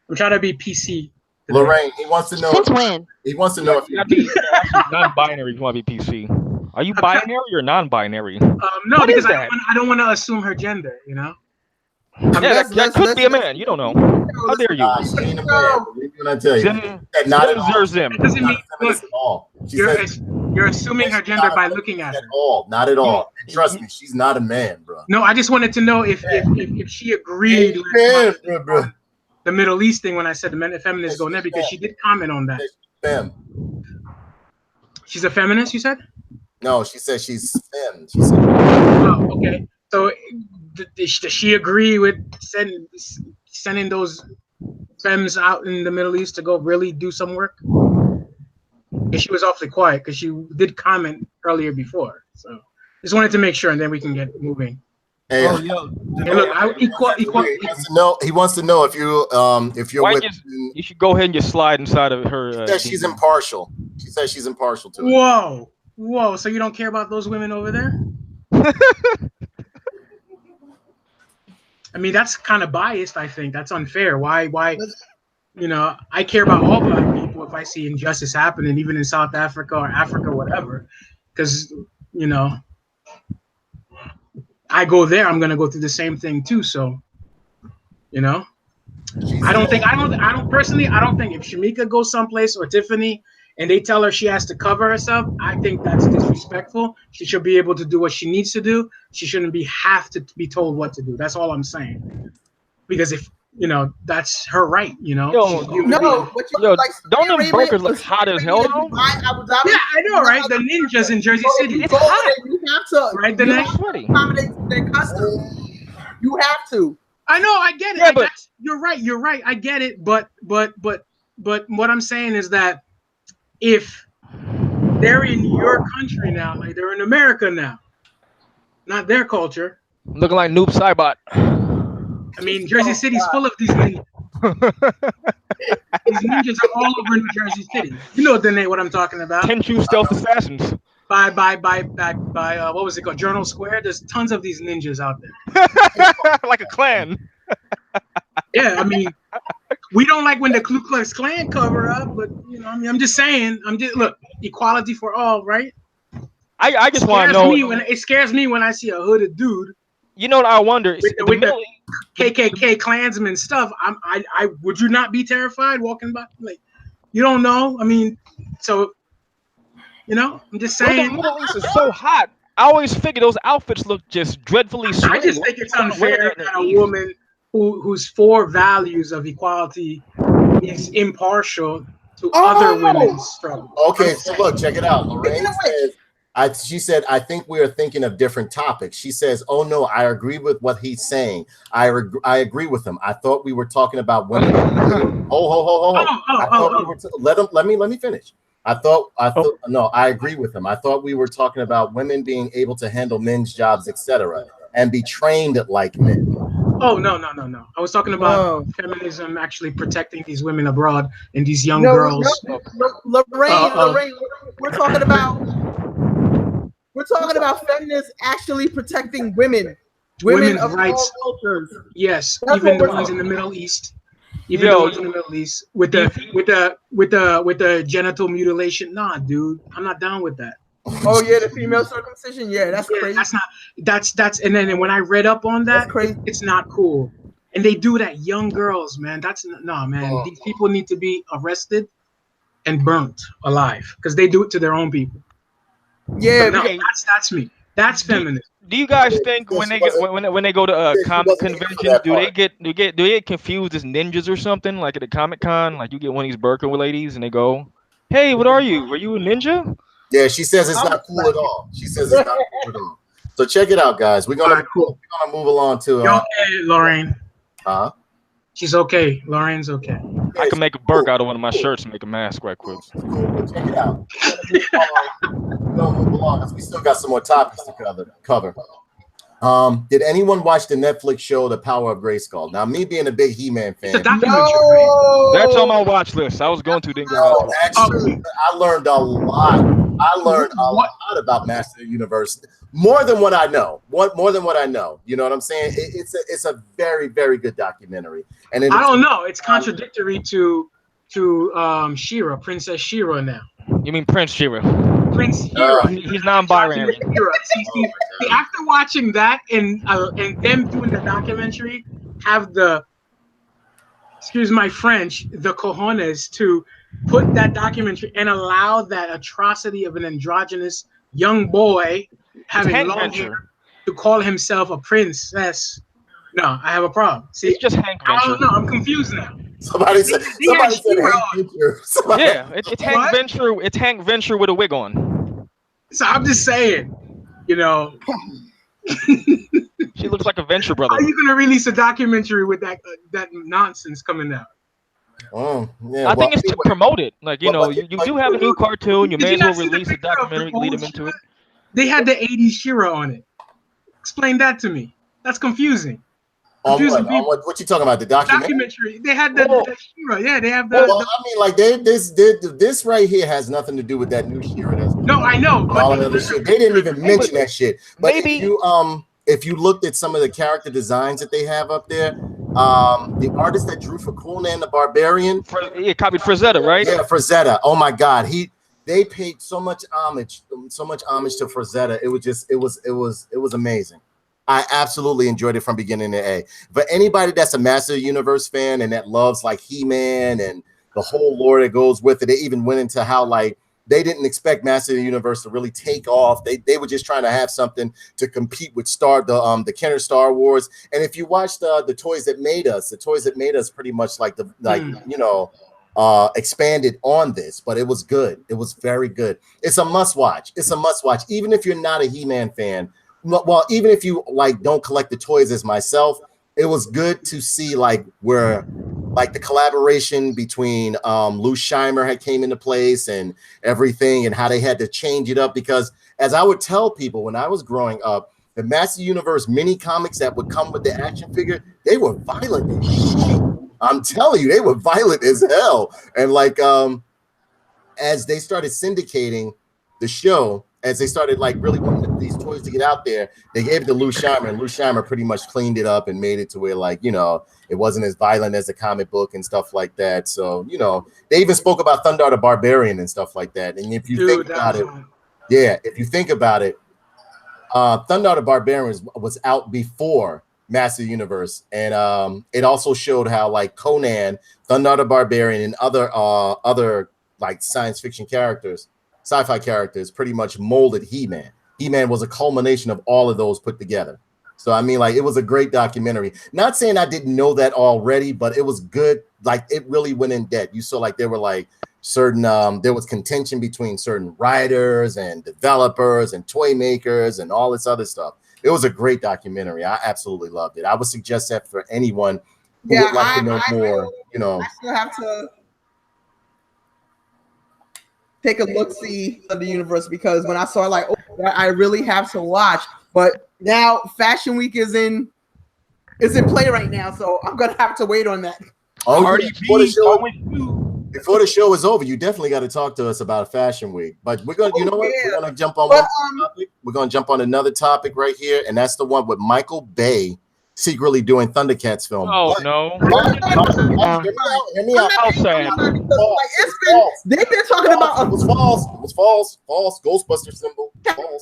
I'm trying to be PC. Lorraine, he wants to know. Since when? He wants to know if you're non-binary. You want to be PC? Are you binary or non-binary? No, because I don't want to assume her gender. That could be a man. You don't know. How dare you? She ain't a man. When I tell you, not at all. It doesn't mean at all. You're assuming her gender by looking at her. Not at all. And trust me, she's not a man, bro. No, I just wanted to know if she agreed with the Middle East thing when I said the feminists go there, because she did comment on that. She's a feminist, you said? No, she said she's femme. She said. Oh, okay. So does she agree with sending those femmes out in the Middle East to go really do some work? Because she was awfully quiet because she did comment earlier before. So just wanted to make sure, and then we can get moving. Hey, look, he wants to know if you're with. You should go ahead and just slide inside of her. She says she's impartial. She says she's impartial to it. Whoa! So you don't care about those women over there? I mean, that's kind of biased. I think that's unfair. Why? I care about all Black people if I see injustice happening, even in South Africa or Africa, whatever. Because I go there, I'm gonna go through the same thing too. So, I don't think if Shamika goes someplace or Tiffany and they tell her she has to cover herself, I think that's disrespectful. She should be able to do what she needs to do. She shouldn't have to be told what to do. That's all I'm saying. Because if that's her right. Don't them brokers look hot as hell though? Yeah, I know, right? The ninjas in Jersey City. It's hot. You have to, right? Accommodate their customs. You have to. I know, I get it. Yeah, but you're right. I get it. But what I'm saying is that if they're in your country now, like they're in America now, not their culture. Looking like Noob Saibot. I mean, Jersey City's full of these ninjas. These ninjas are all over New Jersey City. You know, Danae, what I'm talking about. Tenchu Stealth Assassins. By what was it called? Journal Square. There's tons of these ninjas out there. Like a clan. Yeah, I mean, we don't like when the Ku Klux Klan cover up, but I'm just saying. Look, equality for all, right? I just want to know. It scares me when I see a hooded dude. You know what I wonder? With the KKK Klansmen stuff. I would you not be terrified walking by? Like, you don't know. I mean, so I'm just saying. The Middle East is so hot. I always figure those outfits look just dreadfully sweaty. I just think it's unfair that a woman whose four values of equality is impartial to other women's struggle. Okay, so look, check it out. Lorraine says She said, I think we are thinking of different topics. She says, oh no, I agree with what he's saying. I agree with him. I thought we were talking about women. Let me finish. No, I agree with him. I thought we were talking about women being able to handle men's jobs, etc., and be trained like men. Oh no. I was talking about feminism actually protecting these women abroad and these young girls. Lorraine, we're talking about feminists actually protecting women's of rights. all cultures. Yes, That's even the what ones in the Middle East. Even the ones in the Middle East with the genital mutilation. Nah, dude, I'm not down with that. Oh yeah, the female circumcision. Yeah, that's crazy. That's and then when I read up on that, crazy. It's not cool. And they do that young girls, man. Man. These people need to be arrested and burnt alive because they do it to their own people. Yeah, that's me. That's feminist. Do you guys think when they go to comic conventions, do they get confused as ninjas or something? Like at a Comic Con, like you get one of these Burka ladies and they go, "Hey, what are you? Are you a ninja?" Yeah, she says it's not cool at all. She says it's not cool at all. So check it out, guys. We're gonna move along to. You're okay, Lorraine. Huh? She's okay. Lorraine's okay. I can make a burk out of one of my shirts and make a mask right quick. Cool. Check it out. We're gonna move along because we still got some more topics to cover. Did anyone watch the Netflix show The Power of Grayskull? Now, me being a big He-Man fan, that's on my watch list. I was going to didn't go. Actually, I learned a lot. Lot about Master of the Universe, more than what I know. More than what I know. You know what I'm saying? It's a very, very good documentary. And I don't know. It's contradictory to She-Ra, Princess She-Ra now. You mean Prince She-Ra? Prince She-Ra. He's non-binary. See, after watching that and them doing the documentary, have the, excuse my French, the cojones to put that documentary and allow that atrocity of an androgynous young boy having long hair to call himself a princess. No, I have a problem. See, it's just Hank Venture. I don't know. I'm confused now. Somebody said Hank Venture. Yeah, it's Hank Venture. It's Hank Venture with a wig on. So I'm just saying, you know. She looks like a Venture brother. How are you gonna release a documentary with that nonsense coming out? Oh, yeah, I think it's to promote it. Like, you know, you do have a new cartoon. You may as well release a documentary, lead them into it. They had the 80s She-Ra on it. Explain that to me. That's confusing. What you talking about? The documentary? They had the She-Ra. Yeah, they have the. Well, I mean, like this right here has nothing to do with that new She-Ra. No, I know. All other shit. They didn't even mention that shit. But maybe if you looked at some of the character designs that they have up there, the artist that drew for Conan the Barbarian, copied Frazetta, right? Yeah, Frazetta. Oh my God, they paid so much homage to Frazetta. It was amazing. I absolutely enjoyed it from beginning to end. But anybody that's a Master of the Universe fan and that loves like He-Man and the whole lore that goes with it, they even went into how like they didn't expect Master of the Universe to really take off. They were just trying to have something to compete with the Kenner Star Wars. And if you watch the Toys That Made Us, pretty much like expanded on this, but it was good. It was very good. It's a must watch. Even if you're not a He-Man fan. Well, even if you like don't collect the toys as myself, it was good to see like where like the collaboration between Lou Scheimer had came into place and everything and how they had to change it up, because as I would tell people when I was growing up, the Master Universe mini comics that would come with the action figure, they were violent as shit. I'm telling you, they were violent as hell. And like as they started syndicating the show, as they started like really wanting these toys to get out there, they gave it to Lou Scheimer, and Lou Scheimer pretty much cleaned it up and made it to where like, you know, it wasn't as violent as the comic book and stuff like that. So, you know, they even spoke about Thundarr the Barbarian and stuff like that. And if you think about it, Thundarr the Barbarian was out before Master Universe. And it also showed how like Conan, Thundarr the Barbarian, and other like science fiction characters, sci-fi characters pretty much molded He-Man. He-Man was a culmination of all of those put together. So, I mean, like, it was a great documentary. Not saying I didn't know that already, but it was good like it really went in depth. You saw like there were like certain there was contention between certain writers and developers and toy makers and all this other stuff. It was a great documentary. I absolutely loved it. I would suggest that for anyone who would like to know more. You know, I still have to take a look-see of the universe, because when I saw like, oh, I really have to watch. But now Fashion Week is in play right now, so I'm gonna have to wait on that. oh, Cardi before the B, show, going to- before the show is over, you definitely got to talk to us about Fashion Week. But we're gonna, you know what? yeah. We're gonna jump on But, one topic. We're gonna jump on another topic right here, and that's the one with Michael Bay secretly doing Thundercats film. Oh But- no. Hear me out. How sad. Like, it's been, they've been talking about It was false. It was false. False. Ghostbuster symbol. False.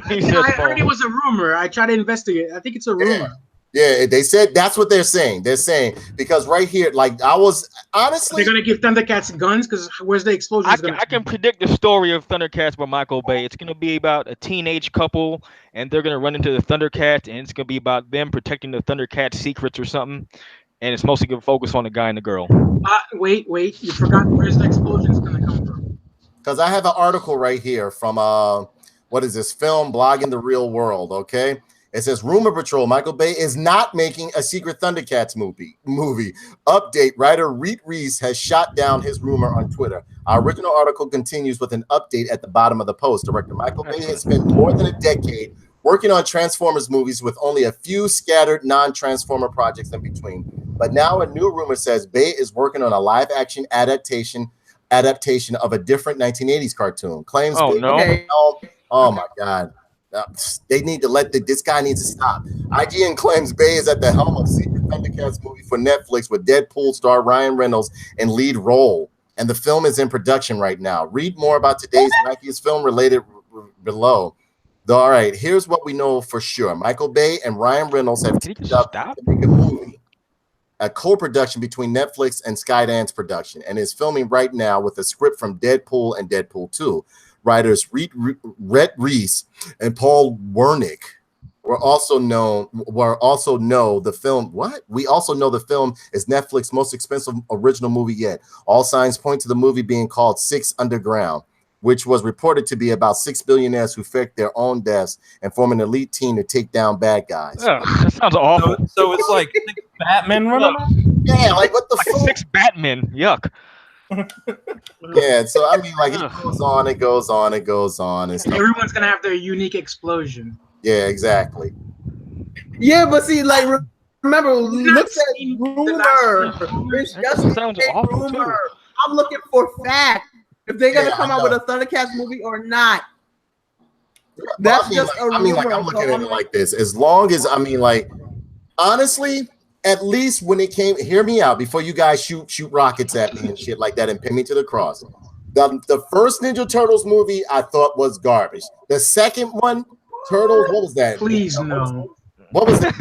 He said I heard it false. was a rumor. I tried to investigate. I think it's a rumor. Yeah, they said that's what they're saying. They're saying because right here, like I was honestly, They're gonna give Thundercats guns because where's the explosion? I can predict the story of Thundercats by Michael Bay. It's gonna be about a teenage couple, and they're gonna run into the Thundercats, and it's gonna be about them protecting the Thundercats' secrets or something. And it's mostly gonna focus on the guy and the girl. Wait, you forgot where's the explosion's gonna come from. because I have an article right here from what is this film blogging the real world? Okay. It says Rumor Patrol, Michael Bay is not making a secret Thundercats movie. Update, writer Reed Reese has shot down his rumor on Twitter. Our original article continues with an update at the bottom of the post. Director Michael Bay has spent more than a decade working on Transformers movies with only a few scattered non-Transformer projects in between. But now a new rumor says Bay is working on a live-action adaptation of a different 1980s cartoon. Claims Oh, Bay- no. Okay. Oh my God. They need to this guy needs to stop. IGN claims Bay is at the helm of Secret Thundercats movie for Netflix with Deadpool star Ryan Reynolds in lead role, and the film is in production right now. Read more about today's wackiest film related below. All right, here's what we know for sure: Michael Bay and Ryan Reynolds have Did he teamed just up stop? to make a movie, a co-production between Netflix and Skydance Production, and is filming right now with a script from Deadpool and Deadpool 2. Writers Rhett Reese and Paul Wernick we also know the film. What? We also know the film is Netflix's most expensive original movie yet. All signs point to the movie being called Six Underground, which was reported to be about 6 billionaires who faked their own deaths and form an elite team to take down bad guys. Ugh, that sounds awful. So it's like Batman running. Yeah, like what the Like fuck? 6 Batmen. Yuck. Yeah, so I mean, like it goes on, it goes on, it goes on, and stuff. Everyone's gonna have their unique explosion. Yeah, exactly. Yeah, but see, like, remember, look seen at the rumor. last- It's That just sounds a awful, too. rumor. I'm looking for fact if they're gonna Yeah, come I out with know. a Thundercats movie or not. Well, That's I mean, just like, a I mean, like rumor, I'm looking so at I'm it like- like this. As long as I mean, like, honestly, at least when it came, hear me out before you guys shoot rockets at me and shit like that and pin me to the cross. The first Ninja Turtles movie I thought was garbage. The second one, Turtles, what was that? Please no. What was that?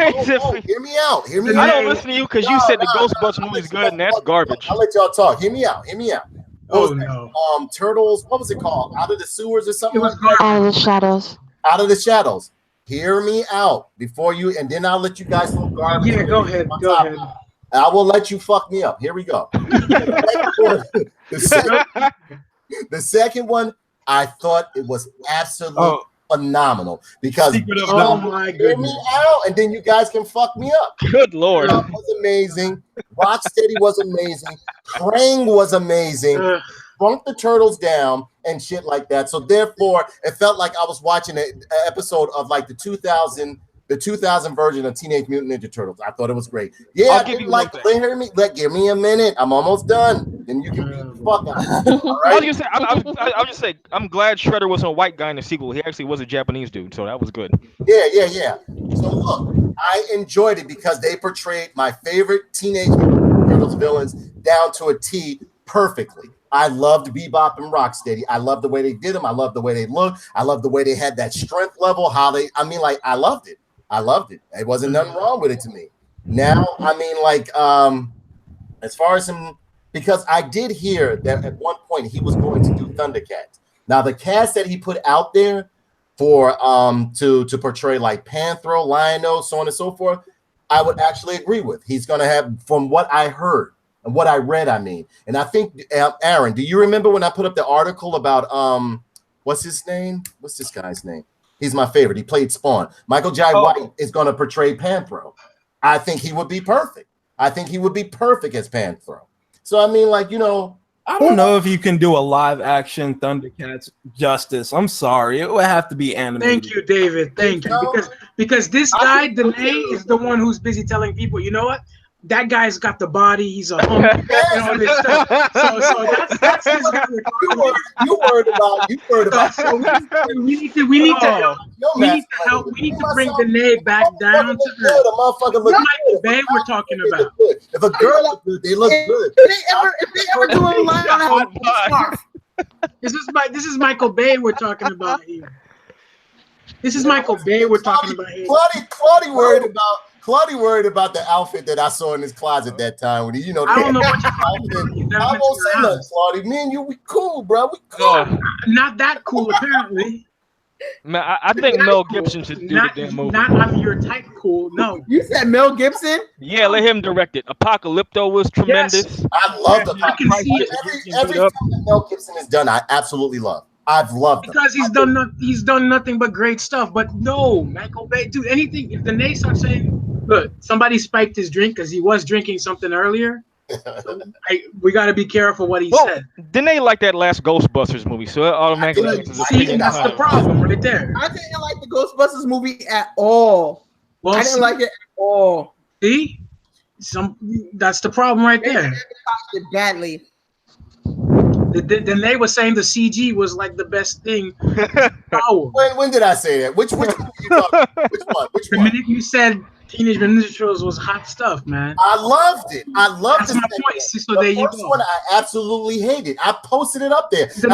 Oh, hear me out. Hear me I out. don't listen to you because you said the Ghostbusters movie is good and that's garbage. I'll let y'all talk. Hear me out. Hear me out. What was Oh that? no. Turtles, what was it called? Out of the Sewers or something It was like that? Out of the shadows. Out of the Shadows. Hear me out before you, and then I'll let you guys know garbage. Yeah, go ahead. On Go top. ahead. I will let you fuck me up. Here we go. The second one, I thought it was absolutely Oh, phenomenal because Secret of Oh Dumbledore. my hear goodness. me out, and then you guys can fuck me up. Good lord. It was amazing. Rocksteady was amazing. Krang was amazing. Ugh. Shrunk the Turtles down and shit like that. So therefore, it felt like I was watching an episode of like the 2000 version of Teenage Mutant Ninja Turtles. I thought it was great. Yeah, I'll I give didn't you like. one thing. Hear me? Give me a minute. I'm almost done. Then you can beat the fuck out. All I was right. just saying, I'll just say, I'm glad Shredder wasn't a white guy in the sequel. He actually was a Japanese dude, so that was good. Yeah. So look, I enjoyed it because they portrayed my favorite Teenage Mutant Turtles villains down to a T perfectly. I loved Bebop and Rocksteady. I loved the way they did them. I loved the way they looked. I loved the way they had that strength level. I loved it. I loved it. It wasn't nothing wrong with it to me. Now, I mean, like, as far as him, because I did hear that at one point he was going to do Thundercats. Now, the cast that he put out there for to portray like Panthro, Lion-O, so on and so forth, I would actually agree with. He's going to have, from what I heard and what I read, I mean. And I think, Aaron, do you remember when I put up the article about, what's his name? What's this guy's name? He's my favorite. He played Spawn. Michael Jai White is going to portray Panthro. I think he would be perfect. I think he would be perfect as Panthro. So, I mean, like, you know, I don't know if you can do a live action Thundercats justice. I'm sorry. It would have to be animated. Thank you, David. Thank you. Because this guy, Danae, is the one who's busy telling people, you know what? That guy's got the body. He's a hunk and all this stuff. So that's his guy. You worried about. So we need to help. We need to bring Danae back down to earth. Michael Bay we're talking about. If a girl looks good, they look good. If they ever do a line on that, This is Michael Bay we're talking about here. This is Michael Bay we're talking about here. Claudia worried about the outfit that I saw in his closet that time when he, you know. I don't know what you're talking about. I won't say nothing, Claudia. Me and you, we cool, bro. We cool. Not that cool, apparently. Man, I think Mel Gibson should do the damn movie. Not I'm your type cool. No. You said Mel Gibson? Yeah, let him direct it. Apocalypto was tremendous. Yes. I love the. I can see it. Everything that Mel Gibson has done, I absolutely love. I've loved him. Because he's done nothing but great stuff. But no, Michael Bay, dude, anything. If Danae starts saying, look, somebody spiked his drink because he was drinking something earlier. We got to be careful what he said. Didn't they like that last Ghostbusters movie? So it automatically makes his opinion that's the problem right there. I didn't like the Ghostbusters movie at all. Well, I didn't like it at all. See, that's the problem right there. Badly. Then they were saying the CG was like the best thing. When did I say that? Which one? Which The one? minute you said Teenage Mutant Ninja Turtles was hot stuff, man. I loved it. I loved That's it. my point. So there you First go. one I absolutely hated. I posted it up there. When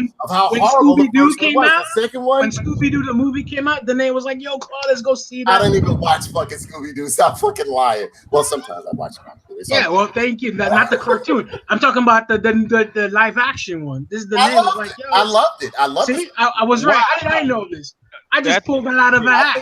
Scooby-Doo came out. The second one. When Scooby-Doo the movie came out, Danae was like, "Yo, Claude, let's go see that." I don't even watch fucking Scooby-Doo. Stop fucking lying. Well, sometimes I watch it. Yeah, well, thank you. Not the cartoon. I'm talking about the live action one. This is Danae was like, "Yo, I loved it. I loved it. See, I was right. How did I know this? I just pulled that out of a hat.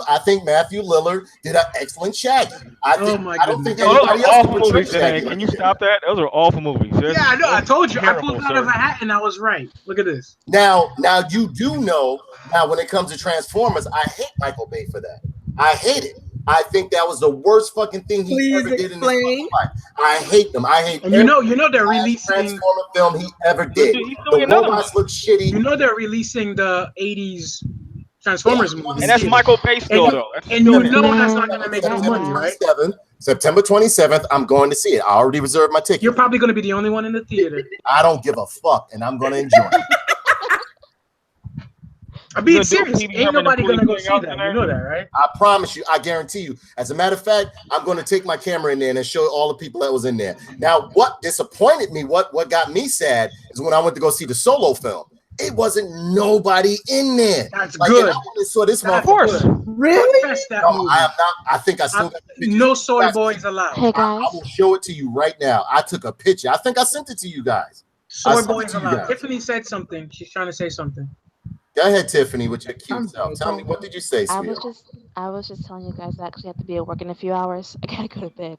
I think Matthew Lillard did an excellent Shaggy. I don't think Those anybody are else awful could portray movies, Danae. Shaggy. Can you stop that? Those are awful movies. Yeah, I know. I told you. I pulled terrible, it out of sir. a hat and I was right. Look at this. Now you do know. Now, when it comes to Transformers, I hate Michael Bay for that. I hate it. I think that was the worst fucking thing he ever did in his fucking life. I hate them. I hate. And you know they're releasing Transformer film he ever did. He's The doing another robots look shitty. You know they're releasing the '80s Transformers movie, And that's Michael Bay still, though. And you know that's not gonna make no money, right? September 27th, I'm going to see it. I already reserved my ticket. You're probably gonna be the only one in the theater. I don't give a fuck, and I'm gonna enjoy it. I'm being serious. Ain't nobody gonna go see that. You know that, right? I promise you. I guarantee you. As a matter of fact, I'm going to take my camera in there and show all the people that was in there. Now, what disappointed me, what got me sad, is when I went to go see the Solo film. It wasn't nobody in there. That's good. I went and saw this Of course. Really? No, I am not. I think I still got the picture. No soy boys allowed. Hey I guys, will show it to you right now. I took a picture. I think I sent it to you guys. Soy sent it boys to you allowed. guys. Tiffany said something. She's trying to say something. Go ahead, Tiffany, with your cute self. Tell me, what did you say, I sweetheart? was just telling you guys I actually have to be at work in a few hours. I gotta go to bed.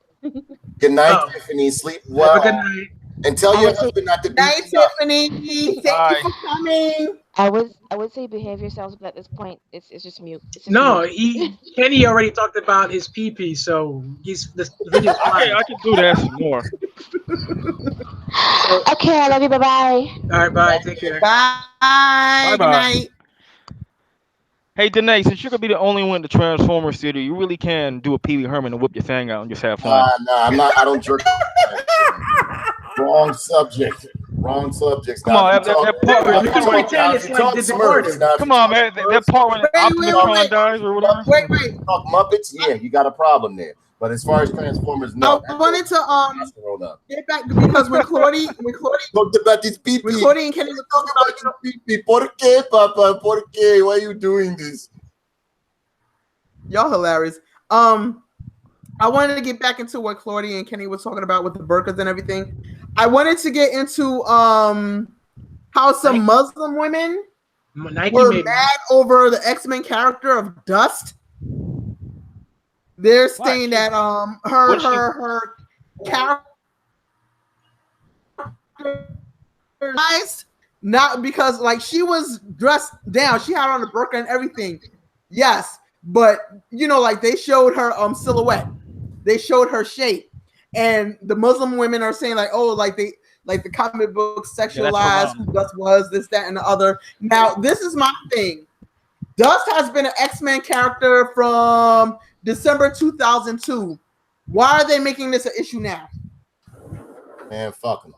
Good night, Oh. Tiffany. Sleep Have well. a good night. And tell I your would say- husband not to beat Night, you up. Tiffany. Thank you for coming. I would say behave yourselves, but at this point, it's just mute. It's just No, mute. Kenny already talked about his pee, so he's the video. I can do that some more. Okay, I love you. Bye bye. All right, bye. Take care. Bye. Bye-bye. Good night. Hey, Danae, since you're gonna be the only one in the Transformers theater, you really can do a Pee Wee Herman and whip your thing out and just have fun. Nah, I'm not. I don't jerk. Wrong subject. Wrong subjects. Come on, that part. You can pretend it's like The Departed. Come on, man. That part when Optimus dies or whatever. Wait. Talk Muppets. Yeah, you got a problem there. But as far as Transformers, no. I wanted to That's the roll up. get back because when Claudie Talked about this pee when pee. Claudie and Kenny were talking about Pee pee. Por qué, Papa? Por qué? Why are you doing this? y'all hilarious. I wanted to get back into what Claudie and Kenny was talking about with the burqas and everything. I wanted to get into how some Muslim women Nike were made mad over the X-Men character of Dust. They're saying that What's she- her character not because like she was dressed down, she had on a burqa and everything. Yes, but you know, like they showed her silhouette, they showed her shape, and the Muslim women are saying like, oh, like the comic book sexualized who Dust was, this, that, and the other. Now, this is my thing. Dust has been an X-Men character from December 2002. Why are they making this an issue now? Man, fuck them.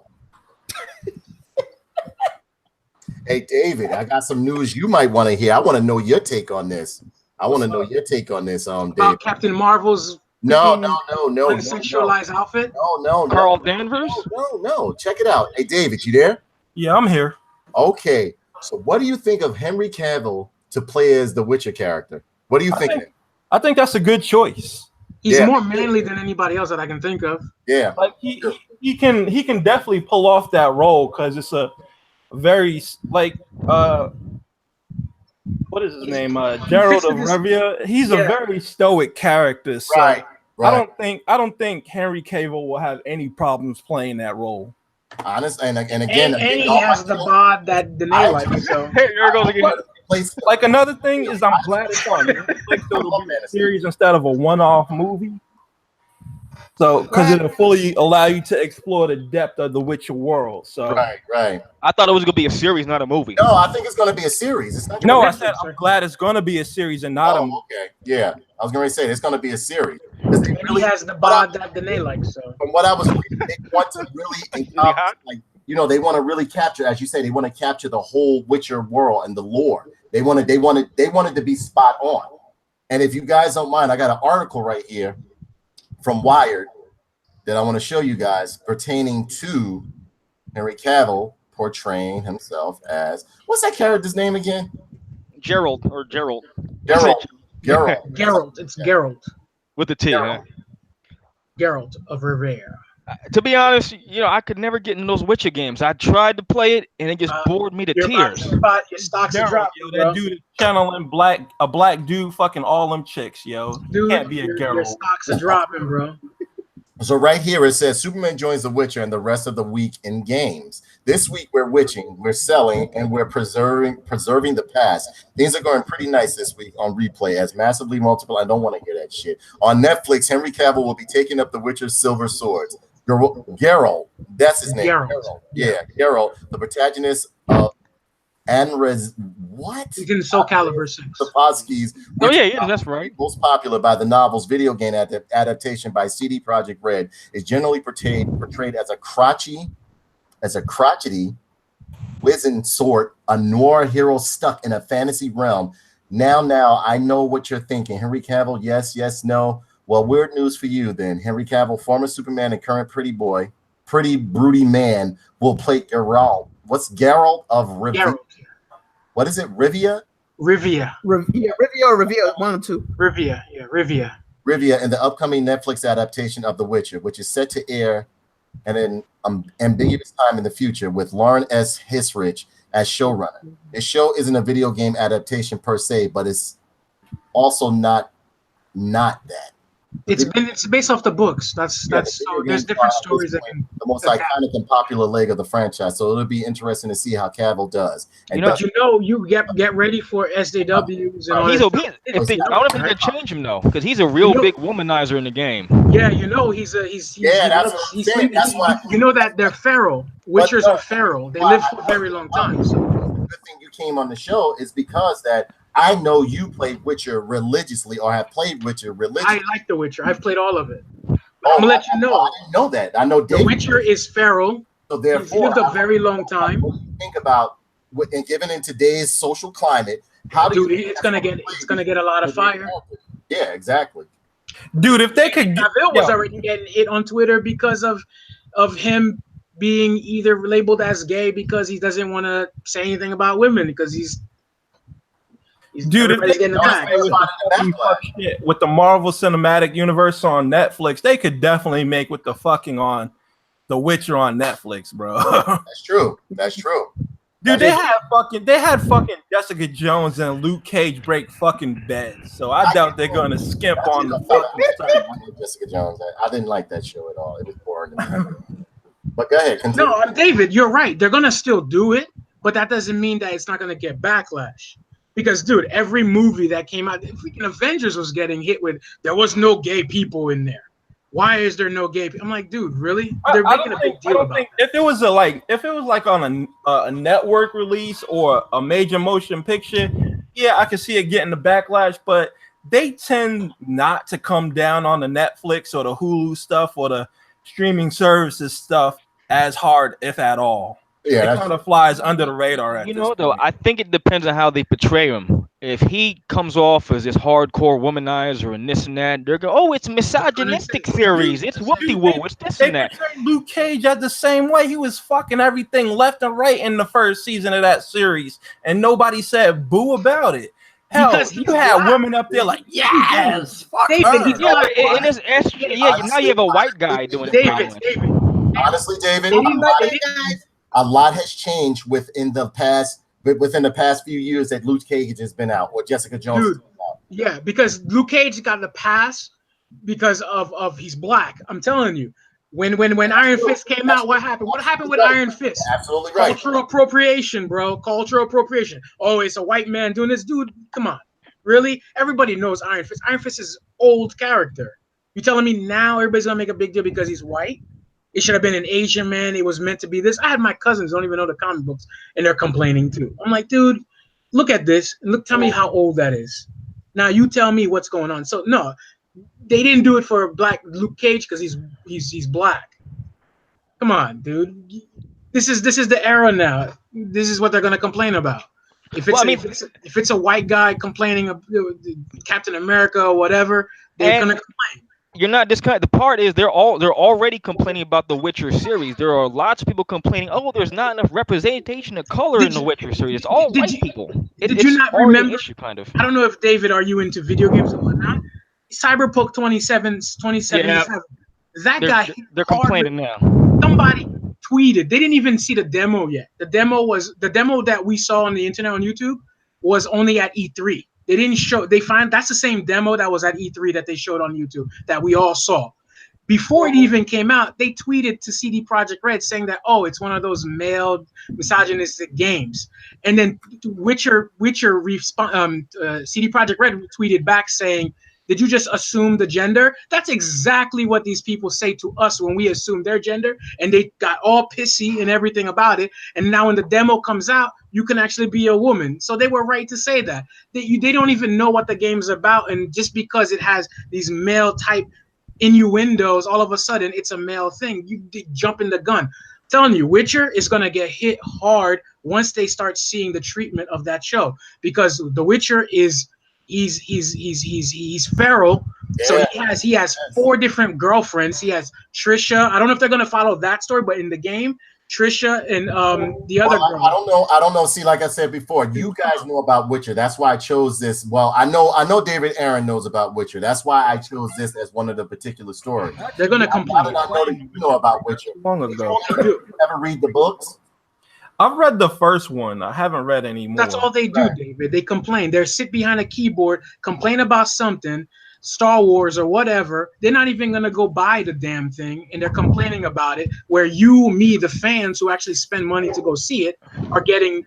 Hey, David, I got some news you might want to hear. I want to know your take on this. David. Captain Marvel's No. unsexualized outfit. No. Carl Danvers? No. Check it out. Hey, David, you there? Yeah, I'm here. Okay. So what do you think of Henry Cavill to play as the Witcher character? What do you think? I think that's a good choice. He's more manly than anybody else that I can think of. Yeah. Like he can definitely pull off that role because it's a very like what is his name? Gerald of Rivia. He's a very stoic character. So Right. I don't think Henry Cavill will have any problems playing that role. Honest and again, And he has the bod that Danae likes. So Hey, there it goes again. Like another thing is I'm glad it's on Netflix, so it'll be a series instead of a one-off movie. So because it'll fully allow you to explore the depth of the Witcher world. So right. I thought it was gonna be a series, not a movie. No, I think it's going to be a series. It's not. No, I said I'm glad it's going to be a series and not a movie. Okay. Yeah, I was going to say it's going to be a series. he has the bod that Danae likes. So From what I was reading, they want to really encompass, like, you know, they want to really capture, as you say, they want to capture the whole Witcher world and the lore. They wanted to be spot on. And if you guys don't mind, I got an article right here from Wired that I want to show you guys pertaining to Henry Cavill portraying himself as, what's that character's name again? Gerald. Gerald. Geralt. It's Geralt. With the T. Geralt. Geralt of Rivia. To be honest, you know, I could never get in those Witcher games. I tried to play it, and it just bored me to tears. Your stocks are dropping, That dude is channeling a black dude fucking all them chicks, yo. Dude, Can't be a your Geralt. stocks are dropping, bro. So right here it says Superman joins The Witcher and the rest of the week in games. This week we're witching, we're selling, and we're preserving the past. Things are going pretty nice this week on Replay as massively multiple. I don't want to hear that shit. On Netflix, Henry Cavill will be taking up The Witcher's silver swords. Geralt, that's his name. Geralt. Yeah, Geralt, the protagonist of what? He's in Soul Calibur 6. Sapkowski's. Oh yeah, that's right. Most popular by the novel's video game adaptation by CD Projekt Red is generally portrayed as a crotchety, wizened sort, a noir hero stuck in a fantasy realm. Now, I know what you're thinking. Henry Cavill, yes, no. Well, weird news for you then. Henry Cavill, former Superman and current pretty broody man, will play Geralt. What's Geralt of Rivia? What is it? Rivia? Rivia, one or two. Rivia in the upcoming Netflix adaptation of The Witcher, which is set to air in an ambiguous time in the future with Lauren S. Hissrich as showrunner. This show isn't a video game adaptation per se, but it's also not that. It's based off the books. That's so there's different stories that can the most iconic and popular leg of the franchise. So it'll be interesting to see how Cavill does. And but you get ready for SJWs and all I that. don't think they change him though, because he's a real big womanizer in the game. Yeah, you know he's that's what I'm saying. That's why you know that they're feral. Witchers are feral. They live for a very long time. So. The good thing you came on the show is because that I know you played Witcher religiously or have played Witcher religiously. I like The Witcher. I've played all of it. I'm gonna let you know. I didn't know that. I know The Witcher is feral. So therefore, he lived a very long time. Think about and given in today's social climate, how do it's gonna get a lot of fire. Yeah, exactly. Dude, if they could Cavill was already getting it on Twitter because of him being either labeled as gay because he doesn't want to say anything about women because he's dude, if they with the Marvel Cinematic Universe on Netflix, they could definitely make with the fucking on The Witcher on Netflix, bro. That's true. Dude, they had fucking Jessica Jones and Luke Cage break fucking beds. So I doubt they're gonna skimp on the fucking stuff. Jessica Jones. I didn't like that show at all. It was boring to me. But go ahead, continue. No, David, you're right. They're gonna still do it, but that doesn't mean that it's not gonna get backlash. Because, dude, every movie that came out, freaking Avengers was getting hit with there was no gay people in there. Why is there no gay people? I'm like, dude, really? They're making a big deal about it. If it was like on a network release or a major motion picture, yeah, I could see it getting the backlash. But they tend not to come down on the Netflix or the Hulu stuff or the streaming services stuff as hard, if at all. Yeah, it kind of flies under the radar. You know, though, I think it depends on how they portray him. If he comes off as this hardcore womanizer and this and that, they're going, oh, it's misogynistic theories. It's whoop-de-woo. It's this and that. Luke Cage at the same way. He was fucking everything left and right in the first season of that series, and nobody said boo about it. Hell, because you had women up there like, yes, fuck David, now you have a white guy doing it. Honestly, David, a lot has changed within the past few years that Luke Cage has been out or Jessica Jones has been out. Yeah, because Luke Cage got the pass because of he's black. I'm telling you. When Iron Fist came out, what happened? What happened with Iron Fist? Absolutely right. Cultural appropriation, bro. Cultural appropriation. Oh, it's a white man doing this. Dude, come on. Really? Everybody knows Iron Fist. Iron Fist is old character. You telling me now everybody's gonna make a big deal because he's white? It should have been an Asian man. It was meant to be this. I had my cousins don't even know the comic books, and they're complaining too. I'm like, dude, look at this. Look, tell me how old that is. Now you tell me what's going on. So no, they didn't do it for black Luke Cage because he's black. Come on, dude. This is the era now. This is what they're gonna complain about. If it's a white guy complaining of Captain America or whatever, they're gonna complain. You're not disconnected. The part is they're already complaining about the Witcher series. There are lots of people complaining, oh, there's not enough representation of color in the Witcher series. It's all white people. Did you not remember? Issue, kind of. I don't know if David, are you into video games or whatnot? Cyberpunk 2077. Yeah. That guy. They're complaining now. Somebody tweeted. They didn't even see the demo yet. The demo that we saw on the internet on YouTube was only at E3. They didn't show. That's the same demo that was at E3 that they showed on YouTube that we all saw. Before it even came out, they tweeted to CD Projekt Red saying that, oh, it's one of those male misogynistic games. And then CD Projekt Red tweeted back saying, did you just assume the gender? That's exactly what these people say to us when we assume their gender, and they got all pissy and everything about it. And now when the demo comes out, you can actually be a woman. So they were right to say that. They don't even know what the game's about, and just because it has these male type innuendos, all of a sudden it's a male thing. You jump in the gun. I'm telling you, Witcher is gonna get hit hard once they start seeing the treatment of that show, because The Witcher is he's feral. So he has 4 different girlfriends. He has Trisha. I don't know if they're gonna follow that story, but in the game, Trisha and the other girl. I don't know. See, like I said before, you guys know about Witcher. That's why I chose this. Well, I know David Aaron knows about Witcher. That's why I chose this as one of the particular stories. They're gonna complain. I know that you know about Witcher. Long ago. You ever read the books? I've read the first one. I haven't read any more. That's all they do, David. They complain. They sit behind a keyboard, complain about something, Star Wars or whatever. They're not even going to go buy the damn thing, and they're complaining about it, where you, me, the fans who actually spend money to go see it, are getting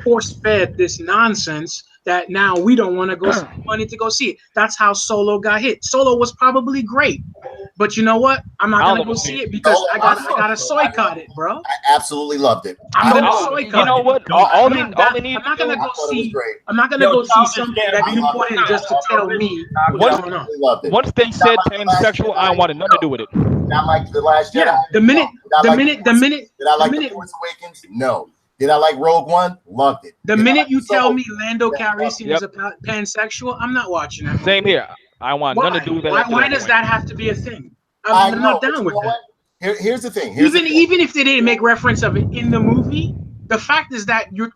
force-fed this nonsense that now we don't want to go spend money to go see it. That's how Solo got hit. Solo was probably great. But you know what? I'm not gonna go see it because I gotta boycott it, bro. I absolutely loved it. I'm gonna boycott it. You know what? All they need. I'm not gonna go see. I'm not gonna go see something that you put in just to tell me what's going on. Once they said pansexual, I wanted nothing to do with it. Not like The Last Jedi. Yeah, the minute. Did I like The Force Awakens? No. Did I like Rogue One? Loved it. The minute you tell me Lando Calrissian is a pansexual, I'm not watching that. Same here. I want nothing to do with that. Why does that have to be a thing? I'm not down with that. Here's the thing. Even if they didn't make reference of it in the movie, the fact is that you're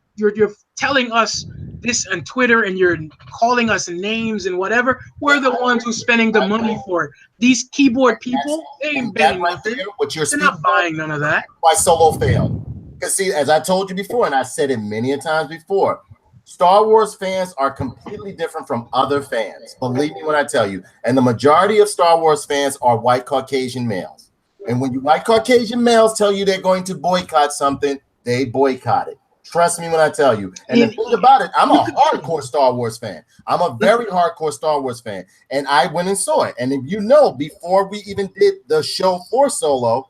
telling us this on Twitter and you're calling us names and whatever. We're the ones who's spending the money for it. These keyboard people, they ain't betting nothing. They're not buying none of that. Why Solo failed. Because see, as I told you before, and I said it many a times before, Star Wars fans are completely different from other fans. Believe me when I tell you. And the majority of Star Wars fans are white Caucasian males. And when you white Caucasian males tell you they're going to boycott something, they boycott it. Trust me when I tell you. And the thing about it, I'm a hardcore Star Wars fan. I'm a very hardcore Star Wars fan. And I went and saw it. And if you know, before we even did the show for Solo,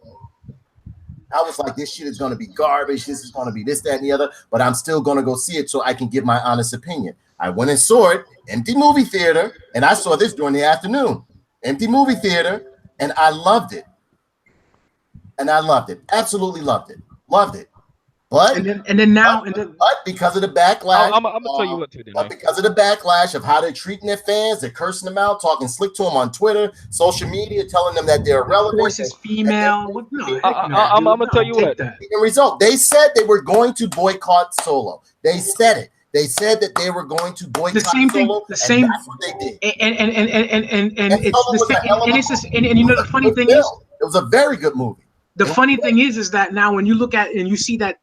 I was like, this shit is going to be garbage. This is going to be this, that, and the other. But I'm still going to go see it so I can give my honest opinion. I went and saw it, empty movie theater, and I saw this during the afternoon. Empty movie theater, and I loved it. And I loved it. Absolutely loved it. Loved it. But but because of the backlash, I'm gonna tell you what to do. But because of the backlash of how they're treating their fans, they're cursing them out, talking slick to them on Twitter, social media, telling them that they're irrelevant. Force is female. I'm gonna tell you what. The result, they said they were going to boycott Solo. They said it. They said that they were going to boycott the same thing. Solo, The same. That's what they did. And it's the same. And it's just, and you know the funny thing is, it was a very good movie. The funny thing is that now when you look at and you see that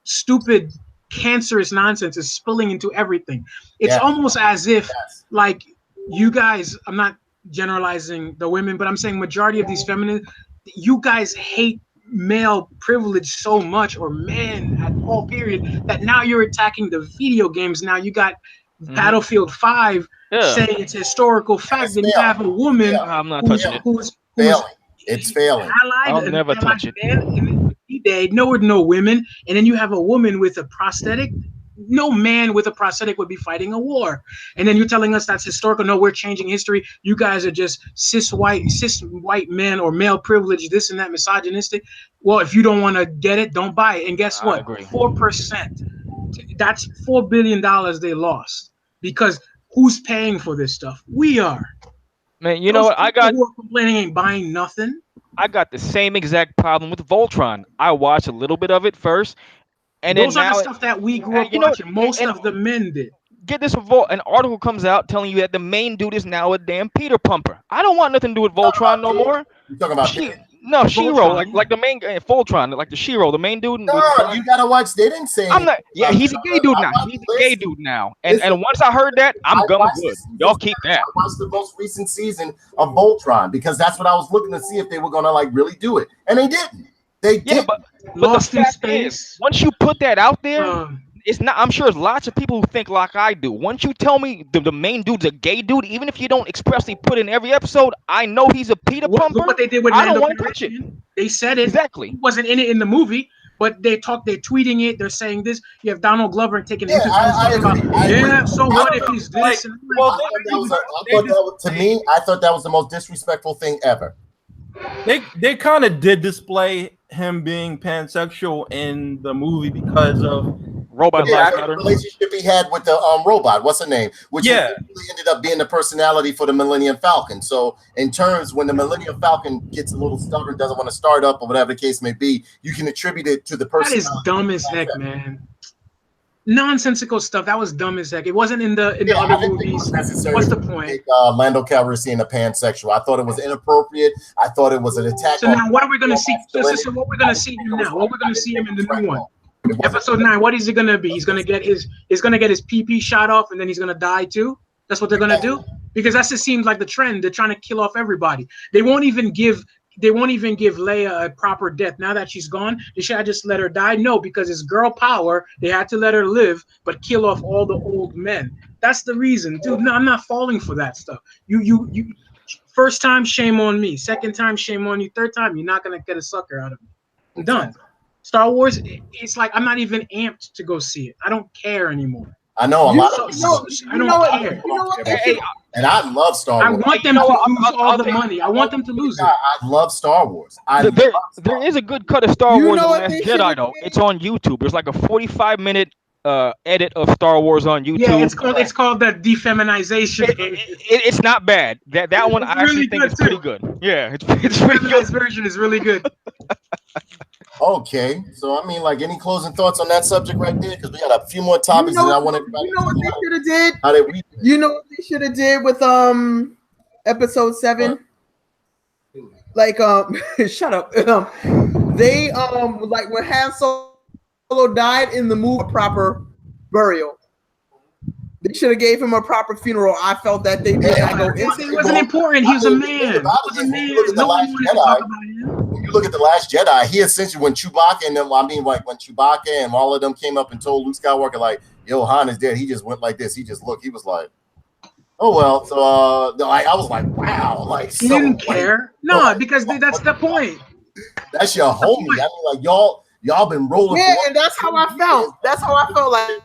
stupid cancerous nonsense is spilling into everything, it's almost as if like you guys, I'm not generalizing the women, but I'm saying majority of these feminists, you guys hate male privilege so much, or men at all period, that now you're attacking the video games. Now you got Battlefield 5 saying it's a historical fact that you have a woman I'm not touching it. who's It's failing. I'll never touch it. They know no women, and then you have a woman with a prosthetic. No man with a prosthetic would be fighting a war. And then you're telling us that's historical. No, we're changing history. You guys are just cis white men or male privilege, this and that, misogynistic. Well, if you don't want to get it, don't buy it. And guess what? 4%. That's $4 billion they lost, because who's paying for this stuff? We are. Man, you know what? I got who are complaining ain't buying nothing. I got the same exact problem with Voltron. I watched a little bit of it first, and those then are the stuff that we grew up watching. Most of the men did. Get this: an article comes out telling you that the main dude is now a damn Peter Pumper. I don't want nothing to do with Voltron no more. You talking about No, Shiro, like the main guy, Voltron, like the Shiro, the main dude. No, you gotta watch. They didn't say. I'm not. Yeah, he's a gay dude now. He's a gay dude now. And once I heard that, I'm going good. Y'all keep that. I watched the most recent season of Voltron because that's what I was looking to see if they were gonna like really do it, and they didn't. They did. But Lost in Space. Once you put that out there, it's not. I'm sure there's lots of people who think like I do. Once you tell me the main dude's a gay dude, even if you don't expressly put in every episode, I know he's a Peter Pumper. Look what they did with I don't want to touch it. They said it exactly. He wasn't in it in the movie, but they're tweeting it. They're saying this. You have Donald Glover taking interviews talking about, so what if he's this? To me, I thought that was the most disrespectful thing ever. They kind of did display him being pansexual in the movie because of robot relationship he had with the robot. What's her name? Which really ended up being the personality for the Millennium Falcon. So in terms, when the Millennium Falcon gets a little stubborn, doesn't want to start up or whatever the case may be, you can attribute it to the person. That is dumb as heck, man. Nonsensical stuff. That was dumb as heck. It wasn't in the other movies. What's the point? Lando Calrissian a pansexual. I thought it was inappropriate. I thought it was an attack. So now, what are we going to see? So what we're going to see him now? What we're going to see him in the new one? Episode 9. What is he going to be? He's going to get his PP shot off, and then he's going to die too. That's what they're going to do, because that just seems like the trend. They're trying to kill off everybody. They won't even give Leia a proper death. Now that she's gone, they should have just let her die. No, because it's girl power. They had to let her live, but kill off all the old men. That's the reason, dude. No, I'm not falling for that stuff. You. First time, shame on me. Second time, shame on you. Third time, you're not gonna get a sucker out of me. I'm done. Star Wars, it's like I'm not even amped to go see it. I don't care anymore. I know a lot of people. I don't care. And I love Star Wars. I want them to lose all the money. I want them to lose it. I love Star Wars. There is a good cut of Star Wars in The Last Jedi, though. It's on YouTube. There's like a 45-minute edit of Star Wars on YouTube. Yeah, it's called the defeminization. It's not bad. That one I actually think is pretty good. Yeah, it's pretty good. This version is really good. Okay, so I mean, like, any closing thoughts on that subject right there? Because we got a few more topics that I want everybody. You know what they should have did? How did we? You know what they should have did with episode 7? Like shut up. They like when Han Solo died in the movie, a proper burial. They should have gave him a proper funeral. I felt that they did not go It wasn't important. He was a man. No one wanted to talk about him. When you look at The Last Jedi, he essentially, when Chewbacca and them, when Chewbacca and all of them came up and told Luke Skywalker, like, yo, Han is dead, he just went like this. He just looked, he was like, oh, well. So I was like, wow. Like, he didn't care. No, because that's the point. That's your homie. I mean, like, y'all been rolling. Yeah, and that's how I felt. That's how I felt like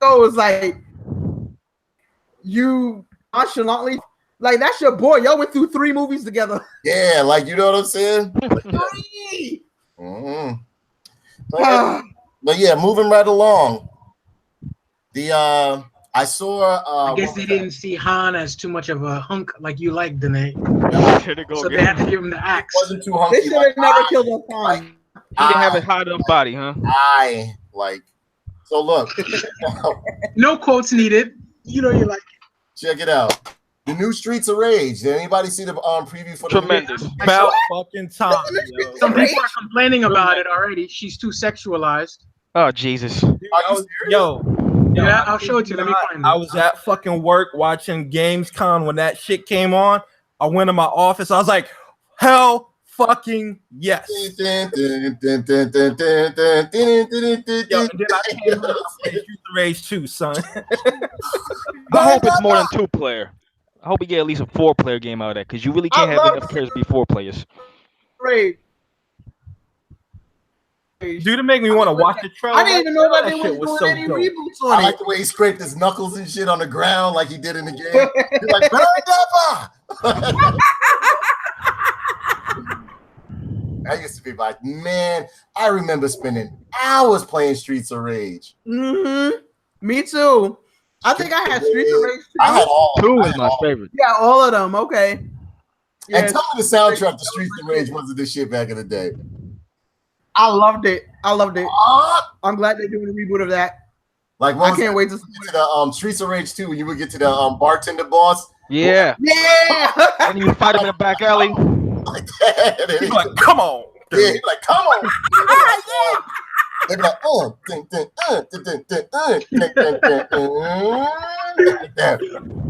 it was like you nonchalantly, like, that's your boy. Y'all went through 3 movies together. Yeah, like, you know what I'm saying? Mm-hmm. But yeah, moving right along. I saw. I guess they didn't see Han as too much of a hunk like you like, Danae. So they had to give him the axe. Wasn't too hunky. They should have never killed him. He didn't have a high enough body, huh? So look. No quotes needed. You know you like it. Check it out. The new Streets of Rage. Did anybody see the preview for the Tremendous. About fucking time. Yo. Some people are complaining about it already. She's too sexualized. Oh Jesus. Yo, Yeah, I'll show it to you. Let me find it. I was at fucking work watching Gamescom when that shit came on. I went in my office. I was like, hell fucking yes. Yo, and then I came out and played Streets of Rage 2, son. I hope it's more than 2-player. I hope we get at least a 4-player game out of that, because you really can't have enough characters be 4 players. Great. Dude, it make me want to watch the trailer. I didn't even know that they shit was was doing so any dope. reboots I on like it. the way he scraped his knuckles and shit on the ground like he did in the game. He's like, burn up! I used to be like, man, I remember spending hours playing Streets of Rage. Mm-hmm. Me too. I think I had Streets of Rage 2. I had all. 2 I is had my all. favorite. Yeah, all of them. Okay. And Yeah, tell me the soundtrack to Streets of Rage wasn't this shit back in the day. I loved it. Ah! I'm glad they're doing a reboot of that. Like, I can't wait to see get to the Streets of Rage 2 when you would get to the bartender boss. Yeah. Yeah. And you fight him in the back alley. Like that. And He's like, come on. yeah, he's like, come on. They'd be like,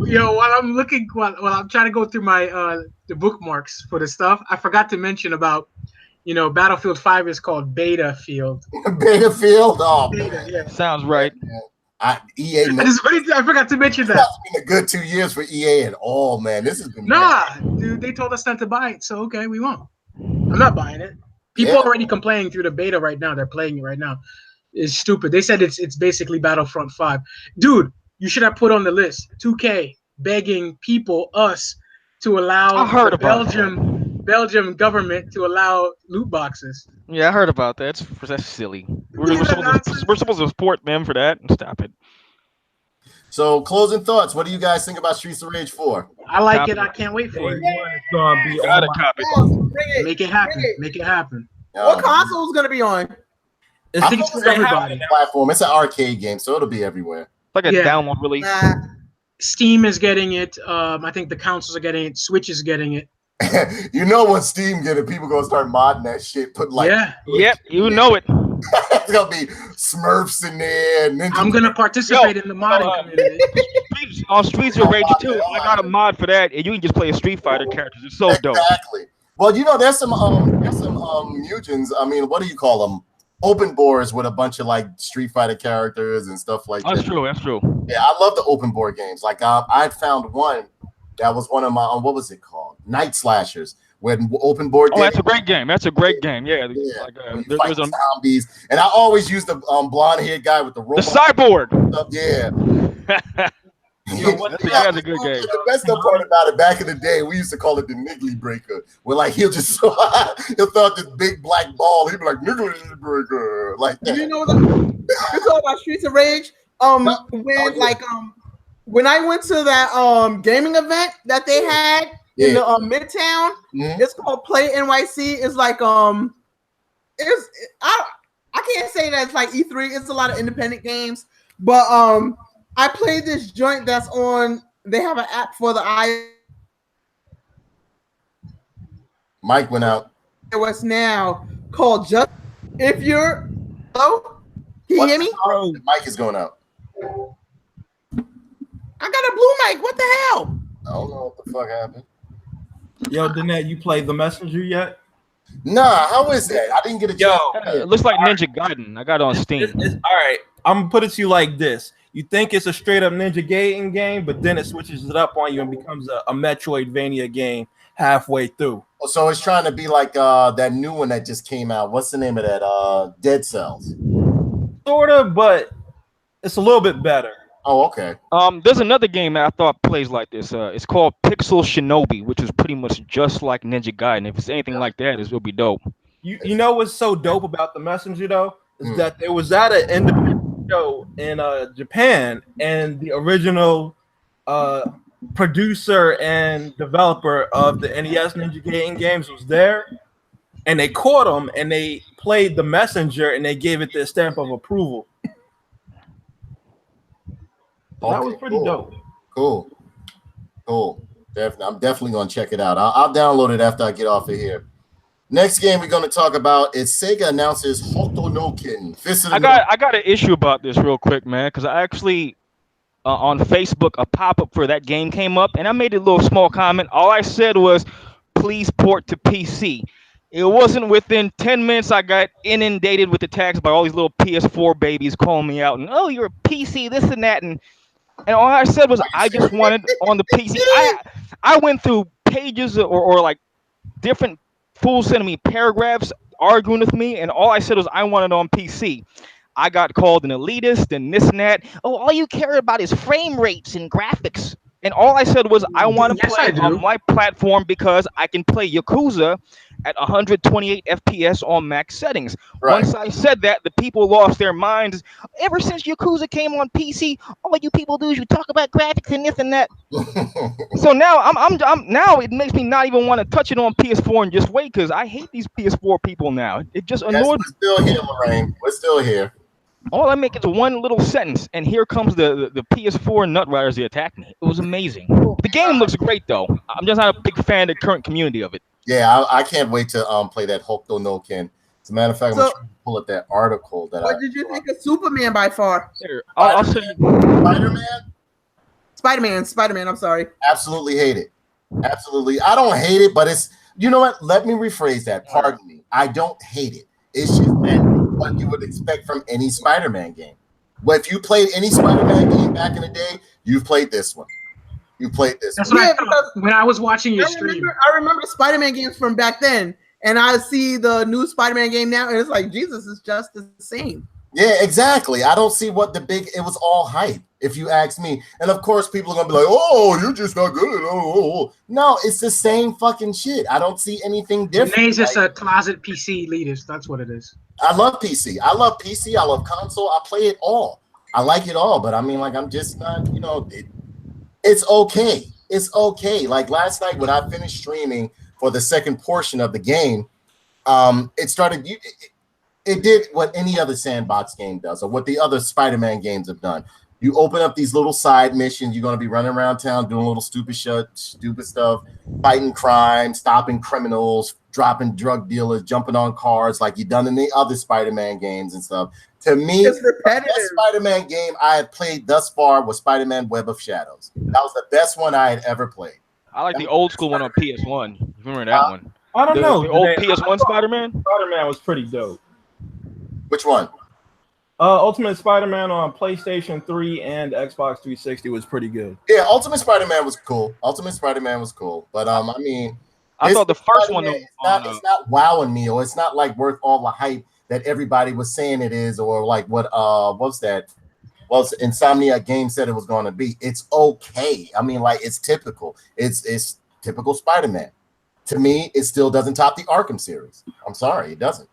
Yo, while I'm trying to go through my the bookmarks for the stuff, I forgot to mention about, Battlefield 5 is called Beta Field. Beta Field. Oh, Beta, yeah. Sounds right. EA. I forgot to mention that. It's been a good 2 years for EA at all, man. This has been Dude, they told us not to buy it, so okay, we won't. I'm not buying it. People are already complaining through the beta right now. They're playing it right now. It's stupid. They said it's basically Battlefront 5. Dude, you should have put on the list 2K begging us to allow I heard the about Belgium government to allow loot boxes. Yeah, I heard about that. That's silly. We're supposed to support them for that. Stop it. So, closing thoughts. What do you guys think about Streets of Rage 4? I like Copy it. I can't wait for it. It's gonna be Gotta on my- copy. Bring it. Make it happen. Make it happen. What console is gonna be on? I think it's for everybody. Platform. It's an arcade game, so it'll be everywhere. Like a Yeah. download release. Nah. Steam is getting it. I think the consoles are getting it. Switch is getting it. You know when Steam get it, people gonna start modding that shit. Put like, Yeah. Yep, you know it. it's gonna be Smurfs in there. Ninja I'm gonna participate in the modding community. On Streets of Rage 2, I got a mod for that, and you can just play a Street Fighter characters. It's so dope. Exactly. Well, there's some mutants. I mean, what do you call them? Open boards with a bunch of like Street Fighter characters and stuff like that. That's true. That's true. Yeah, I love the open board games. Like I found one that was one of my what was it called? Night Slashers. With open board. Oh, that's a great game. That's a great game. Yeah. Yeah. Like, You fight zombies, and I always use the blonde-haired guy with the robot. the cyborg. Stuff. Yeah. That's a good game. The best part about it, back in the day, we used to call it the Niggly Breaker. Where like he'll throw out this big black ball. He'd be like Niggly Breaker, like that. You know you talk about Streets of Rage. When I went to that gaming event that they had in the Midtown, it's called Play NYC. It's like I can't say that it's like E3. It's a lot of independent games, but I played this joint that's on. They have an app for the Mike went out. iOS now called Just. If you're, hello, can you hear me? The mic is going out. I got a blue mic. What the hell? I don't know what the fuck happened. Yo, Danette, you played The Messenger yet? Nah, how is that? I didn't get a Yo, It looks like Ninja Gaiden. I got it on Steam. All right, I'm gonna put it to you like this: you think it's a straight up Ninja Gaiden game, but then it switches it up on you and becomes a Metroidvania game halfway through. So it's trying to be like that new one that just came out. What's the name of that? Dead Cells. Sort of, but it's a little bit better. Oh, okay. There's another game that I thought plays like this. It's called Pixel Shinobi, which is pretty much just like Ninja Gaiden. If it's anything like that, it'll be dope. You know what's so dope about The Messenger though is that it was at an independent show in Japan, and the original producer and developer of the NES Ninja Gaiden games was there, and they caught him and they played The Messenger and they gave it their stamp of approval. That was pretty dope. Cool. I'm definitely gonna check it out. I'll download it after I get off of here. Next game we're gonna talk about is Sega announces Hoto no Ken. I got an issue about this real quick, man, because I actually on Facebook a pop-up for that game came up, and I made a little small comment. All I said was, "Please port to PC." It wasn't within 10 minutes I got inundated with attacks by all these little PS4 babies calling me out and, "Oh, you're a PC, this and that," and all I said was I just wanted on the PC. I went through pages or like different fools sending me paragraphs arguing with me, and all I said was I wanted on PC. I got called an elitist and this and that. Oh, all you care about is frame rates and graphics. And all I said was I want to play on my platform because I can play Yakuza at 128 FPS on max settings. Right. Once I said that, the people lost their minds. Ever since Yakuza came on PC, all you people do is you talk about graphics and this and that. So now I'm now it makes me not even want to touch it on PS4 and just wait, because I hate these PS4 people now. It just annoyed me. We're still here, Lorraine. We're still here. All I make is one little sentence, and here comes the PS4 nut riders to attack me. It was amazing. The game looks great, though. I'm just not a big fan of the current community of it. Yeah, I can't wait to play that Hoto no Ken. As a matter of fact, I'm trying to pull up that article that What did you think of Superman by far? Here, I'll send you. Spider-Man? I'm sorry. Absolutely hate it. Absolutely. I don't hate it, but it's, you know what? Let me rephrase that. Pardon me. I don't hate it. It's just that what you would expect from any Spider-Man game. Well, if you played any Spider-Man game back in the day, you've played this one. You played this That's one. what I thought when I was watching your stream. I remember Spider-Man games from back then, and I see the new Spider-Man game now, and it's like, Jesus, it's just the same. Yeah, exactly. I don't see what it was all hype, if you ask me. And of course, people are gonna be like, "Oh, you're just not good." Oh. No, it's the same fucking shit. I don't see anything different. He's just a closet PC elitist. That's what it is. I love PC. I love console. I play it all. I like it all, but I mean, like, I'm just not, it's okay. It's okay. Like last night when I finished streaming for the second portion of the game, it did what any other sandbox game does, or what the other Spider-Man games have done. You open up these little side missions. You're going to be running around town doing little stupid stuff, fighting crime, stopping criminals, dropping drug dealers, jumping on cars like you've done in the other Spider-Man games and stuff. To me, the best Spider-Man game I had played thus far was Spider-Man Web of Shadows. That was the best one I had ever played. I like the old school one on PS1. Remember that one? I don't know. The old PS1 Spider-Man? Spider-Man was pretty dope. Which one? Ultimate Spider-Man on PlayStation 3 and Xbox 360 was pretty good. Yeah, Ultimate Spider-Man was cool. But I mean, I thought the first one. It's not wowing me, or it's not like worth all the hype that everybody was saying it is, or like what's that? Well, Insomniac Games said it was going to be. It's okay. I mean, like, it's typical. It's typical Spider-Man. To me, it still doesn't top the Arkham series. I'm sorry, it doesn't.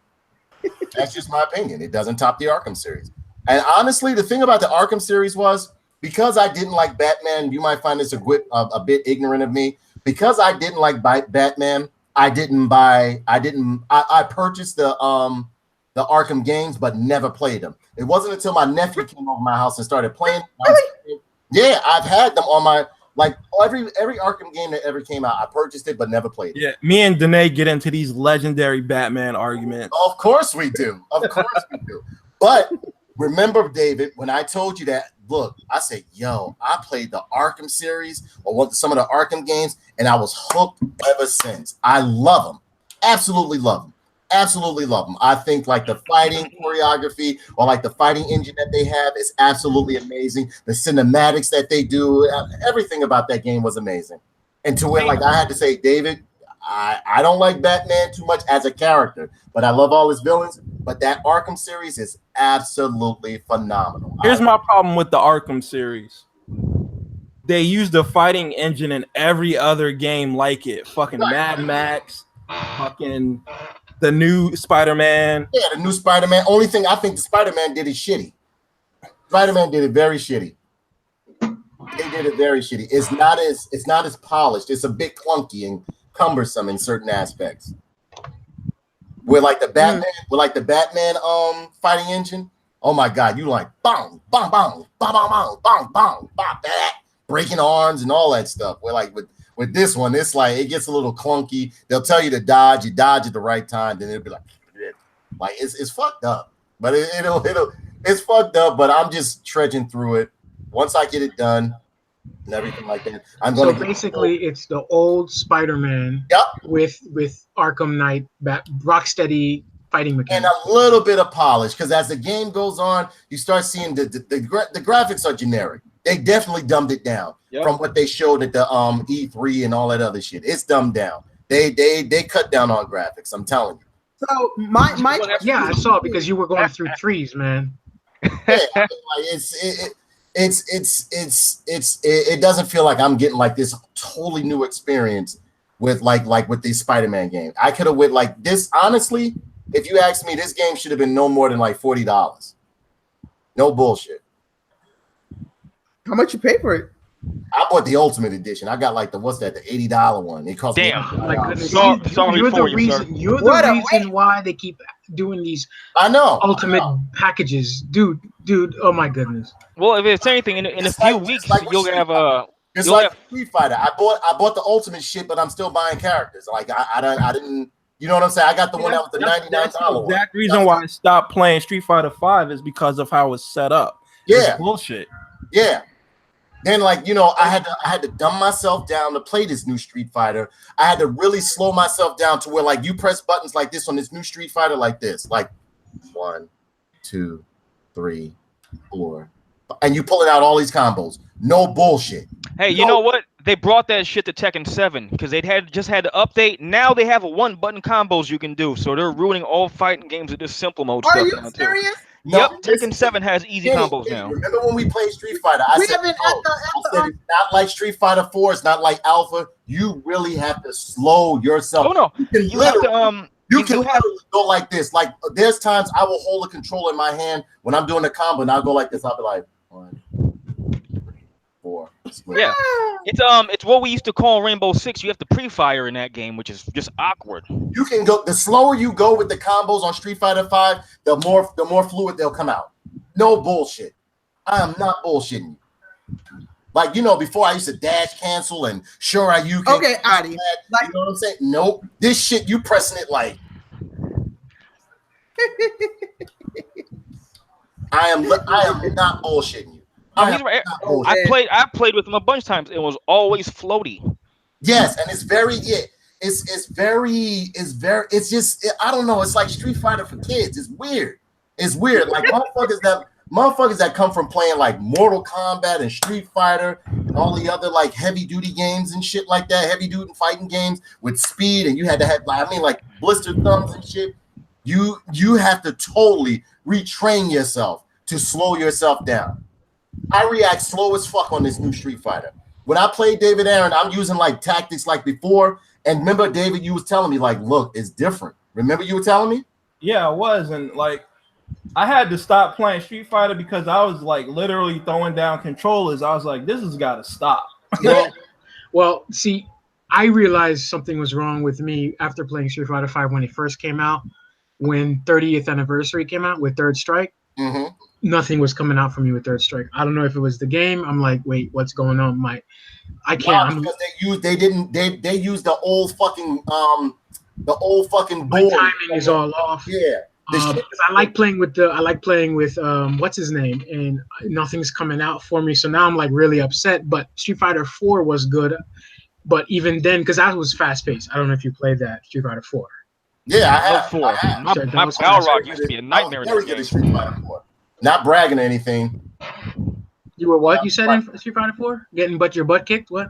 That's just my opinion. It doesn't top the Arkham series. And honestly, the thing about the Arkham series was, because I didn't like Batman, you might find this a bit ignorant of me. Because I didn't like Batman, I purchased the Arkham games, but never played them. It wasn't until my nephew came over my house and started playing. Yeah, I've had them on Like every Arkham game that ever came out, I purchased it but never played it. Yeah, me and Danae get into these legendary Batman arguments. Of course we do. Of course we do. But remember, David, when I told you that, look, I said, yo, I played the Arkham series or some of the Arkham games, and I was hooked ever since. I love them. Absolutely love them. Absolutely love them. I think like the fighting choreography or like the fighting engine that they have is absolutely amazing. The cinematics that they do, everything about that game was amazing. And to where like I had to say, David, I don't like Batman too much as a character, but I love all his villains. But that Arkham series is absolutely phenomenal. Here's my problem with the Arkham series. They use the fighting engine in every other game like it. Fucking Mad Max, fucking the new Spider-Man. Yeah, the new Spider-Man. Only thing I think the Spider-Man did is shitty. Spider-Man did it very shitty. They did it very shitty. It's not as polished. It's a bit clunky and cumbersome in certain aspects. With like the Batman, fighting engine. Oh my god, you like bang, bang, bang, bang, bang, bang, bang, bang, bang, that breaking arms and all that stuff. Where like with this one, it's like it gets a little clunky. They'll tell you to dodge, you dodge at the right time, then it'll be like it's fucked up. But it's fucked up. But I'm just trudging through it. Once I get it done and everything like that, I'm going. So basically, it's the old Spider-Man. Yep. With Arkham Knight, Rocksteady fighting mechanics, and a little bit of polish, because as the game goes on, you start seeing the graphics are generic. They definitely dumbed it down from what they showed at the E3 and all that other shit. It's dumbed down. They cut down on graphics. I'm telling you. So my I saw it because you were going through trees, man. Yeah, it doesn't feel like I'm getting like this totally new experience with like with these Spider-Man games. I could have went like this. Honestly, if you ask me, this game should have been no more than like $40. No bullshit. How much you pay for it? I bought the Ultimate Edition. I got like the $80 one. It cost me Oh my goodness. Sorry You're for the you, reason. sir. You're the reason why they keep doing these I know ultimate packages, dude. Oh my goodness. Well, if it's anything, in a few weeks, you'll have It's you'll like have- Street Fighter. I bought the Ultimate shit, but I'm still buying characters. Like I didn't. You know what I'm saying? I got the one that was the $99 That's the one. exact reason why I stopped playing Street Fighter V is because of how it's set up. Yeah. It's bullshit. Yeah. Then I had to dumb myself down to play this new Street Fighter. I had to really slow myself down to where like you press buttons like this on this new Street Fighter like this, like 1, 2, 3, 4, and you pulling out all these combos. No bullshit. Hey, you know what? They brought that shit to Tekken 7 because they just had to update. Now they have one button combos you can do. So they're ruining all fighting games with this simple mode Are stuff you now too. serious? Yep, No, Tekken 7 has easy combos Kenny, now. remember when we played Street Fighter? I said it's it's not like Street Fighter 4. It's not like Alpha. You really have to slow yourself. Oh no, You can you have to You can literally go like this. Like there's times I will hold a controller in my hand when I'm doing a combo, and I'll go like this. I'll be like 1, 2, 3, 4. Yeah, it's what we used to call Rainbow Six. You have to pre-fire in that game, which is just awkward. You can go. The slower you go with the combos on Street Fighter 5, the more fluid they'll come out. No bullshit. I am not bullshitting you. Like before I used to dash cancel and sure you can. Okay, Adi. You know what I'm saying? Nope. This shit you pressing it like. I am not bullshitting you. He's right. I played with him a bunch of times. It was always floaty. Yes, and it's very it's just I don't know. It's like Street Fighter for kids. It's weird. It's weird. Like motherfuckers that come from playing like Mortal Kombat and Street Fighter and all the other like heavy duty games and shit like that, heavy duty fighting games with speed, and you had to have like blistered thumbs and shit. You have to totally retrain yourself to slow yourself down. I react slow as fuck on this new Street Fighter. When I play David Aaron, I'm using like tactics like before. And remember, David, you was telling me like, look, it's different. Remember you were telling me? Yeah, I was, and like I had to stop playing Street Fighter because I was like literally throwing down controllers. I was like, this has got to stop. Well, see, I realized something was wrong with me after playing Street Fighter V when it first came out. When 30th anniversary came out with Third Strike, Mm-hmm. Nothing was coming out for me with Third Strike. I don't know if it was the game. I'm like, wait, what's going on? I can't. Because they used the old fucking my board. timing is all off. Yeah. Because I like playing with what's his name, and nothing's coming out for me. So now I'm like really upset. But Street Fighter 4 was good, but even then, because that was fast paced. I don't know if you played that Street Fighter 4. Yeah, I Love have. 4. I have. My Sorry, that my was Balrog fast. used to be a nightmare in I was that very good game. at Street Fighter 4. Not bragging or anything. You were what? You said in Street Fighter 4? Getting your butt kicked? What?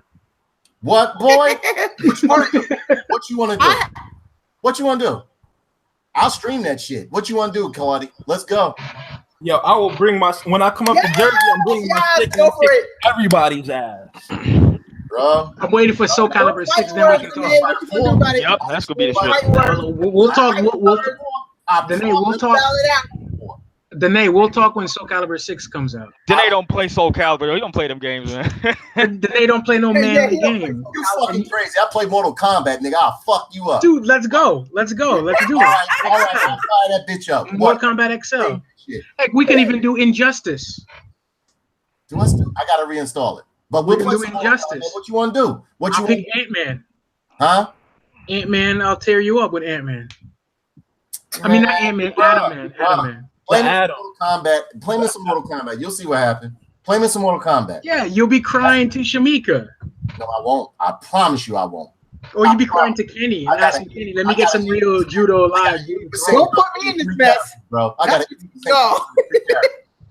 What, boy? What you want to do? What you want to do? What you want to do? I'll stream that shit. What you want to do, Kaladi? Let's go. Yo, I will bring when I come up to Jersey, I'm bringing my stick go and for it. kick everybody's ass. Bro. I'm waiting for Soul Calibur 6. Then we can talk. What you gonna do about it? Yep, that's gonna be the shit. We'll talk. We'll talk. Danae, we'll talk when Soul Calibur 6 comes out. Danae don't play Soul Calibur. He don't play them games, man. Danae don't play no manly game. You fucking crazy. I play Mortal Kombat, nigga. I'll fuck you up. Dude, let's go. Let's do All it. right, I'll fire that bitch up. Mortal Kombat XL. Shit. Heck, we can even do Injustice. I gotta reinstall it. But We we'll can play do some more Injustice. Kombat. What you want to do? What you I'll want? pick Ant-Man. Huh? Ant-Man, I'll tear you up with Ant-Man. I mean, not Ant-Man, Adam-Man. Adam-Man. Play me some Mortal Kombat. Play me some Mortal Kombat. You'll see what happens. Play me some Mortal Kombat. Yeah, you'll be crying to Shamika. No, I won't. I promise you I won't. Or you'll be crying to Kenny and asking Kenny, let me get some real judo live. Don't put me in this mess. Bro, I gotta No.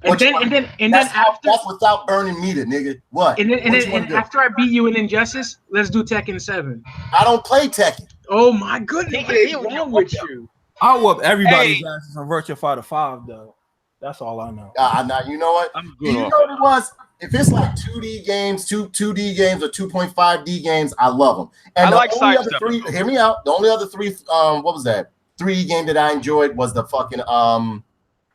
And then after that's without burning meter, nigga. What? and What you wanna do? after I beat you in Injustice, let's do Tekken 7. I don't play Tekken. Oh my goodness, what is wrong with you? I'll whoop everybody's asses on Virtua Fighter 5, though. That's all I know. Now you know what? I'm You good know off. what it was? If it's like 2D games, 2D games or 2.5D games, I love them. And I the like only other sidestepping. three, hear me out. The only other three, what was that? 3D game that I enjoyed was the fucking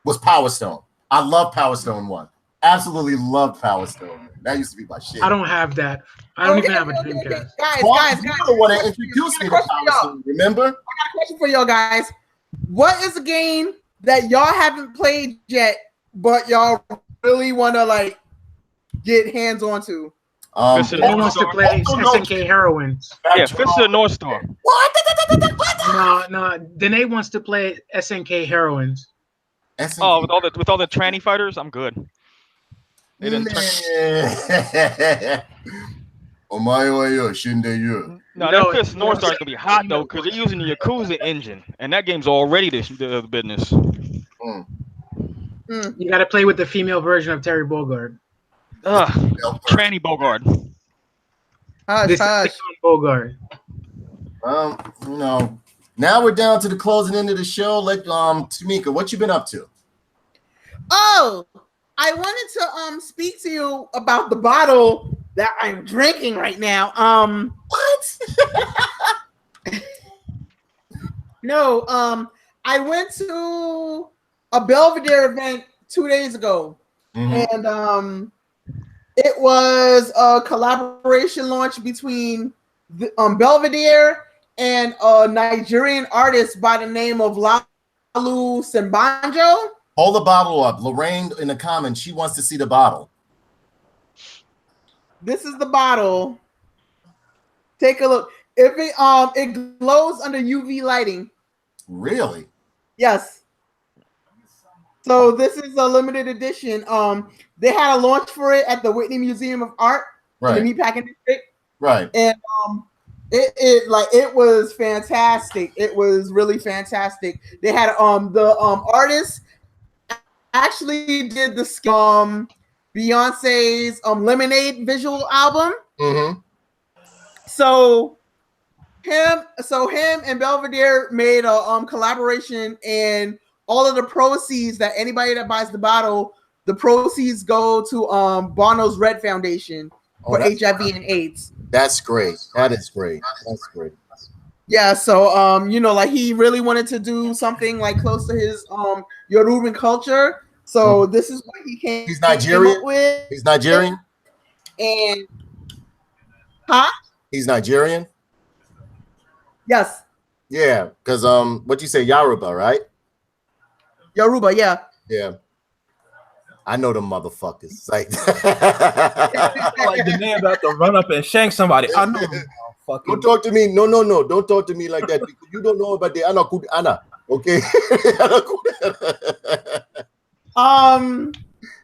was Power Stone. I love Power Stone 1. Absolutely loved Power Stone. That used to be my shit. I don't have that. I don't even have a Dreamcast. Guys, You were the one that introduced me to Power Stone, remember? I got a question for y'all guys. What is a game that y'all haven't played yet, but y'all really want to like get hands on to? Fist of the He North wants to Star. play SNK Heroines. Yeah, Fist of the North Star. No, Danae wants to play SNK Heroines. Oh, with all the tranny fighters, I'm good. They didn't turn. No, that Fist of the North Star is gonna be hot though, because they're using the Yakuza engine, and that game's already the business. You got to play with the female version of Terry Bogard. Ugh, tranny Bogard. Hush, This hush. is Bogard. You know, now we're down to the closing end of the show. Tamika, what you been up to? Oh, I wanted to speak to you about the bottle that I'm drinking right now. What? No, I went to a Belvedere event 2 days ago, and it was a collaboration launch between Belvedere and a Nigerian artist by the name of Lalu Sembanjo. Hold the bottle up. Lorraine in the comments, she wants to see the bottle. This is the bottle. Take a look. If it glows under UV lighting. Really? Yes. So this is a limited edition. They had a launch for it at the Whitney Museum of Art in the Meatpacking District. Right. And it was fantastic. It was really fantastic. They had the artist actually did the Beyonce's Lemonade visual album. So him and Belvedere made a collaboration, and all of the proceeds that anybody that buys the bottle, the proceeds go to Bono's Red Foundation for HIV and AIDS. That's great. That is great. That's great. Yeah, so like he really wanted to do something like close to his Yoruban culture. So this is what he came. He's Nigerian. Came up with. He's Nigerian. And He's Nigerian. Yes. Yeah, because what you say, Yoruba, right? Yoruba, yeah. Yeah. I know them motherfuckers. Like, Like the man about to run up and shank somebody. I know them motherfuckers. don't talk to me. No. Don't talk to me like that because you don't know about the Anna. Okay.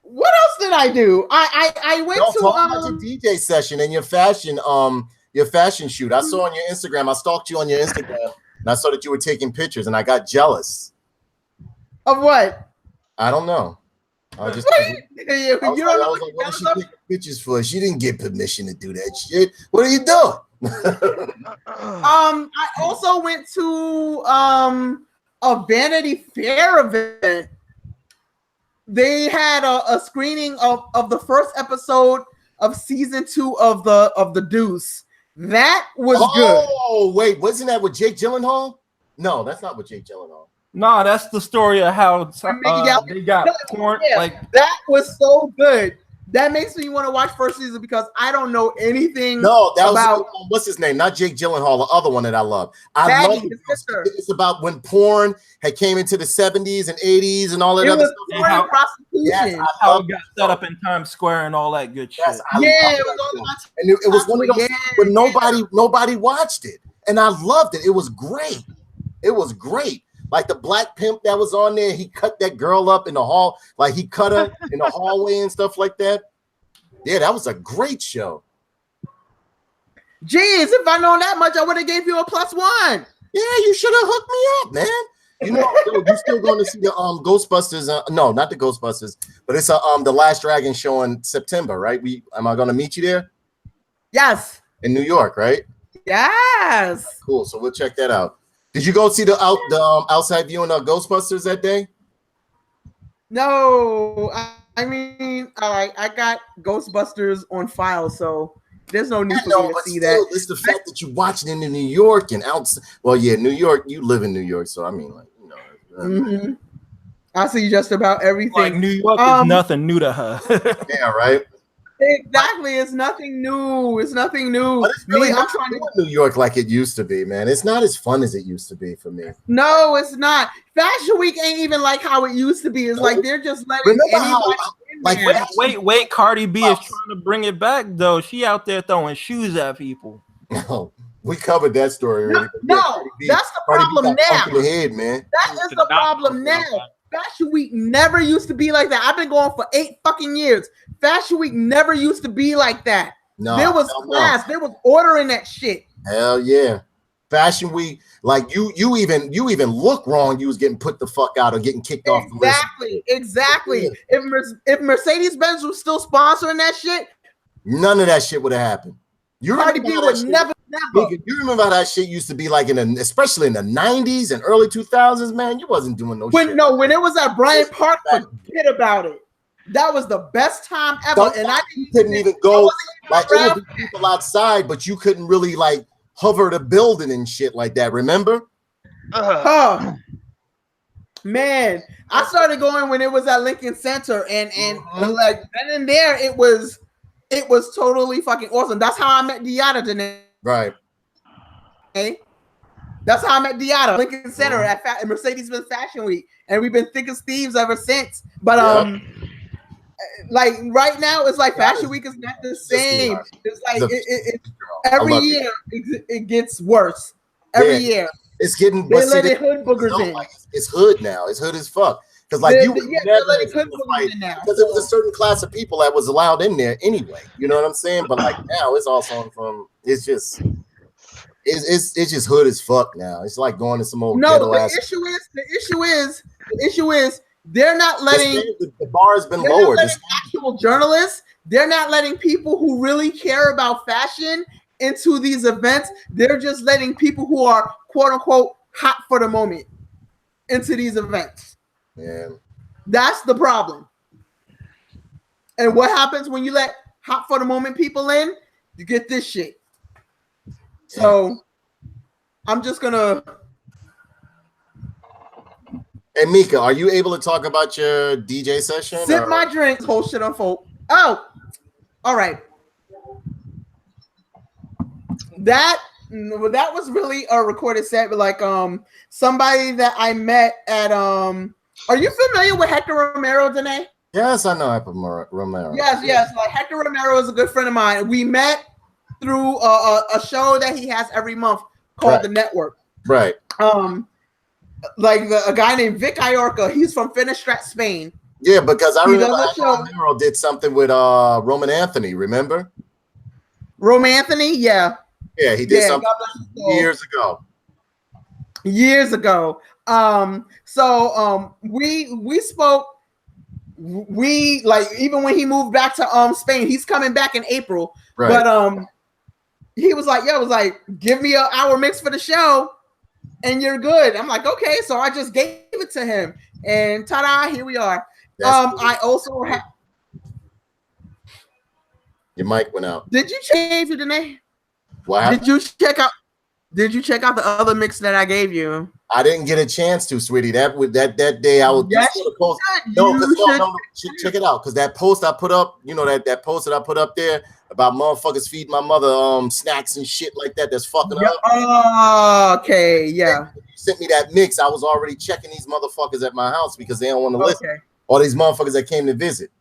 What else did I do? I went Don't to talk about your DJ session and your fashion shoot. I saw on your Instagram. I stalked you on your Instagram, and I saw that you were taking pictures, and I got jealous. of what? I don't know. I just You don't know like, what is she taking pictures for? She didn't get permission to do that shit. What are you doing? I also went to a Vanity Fair event. They had a screening of the first episode of season 2 of the Deuce. That was good. Oh wait, wasn't that with Jake Gyllenhaal? No, that's not with Jake Gyllenhaal. Nah, that's the story of how they got porn. Yeah, Like that was so good. That makes me want to watch first season because I don't know anything. No, that about was what's his name? Not Jake Gyllenhaal, the other one that I love. I Maggie, love it. his sister. It's about when porn had came into the 70s and 80s and all that It other was stuff. porn and how- prostitution. Yes, I how love it got set up in Times Square and all that good shit. Yes, I Yeah, love it that was all show. about And it was one of those yeah, when nobody watched it, and I loved it. It was great. It was great. Like the black pimp that was on there, he cut that girl up in the hall, like he cut her in the hallway and stuff like that. Yeah, that was a great show. Jeez, if I known that much, I would have gave you a +1. Yeah, you should have hooked me up, man. You know, you're still going to see the Ghostbusters. No, not the Ghostbusters, but it's the Last Dragon show in September, right? Am I going to meet you there Yes. in New York, right? Yes. Cool. So we'll check that out. Did you go see the outside viewing of Ghostbusters that day? No, I mean, I got Ghostbusters on file, so there's no need for me to but see still, that. it's the fact that you watched it in New York and outside. Well, yeah, New York. You live in New York, so I mean, like, you know. Mhm. I see just about everything. Like New York is nothing new to her. Yeah, right. Exactly, it's nothing new. It's nothing new. But it's really I'm not trying to. New York like it used to be, man. It's not as fun as it used to be for me. No, it's not. Fashion Week ain't even like how it used to be. It's like they're just letting Remember how, anybody in like, there. wait, Cardi B is trying to bring it back though. She out there throwing shoes at people. No, we covered that story already. No, Cardi B- that's the Cardi B problem got now. pumped in the head, man. That is the problem now. Fashion Week never used to be like that. I've been going for 8 fucking years. Fashion Week never used to be like that. No, There was hell no. class. There was order in that shit. Hell yeah. Fashion Week, like you even look wrong, you was getting put the fuck out or getting kicked off the list. Exactly. Yeah. If Mercedes-Benz was still sponsoring that shit, None of that shit would have happened. You Cardi remember B how that would shit- never. Nigga, you remember how that shit used to be like especially in the 90s and early 2000s, man? You wasn't doing no shit. When it was at Bryant Park, forget about it. That was the best time ever. Don't- And I couldn't even go, like, there would be people outside, but you couldn't really, like, hover the building and shit like that, remember? Oh, man, I started going when it was at Lincoln Center, and like then and there, it was totally fucking awesome. That's how I met Diata today. Right. Okay? That's how I met Diata, Lincoln Center at Mercedes-Benz Fashion Week, and we've been thick as thieves ever since. But like right now, it's like Fashion Week is not the same. It's like every year it gets worse. Every year. It's getting. They let it hood boogers in. Like, it's hood now. It's hood as fuck. Because like you never because it was a certain class of people that was allowed in there anyway. You know what I'm saying? But like now, it's also from. It's just hood as fuck now. It's like going to some old ghetto ass. The issue is they're not letting the bar has been lowered. Actual journalists. They're not letting people who really care about fashion into these events. They're just letting people who are quote unquote hot for the moment into these events. Yeah. That's the problem. And what happens when you let hot for the moment people in? You get this shit. So I'm just gonna. Hey Mika, are you able to talk about your DJ session? Sip my drink, whole shit unfold. Oh, all right. That was really a recorded set, but like somebody that I met at Are you familiar with Hector Romero, Danae? Yes, I know Hector Romero. Yes. Like Hector Romero is a good friend of mine. We met through a show that he has every month called The Network. Right. Like a guy named Vic Iorca. He's from Finestrat, Spain. Yeah, because I He remember does a show. Romero did something with Roman Anthony. Remember? Roman Anthony, yeah. Yeah, he did something God bless his soul. years ago. So we spoke. We like even when he moved back to Spain, he's coming back in April. Right. But he was like, give me an hour mix for the show, and you're good. I'm like, okay. So I just gave it to him, and ta-da, here we are. That's cool. I also have. Your mic went out. Did you change your name? What happened? Did you check out the other mix that I gave you? I didn't get a chance to, sweetie. That day I was Yes, just post. No, check it out. Because that post I put up, you know that post that I put up there about motherfuckers feeding my mother snacks and shit like that. That's fucking up. Oh, okay, yeah. You sent me that mix. I was already checking these motherfuckers at my house because they don't want to listen. Okay. All these motherfuckers that came to visit.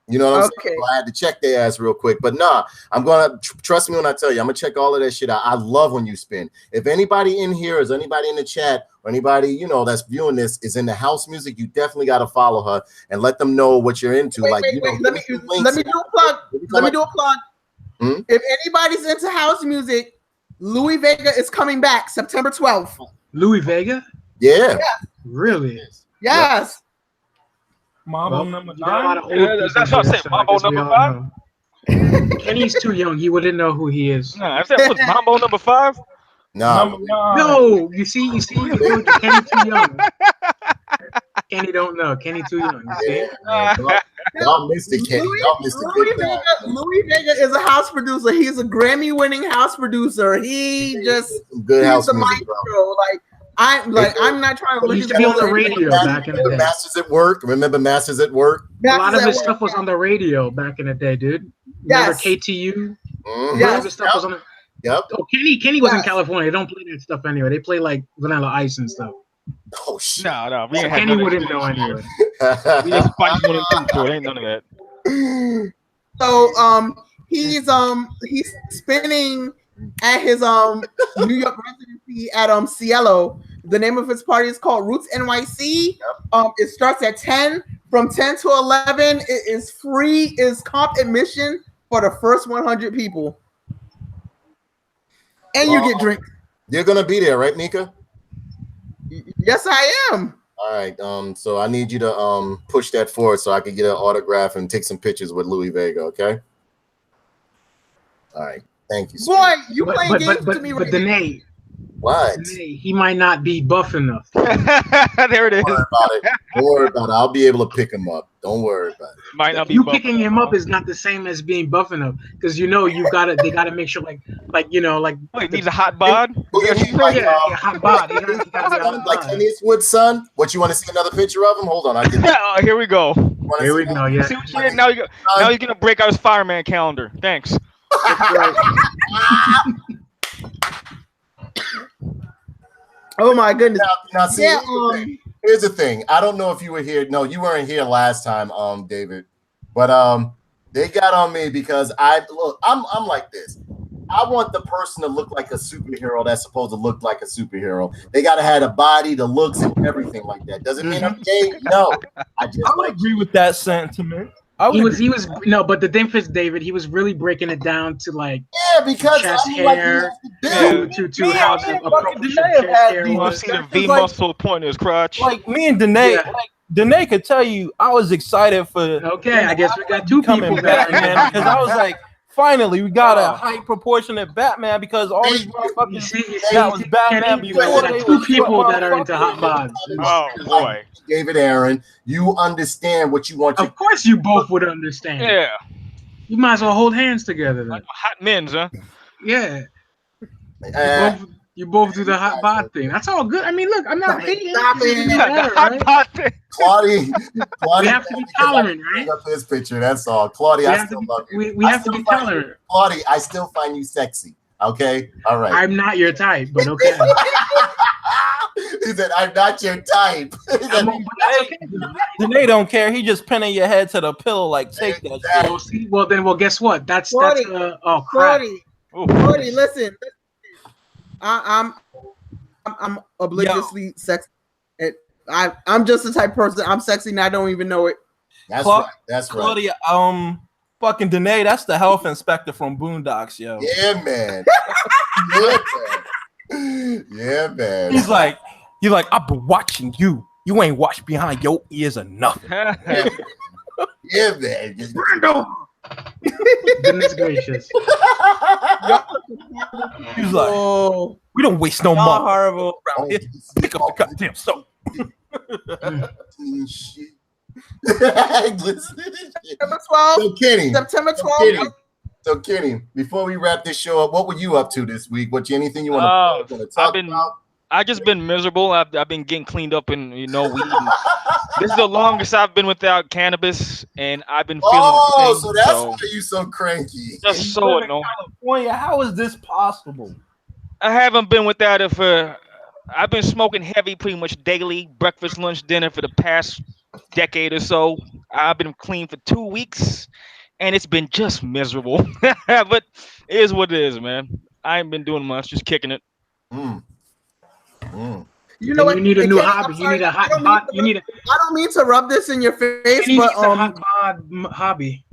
You know what I'm saying? So I had to check their ass real quick. But nah, I'm gonna trust me when I tell you, I'm gonna check all of that shit out. I love when you spin. If anybody in here, is anybody in the chat, or anybody you know that's viewing this is in the house music, you definitely gotta follow her and let them know what you're into. Wait, let me do a plug. Let me do a plug. If anybody's into house music, Louis Vega is coming back September 12th. Louis Vega? Yeah. Really? Yes. Mambo number you got a lot 9. of old people that's what I here, said. so I Mambo guess we number all 5. know. Kenny's too young. He wouldn't know who he is. Nah, I said what's Mambo number 5. Nah. Number 9. No, you see, you told you Kenny too young. Kenny don't know. Kenny too young. You see? Y'all missed it, Kenny. Y'all missed it. Louis Vega is a house producer. He's a Grammy-winning house producer. He just good house the music, maestro. bro. I'm not trying to He used to be on the radio back in the day. Masters at Work. Remember Masters at Work? A lot of his stuff was on the radio back in the day, dude. Remember KTU? Mhm. Yeah. All of his stuff was on. Yep. Oh, Kenny was in California. They don't play that stuff anyway. They play like Vanilla Ice and stuff. Oh shit. No, we ain't had Kenny none of wouldn't that. know anyway. We just Spice 1 and 2, so it ain't none of that. So he's spinning at his New York residency at Cielo. The name of his party is called Roots NYC. It starts at 10. From 10 to 11, it is free. Is comp admission for the first 100 people, and you get drinks. You're gonna be there, right, Mika? Yes, I am. All right. So I need you to push that forward so I can get an autograph and take some pictures with Louis Vega. Okay. All right. Thank you. Boy, you playing games but to me but right Danae, What? he might not be buff enough. There it is. Don't worry about it. Don't worry about it. I'll be able to pick him up. Don't worry about it. Might not be You buff picking him up is not the same as being buff enough, because they gotta make sure like Wait, he needs a hot bod. hot body. Like Clint Eastwood's son. What, you want to see another picture of him? Hold on. I get Oh, here we go. Here we go. Yeah. See what you did? Now you're gonna break out his fireman calendar. Thanks. Oh my goodness. Now, see, here's the thing. I don't know if you were here. No, you weren't here last time, David. But they got on me because I'm like this. I want the person to look like a superhero that's supposed to look like a superhero. They gotta have a body, the looks, and everything like that. Doesn't mean I'm gay. No. I would agree with that sentiment. He was no, but the difference, David, he was really breaking it down to like because chest I'm hair like, to how the appropriate chest hair You want was. to see the V muscle point in his crotch? Like me and Danae, Danae could tell you I was excited for. Okay, I guess we got two coming people Batman because I was like, finally we got a high proportionate Batman because all these motherfuckers that was Batman before they two people that are into hot bods. Oh boy, David Aaron, you understand what you want. Of course, you both would understand. Yeah, you might as well hold hands together then. Hot men's, huh? Yeah. You both do the hot bod thing. That's all good. I mean, look, I'm not hating. Claudia, we have to be tolerant, right? Up this picture, that's all. Claudia, I still love you. We have to be tolerant. Claudia, I still find you sexy. Okay, all right. I'm not your type, but okay. He said, "I'm not your type." He said, Danae don't care. He just pinning your head to the pillow like, take that shit. Well, see, well, guess what? That's Shorty, oh crap. Shorty, listen. I'm obliviously sexy. I'm just the type of person. I'm sexy and I don't even know it. That's right. That's right. Claudia, fucking Danae, that's the health inspector from Boondocks, yo. Yeah, man. Yeah, man. Yeah, man. He's like, I've been watching you. You ain't watched behind your ears or nothing. Yeah, man. Just Goodness gracious. He's like, we don't waste no Y'all more. horrible. Oh, Pick up the goddamn soap. shit. September 12th. So Kenny, September 12th. So Kenny, before we wrap this show up, what were you up to this week? Anything you want to talk about? I just been miserable. I've been getting cleaned up and weed. This is the longest I've been without cannabis, and I've been feeling. Oh, so that's why you so cranky. Just so annoying. California, how is this possible? I haven't been without it for. I've been smoking heavy pretty much daily, breakfast, lunch, dinner for the past decade or so. I've been clean for 2 weeks, and it's been just miserable. But it is what it is, man. I ain't been doing much, just kicking it. You know what? You need a new Kenny, hobby. You need a hot bod. I don't mean to rub this in your face, but hot bod hobby.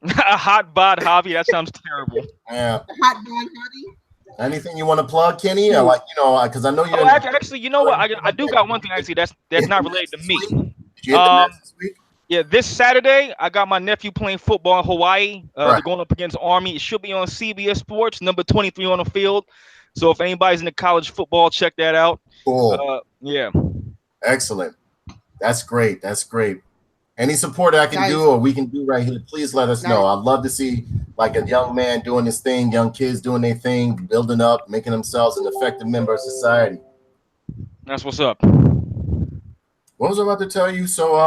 A hot bod hobby? That sounds terrible. Yeah. Hot bod hobby. Anything you want to plug, Kenny? Or because I know you're. Actually, you know what? I do got one thing actually that's not related to me. Did you hit the match this week? Yeah, this Saturday I got my nephew playing football in Hawaii. Right. They're going up against Army. It should be on CBS Sports, number 23 on the field. So if anybody's into college football, check that out. Cool. Yeah. Excellent. That's great. That's great. Any support I can do or we can do right here, please let us know. I'd love to see like a young man doing his thing, young kids doing their thing, building up, making themselves an effective member of society. That's what's up. What was I about to tell you? So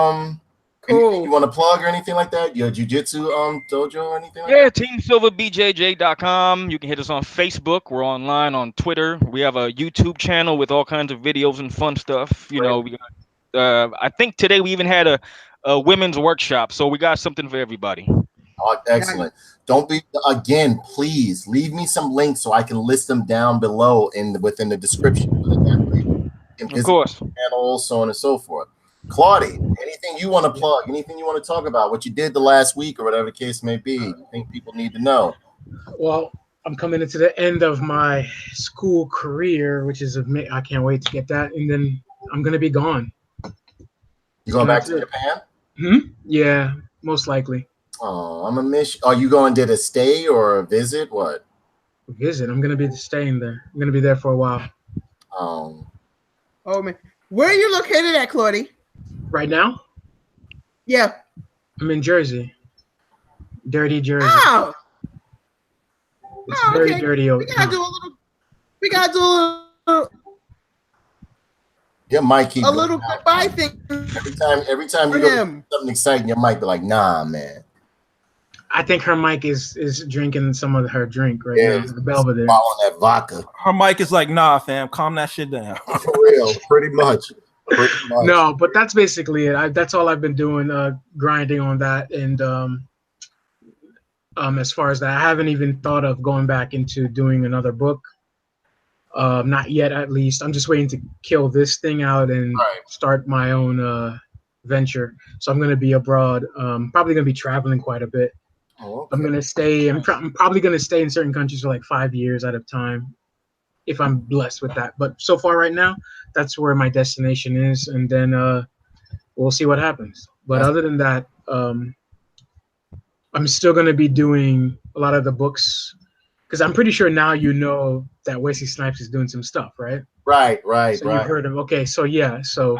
anything you want to plug or anything like that? Your jiu-jitsu dojo or anything like that? TeamSilverBJJ.com. You can hit us on Facebook. We're online on Twitter. We have a YouTube channel with all kinds of videos and fun stuff. You know, we got, I think today we even had a women's workshop, so we got something for everybody. Oh, excellent. Don't be again, please leave me some links so I can list them down below within the description. Of course. Channel, so on and so forth. Claudia, anything you want to plug, anything you want to talk about, what you did the last week or whatever the case may be, you think people need to know? Well, I'm coming into the end of my school career, which is I can't wait to get that, and then I'm gonna be gone. You going back to Japan? Yeah, most likely. Oh, I'm a miss. Are you going to stay or a visit? What? Visit. I'm gonna be staying there. I'm gonna be there for a while. Oh man, where are you located at, Claudia? Right now? Yeah. I'm in Jersey. Dirty Jersey. Oh. It's very dirty over here. We gotta do a little. Your mic keep a little goodbye thing. Every time you do something exciting, your mic be like, nah, man. I think her mic is drinking some of her drink right now. The Belvedere. Following that vodka. Her mic is like, nah, fam, calm that shit down. For real, pretty much. No, but that's basically it. That's all I've been doing, grinding on that. And as far as that, I haven't even thought of going back into doing another book. Not yet, at least. I'm just waiting to kill this thing out and start my own venture. So I'm going to be abroad. Probably going to be traveling quite a bit. Oh, okay. I'm going to stay. I'm probably going to stay in certain countries for like 5 years at a time, if I'm blessed with that. But so far right now, that's where my destination is. And then we'll see what happens. But other than that, I'm still going to be doing a lot of the books. Because I'm pretty sure now you know that Wesley Snipes is doing some stuff, right? Right. So you've heard of. Okay, so yeah, so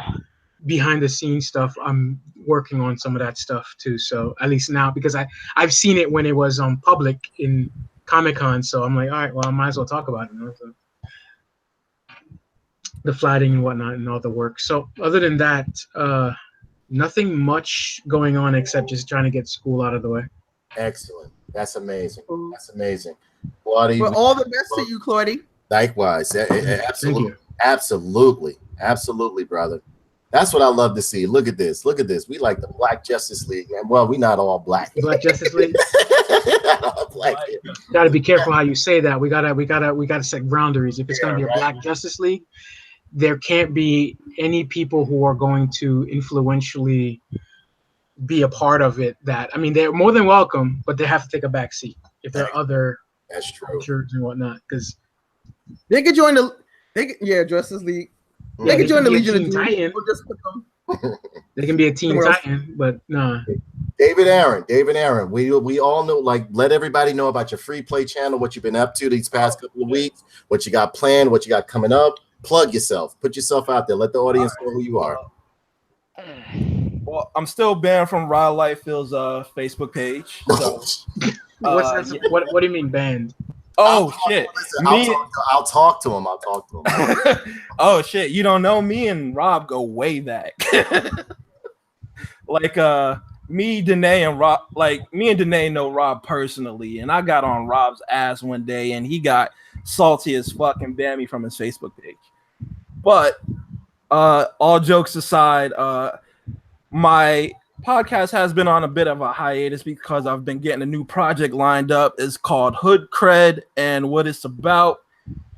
behind the scenes stuff, I'm working on some of that stuff too. So at least now, because I've seen it when it was on public in Comic-Con, so I'm like, all right, well, I might as well talk about it. You know? So, the flatting and whatnot and all the work. So other than that, nothing much going on except just trying to get school out of the way. Excellent. That's amazing. That's amazing. Claudia, well, all the best to you, Claudia. Likewise. Absolutely. Absolutely, brother. That's what I love to see. Look at this. We like the Black Justice League, and well, we not all black. Black Justice League. Black. Got to be careful how you say that. We gotta set boundaries. If it's gonna be a Black Justice League, there can't be any people who are going to influentially be a part of it. They're more than welcome, but they have to take a back seat if there are other cultures and whatnot. Because they could join Justice League. They could join the Legion of Doom. We'll just put them. They can be a Teen Titan, but nah. David Aaron, we all know, like, let everybody know about your free play channel, what you've been up to these past couple of weeks, what you got planned, what you got coming up. Plug yourself, put yourself out there, let the audience know who you are. Well, I'm still banned from Rod Lightfield's Facebook page. So, what do you mean banned? Oh shit! I'll talk to him. Oh shit! You don't know, me and Rob go way back. Like me, Danae, and Rob. Like me and Danae know Rob personally, and I got on Rob's ass one day, and he got salty as fuck and banned me from his Facebook page. But all jokes aside, my podcast has been on a bit of a hiatus because I've been getting a new project lined up. It's called Hood Cred, and what it's about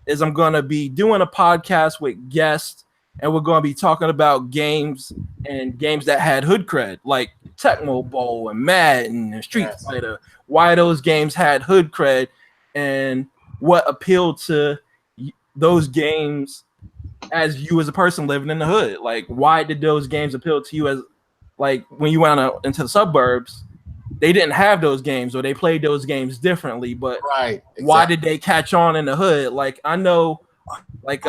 is I'm going to be doing a podcast with guests, and we're going to be talking about games and games that had hood cred, like Tecmo Bowl and Madden and Street Fighter. Why those games had hood cred and what appealed to those games as you as a person living in the hood. Like, why did those games appeal to you as, like, when you went out into the suburbs, they didn't have those games or they played those games differently, but why did they catch on in the hood? Like, I know, like,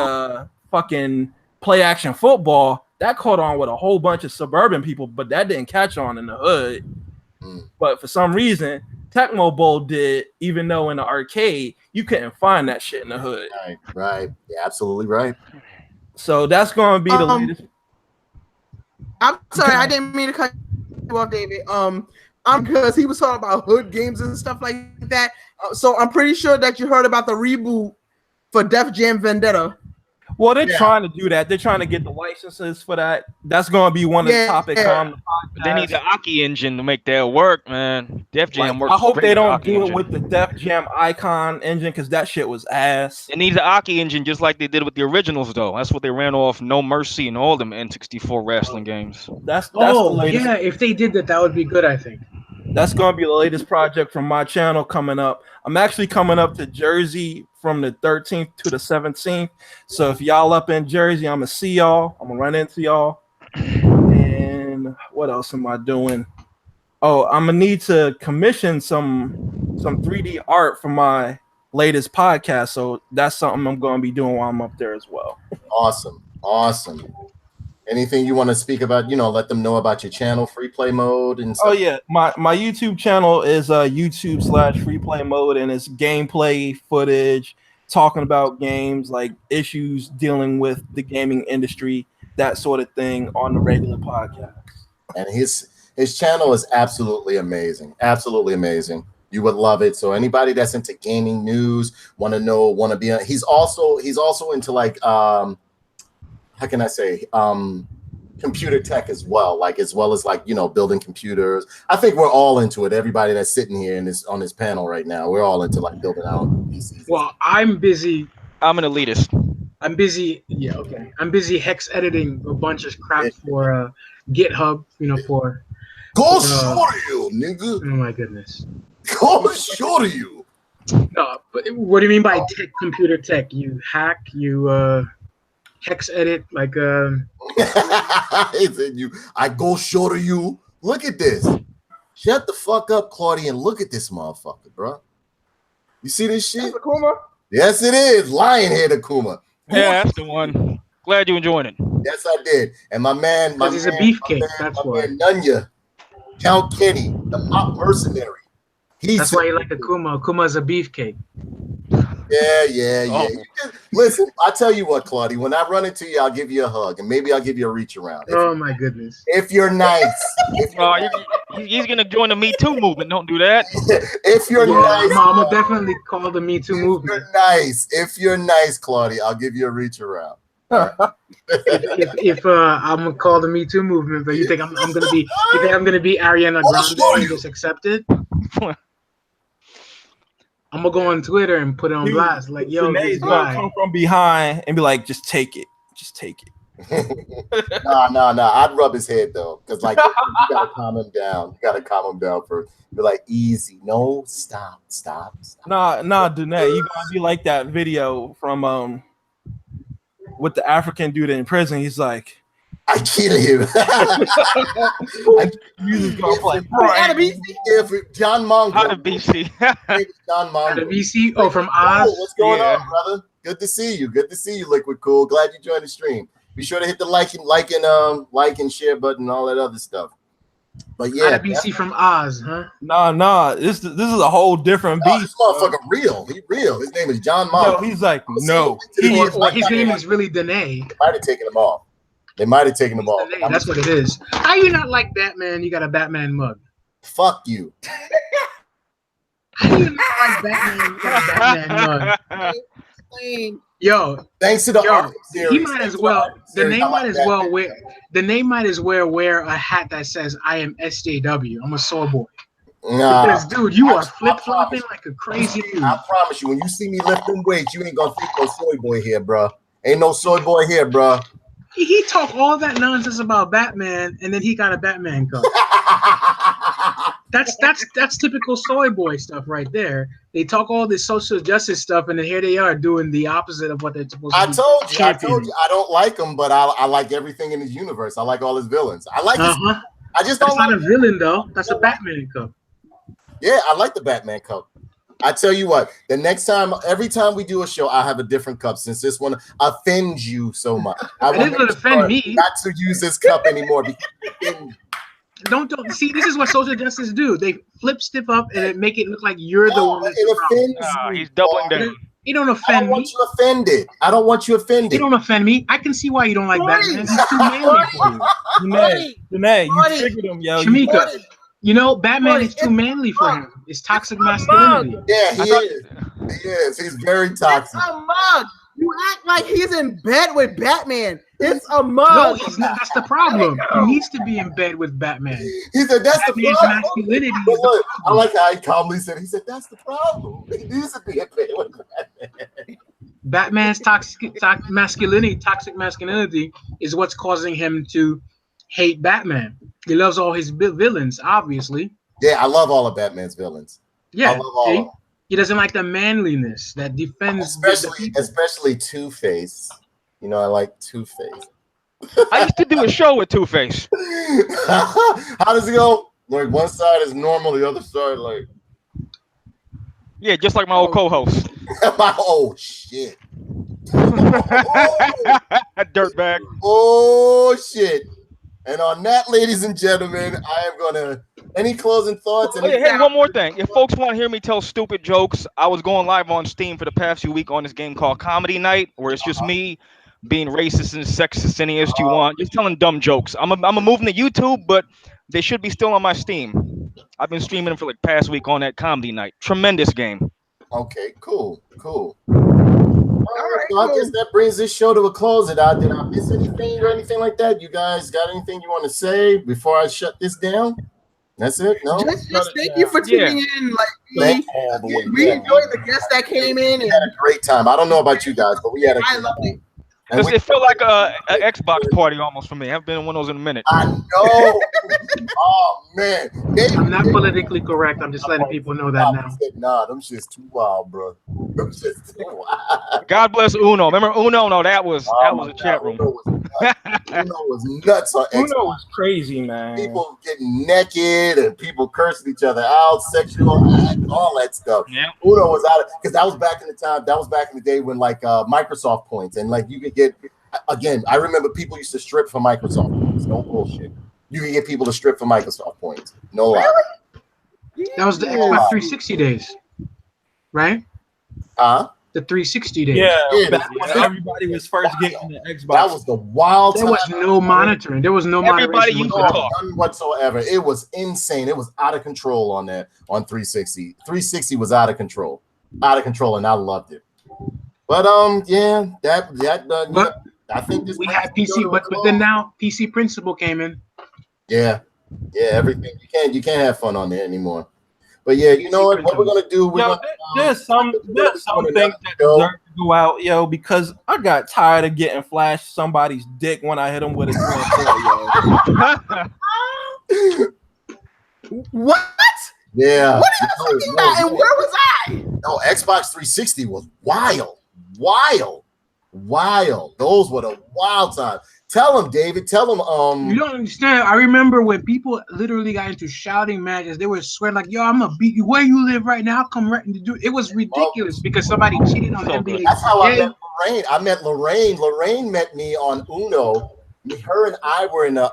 fucking play action football, that caught on with a whole bunch of suburban people, but that didn't catch on in the hood. But for some reason, Tecmo Bowl did, even though in the arcade, you couldn't find that shit in the hood. Right. Yeah, absolutely right. So that's going to be the latest. I'm sorry, I didn't mean to cut you off, David. Because he was talking about hood games and stuff like that. So I'm pretty sure that you heard about the reboot for Def Jam Vendetta. Well, they're trying to do that. They're trying to get the licenses for that. That's going to be one of the topics on the podcast. They need the Aki engine to make that work, man. Def Jam works. I hope they don't do it with the Def Jam Icon engine, because that shit was ass. It needs the Aki engine just like they did with the originals, though. That's what they ran off No Mercy and all them N64 wrestling games. That's the latest. Yeah, if they did that, that would be good, I think. That's going to be the latest project from my channel coming up. I'm actually coming up to Jersey from the 13th to the 17th. So if y'all up in Jersey, I'm going to see y'all. I'm going to run into y'all. And what else am I doing? Oh, I'm going to need to commission some 3D art for my latest podcast. So that's something I'm going to be doing while I'm up there as well. Awesome. Anything you want to speak about, let them know about your channel, Free Play Mode and stuff? Oh yeah, my YouTube channel is YouTube/Free Play Mode, and it's gameplay footage, talking about games, like issues dealing with the gaming industry, that sort of thing on the regular podcast. And his channel is absolutely amazing. You would love it. So anybody that's into gaming news, want to be on, he's also into, like, how can I say, computer tech as well, as building computers. I think we're all into it. Everybody that's sitting here on this panel right now, we're all into, like, building our own PCs. Well, I'm busy. I'm an elitist. I'm busy. Yeah, okay. I'm busy hex editing a bunch of crap for GitHub. For go show you, nigga. Oh my goodness. Go show you. No, but what do you mean by tech? Computer tech? You hack? You hex edit, like he said I go show to you. Look at this. Shut the fuck up, Claudia, and look at this motherfucker, bro. You see this shit? That's Akuma? Yes, it is. Lionhead Akuma. Yeah, that's the one. Glad you enjoying it. Yes, I did. And my man, he's a beefcake. That's why. Nunya, Count Kenny, the Mop Mercenary. That's why you like Akuma. Akuma's a beefcake. Yeah. Oh. Listen, I tell you what, Claudia, when I run into you, I'll give you a hug, and maybe I'll give you a reach around. My goodness. If you're nice. He's going to join the Me Too movement. Don't do that. If you're nice. I'm going to definitely call the Me Too movement. If you're nice, Claudia, I'll give you a reach around. If I'm gonna call the Me Too movement, but you think I'm gonna be Ariana Grande and just accept it? I'm gonna go on Twitter and put it on blast, like, yo, Janae's this gonna guy. come from behind and be like, just take it. Nah. I'd rub his head though, because like you gotta calm him down. You gotta calm him down first. Be like, easy, no, stop. Nah, Danae, you gotta be like that video from with the African dude in prison. He's like, I kill him. music's gonna play. Out of BC? If John Mongo, Out of BC. John Out of Mongo. VC? Oh, from Oz. What's going Yeah. on, brother? Good to see you. Liquid Cool. Glad you joined the stream. Be sure to hit the like and share button and all that other stuff. But Out yeah, of BC from Oz, huh? Nah. This is a whole different oh, beast. this motherfucker real. He real. His name is John No, Mongo. he's like, no. Or his name is really Danae. Might have taken him off. They might have taken him off. Danae, that's what it is. How you not like Batman? You got a Batman mug. Fuck you. How do you not like Batman? You got a Batman mug. Yo, Thanks to the Yo, Arkham series. he might as well. The series, name I like might as that. well wear. The name might as well wear a hat that says "I am SJW." I'm a soul boy. Nah, Because, dude, you I are flip flopping promise. like a crazy dude. I promise you, when you see me lifting weights, you ain't gonna think no soy boy here, bro. Ain't no soy boy here, bro. He talked all that nonsense about Batman, and then he got a Batman coat. That's typical soy boy stuff right there. They talk all this social justice stuff, and then here they are doing the opposite of what they're supposed to I be. told championing. you, I don't like him, but I like everything in his universe. I like all his villains. I like his, Uh-huh. I just That's don't not like. a villain though. That's a Batman coat. Yeah, I like the Batman cup. I tell you what, the next time, every time we do a show, I'll have a different cup since this one offends you so much. I It will doesn't make offend sure me. not to use this cup anymore because it offends you. Don't see. This is what social justice do. They flip stuff up and it make it look like you're the No, one that's the it problem. offends you. He's doubling Paul. down. You don't I offend don't me. want you offended. I don't want you You offended. don't offend me. I can see why you don't like Batman. He's too manly for you. Danae, you Marty. triggered him, yo. Shamika, you know Batman Marty, is too it's manly for mug. him. It's toxic masculinity. Yeah, he I thought- is. He is. He's very It's toxic. a mug. You act like he's in bed with Batman. It's a mug. No, he's not. That's the problem. He needs to be in bed with Batman. He said, "That's the Batman's problem." masculinity But is the look, I problem. like how he calmly said. He said, "That's the problem." He needs to be a bit with Batman. Batman's toxic masculinity is what's causing him to hate Batman. He loves all his villains, obviously. Yeah, I love all of Batman's villains. Yeah, I love all see? of them. He doesn't like the manliness that defends the people. Especially Two-Face. You know, I like Two-Face. I used to do a show with Two-Face. How does it go? Like one side is normal, the other side like, Yeah, just like my old co-host. oh shit. Dirtbag. Oh shit. And on that, ladies and gentlemen, I am gonna any closing thoughts? Oh, yeah, hey, one more thing. If folks want to hear me tell stupid jokes, I was going live on Steam for the past few weeks on this game called Comedy Night, where it's just me being racist and sexist, anyest you want, just telling dumb jokes. I'm a moving to YouTube, but they should be still on my Steam. I've been streaming them for like past week on that Comedy Night. Tremendous game. Okay, cool. All right, so I guess that brings this show to a close. Did I miss anything or anything like that? You guys got anything you want to say before I shut this down? That's it? No? Just thank you for tuning in. Like we enjoyed the guests that came in, and had a great time. I don't know about you guys, but we had a I great loved time. it. And It felt like an Xbox party almost for me. I haven't been in one of those in a minute. I know. Oh man, I'm not politically correct. I'm just letting people know that now. Nah, them shit's too wild, bro. Them shit's too wild. God bless Uno. Remember Uno? No, that was a chat room. Uno was nuts on Xbox. Uno was crazy, man. People getting naked and people cursing each other out, sexual act, all that stuff. Yeah. Uno was out because that was back in the time. That was back in the day when like Microsoft points and like you could get. Again, I remember people used to strip for Microsoft points. No bullshit. You can get people to strip for Microsoft points. No lie. That was the Xbox 360 days, right? Huh? The 360 days. Yeah, back when everybody was first getting the Xbox. That was the wild There time. was no monitoring. There was no Everybody moderation used to whatsoever. talk. None whatsoever. It was insane. It was out of control on that on 360. 360 was out of control, and I loved it. But yeah, that I think this We brings had me PC, to but a then close. now PC Principle came in. Yeah, everything you can't have fun on there anymore. But yeah, you know what we're gonna do? We're Yo, gonna, there's some things that deserve to go out, yo, because I got tired of getting flashed somebody's dick when I hit them with a 24, yo. What? Yeah. What are you talking about? And where was I? No, Xbox 360 was wild. Those were the wild times. Tell him, David. Tell him. You don't understand. I remember when people literally got into shouting matches. They were swearing like, "Yo, I'm gonna beat you where you live right now. I'll come right to do." It was ridiculous because somebody cheated on So NBA. good. That's how I met Lorraine. I met Lorraine. Lorraine met me on Uno. Her and I were in a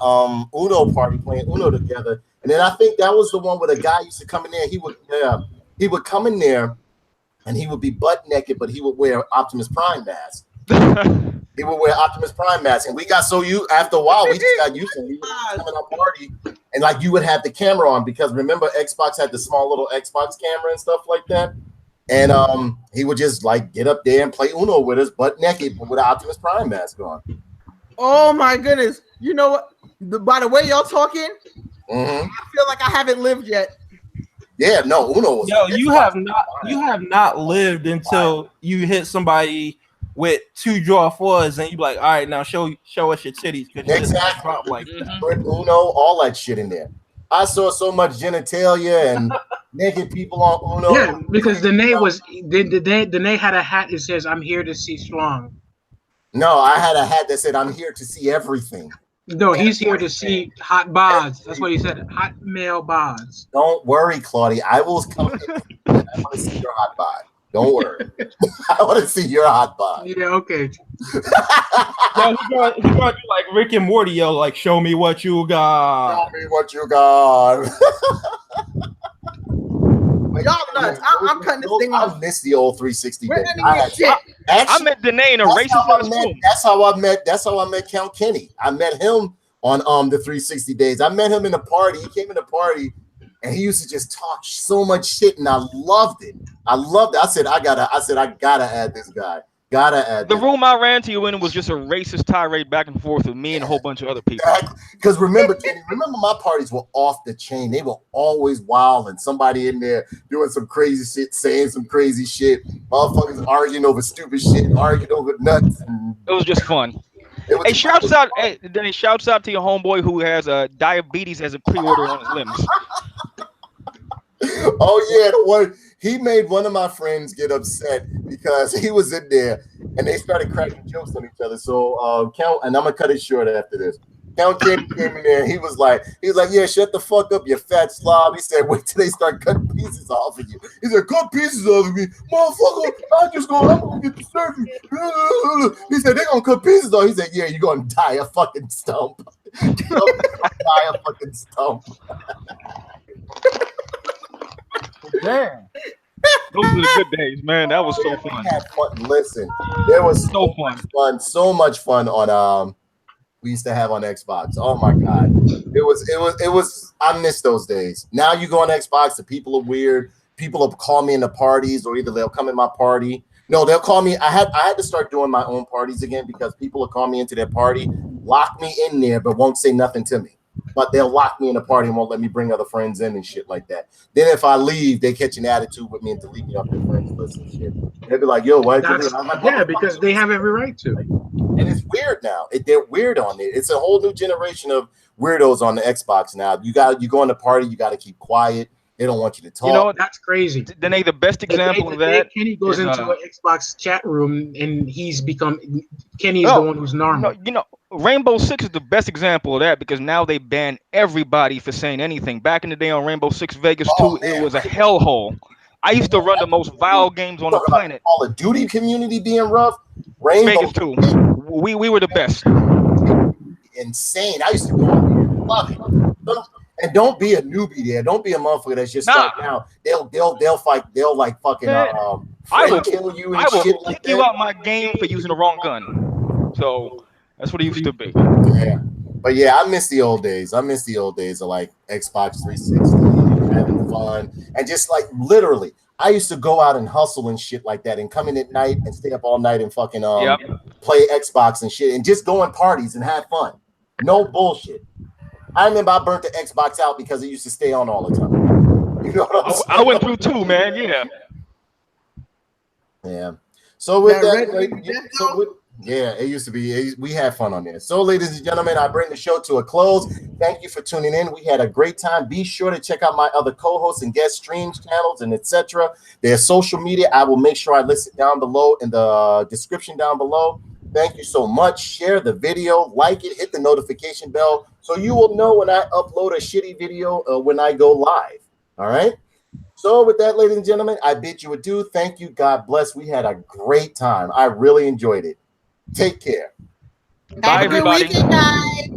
Uno party playing Uno together. And then I think that was the one where the guy used to come in there. He would come in there and he would be butt naked, but he would wear Optimus Prime mask. He would wear Optimus Prime mask, and we got so after a while we just got used to it. We would come in our party, and like you would have the camera on because remember Xbox had the small little Xbox camera and stuff like that. And he would just like get up there and play Uno with us, butt naked, but with an Optimus Prime mask on. Oh my goodness! You know what? By the way y'all talking, Mm-hmm. I feel like I haven't lived yet. Yeah, no, Uno was. Yo, you have not lived until you hit somebody with 2 draw 4s, and you be like, all right, now show us your titties because you just Exactly. drop like Put Uno, all that shit in there. I saw so much genitalia and naked people on Uno. Yeah, because Danae had a hat that says, "I'm here to see strong." No, I had a hat that said, "I'm here to see everything." No, he's here to see hot bods. That's what he said. Hot male bods. Don't worry, Claudia. I will come in. I want to see your hot bod. Don't worry. I want to see your hot bod. Yeah, okay. yo, he gonna do like Rick and Morty, yo, like show me what you got. Tell me what you got. Y'all nuts. I'm cutting this thing off. I miss the old 360 We're days. ending this shit. I met Danae in a racist ass room. That's how I met Count Kenny. I met him on the 360 days. I met him in a party. He came in a party and he used to just talk so much shit, and I loved it. I said I gotta add this guy. The room I ran to you in was just a racist tirade back and forth with me and a whole bunch of other people. Because remember, Kenny, my parties were off the chain. They were always wild, and somebody in there doing some crazy shit, saying some crazy shit. Motherfuckers arguing over stupid shit, arguing over nuts. It was just fun. Hey, shouts out to your homeboy who has diabetes as a pre-order on his limbs. Oh yeah, the one he made one of my friends get upset because he was in there and they started cracking jokes on each other. So Count, and I'm gonna cut it short after this. Count came in there and he was like, yeah, shut the fuck up, you fat slob. He said, wait till they start cutting pieces off of you. He said, cut pieces off of me, motherfucker. I'm gonna get the surgery. He said, they're gonna cut pieces off. He said, yeah, you're gonna die a fucking stump. You're gonna die a fucking stump. Damn. Those were the good days, man. That was so fun. We had fun. Listen, there was So so much fun on we used to have on Xbox. Oh my god, it was. I miss those days. Now you go on Xbox, the people are weird. People will call me in the parties, or either they'll come in my party. No, they'll call me. I had to start doing my own parties again because people will call me into their party, lock me in there, but won't say nothing to me. But they'll lock me in a party and won't let me bring other friends in and shit like that. Then if I leave, they catch an attitude with me and delete me off their friends list and shit. They'll be like, "Yo, why?" Yeah, because they have every right to. And it's weird now. They're weird on it. It's a whole new generation of weirdos on the Xbox now. You go on the party, you got to keep quiet. They don't want you to talk. You know what? That's crazy. Danae, the best example of that. Kenny goes is, into an Xbox chat room and Kenny is the one who's normal. No, Rainbow Six is the best example of that because now they ban everybody for saying anything. Back in the day on Rainbow Six Vegas 2, it was a hellhole. I used to run the most vile games on the planet. Call of Duty community being rough. Rainbow Vegas 2. We were the best. Insane. I used to go on love it. And don't be a newbie there. Don't be a motherfucker that's just starting out. They'll fight. They'll like fucking I will kill you and I will shit kick like you that. out my game for using the wrong gun. So that's what it used to be. Yeah. But yeah, I miss the old days. I miss the old days of like Xbox 360, having fun, and just like literally, I used to go out and hustle and shit like that, and come in at night and stay up all night and fucking play Xbox and shit, and just go in parties and have fun. No bullshit. I remember I burnt the Xbox out because it used to stay on all the time. You know what I'm saying? I went through too, man. Yeah. Yeah. So with That that, Red Dead Redemption? yeah, it used to be. We had fun on there. So, ladies and gentlemen, I bring the show to a close. Thank you for tuning in. We had a great time. Be sure to check out my other co-hosts and guest streams channels and etc. Their social media. I will make sure I list it down below in the description down below. Thank you so much. Share the video, like it, hit the notification bell so you will know when I upload a shitty video when I go live. All right. So with that, ladies and gentlemen, I bid you adieu. Thank you. God bless. We had a great time. I really enjoyed it. Take care. Bye, Have a good everybody. weekend, guys.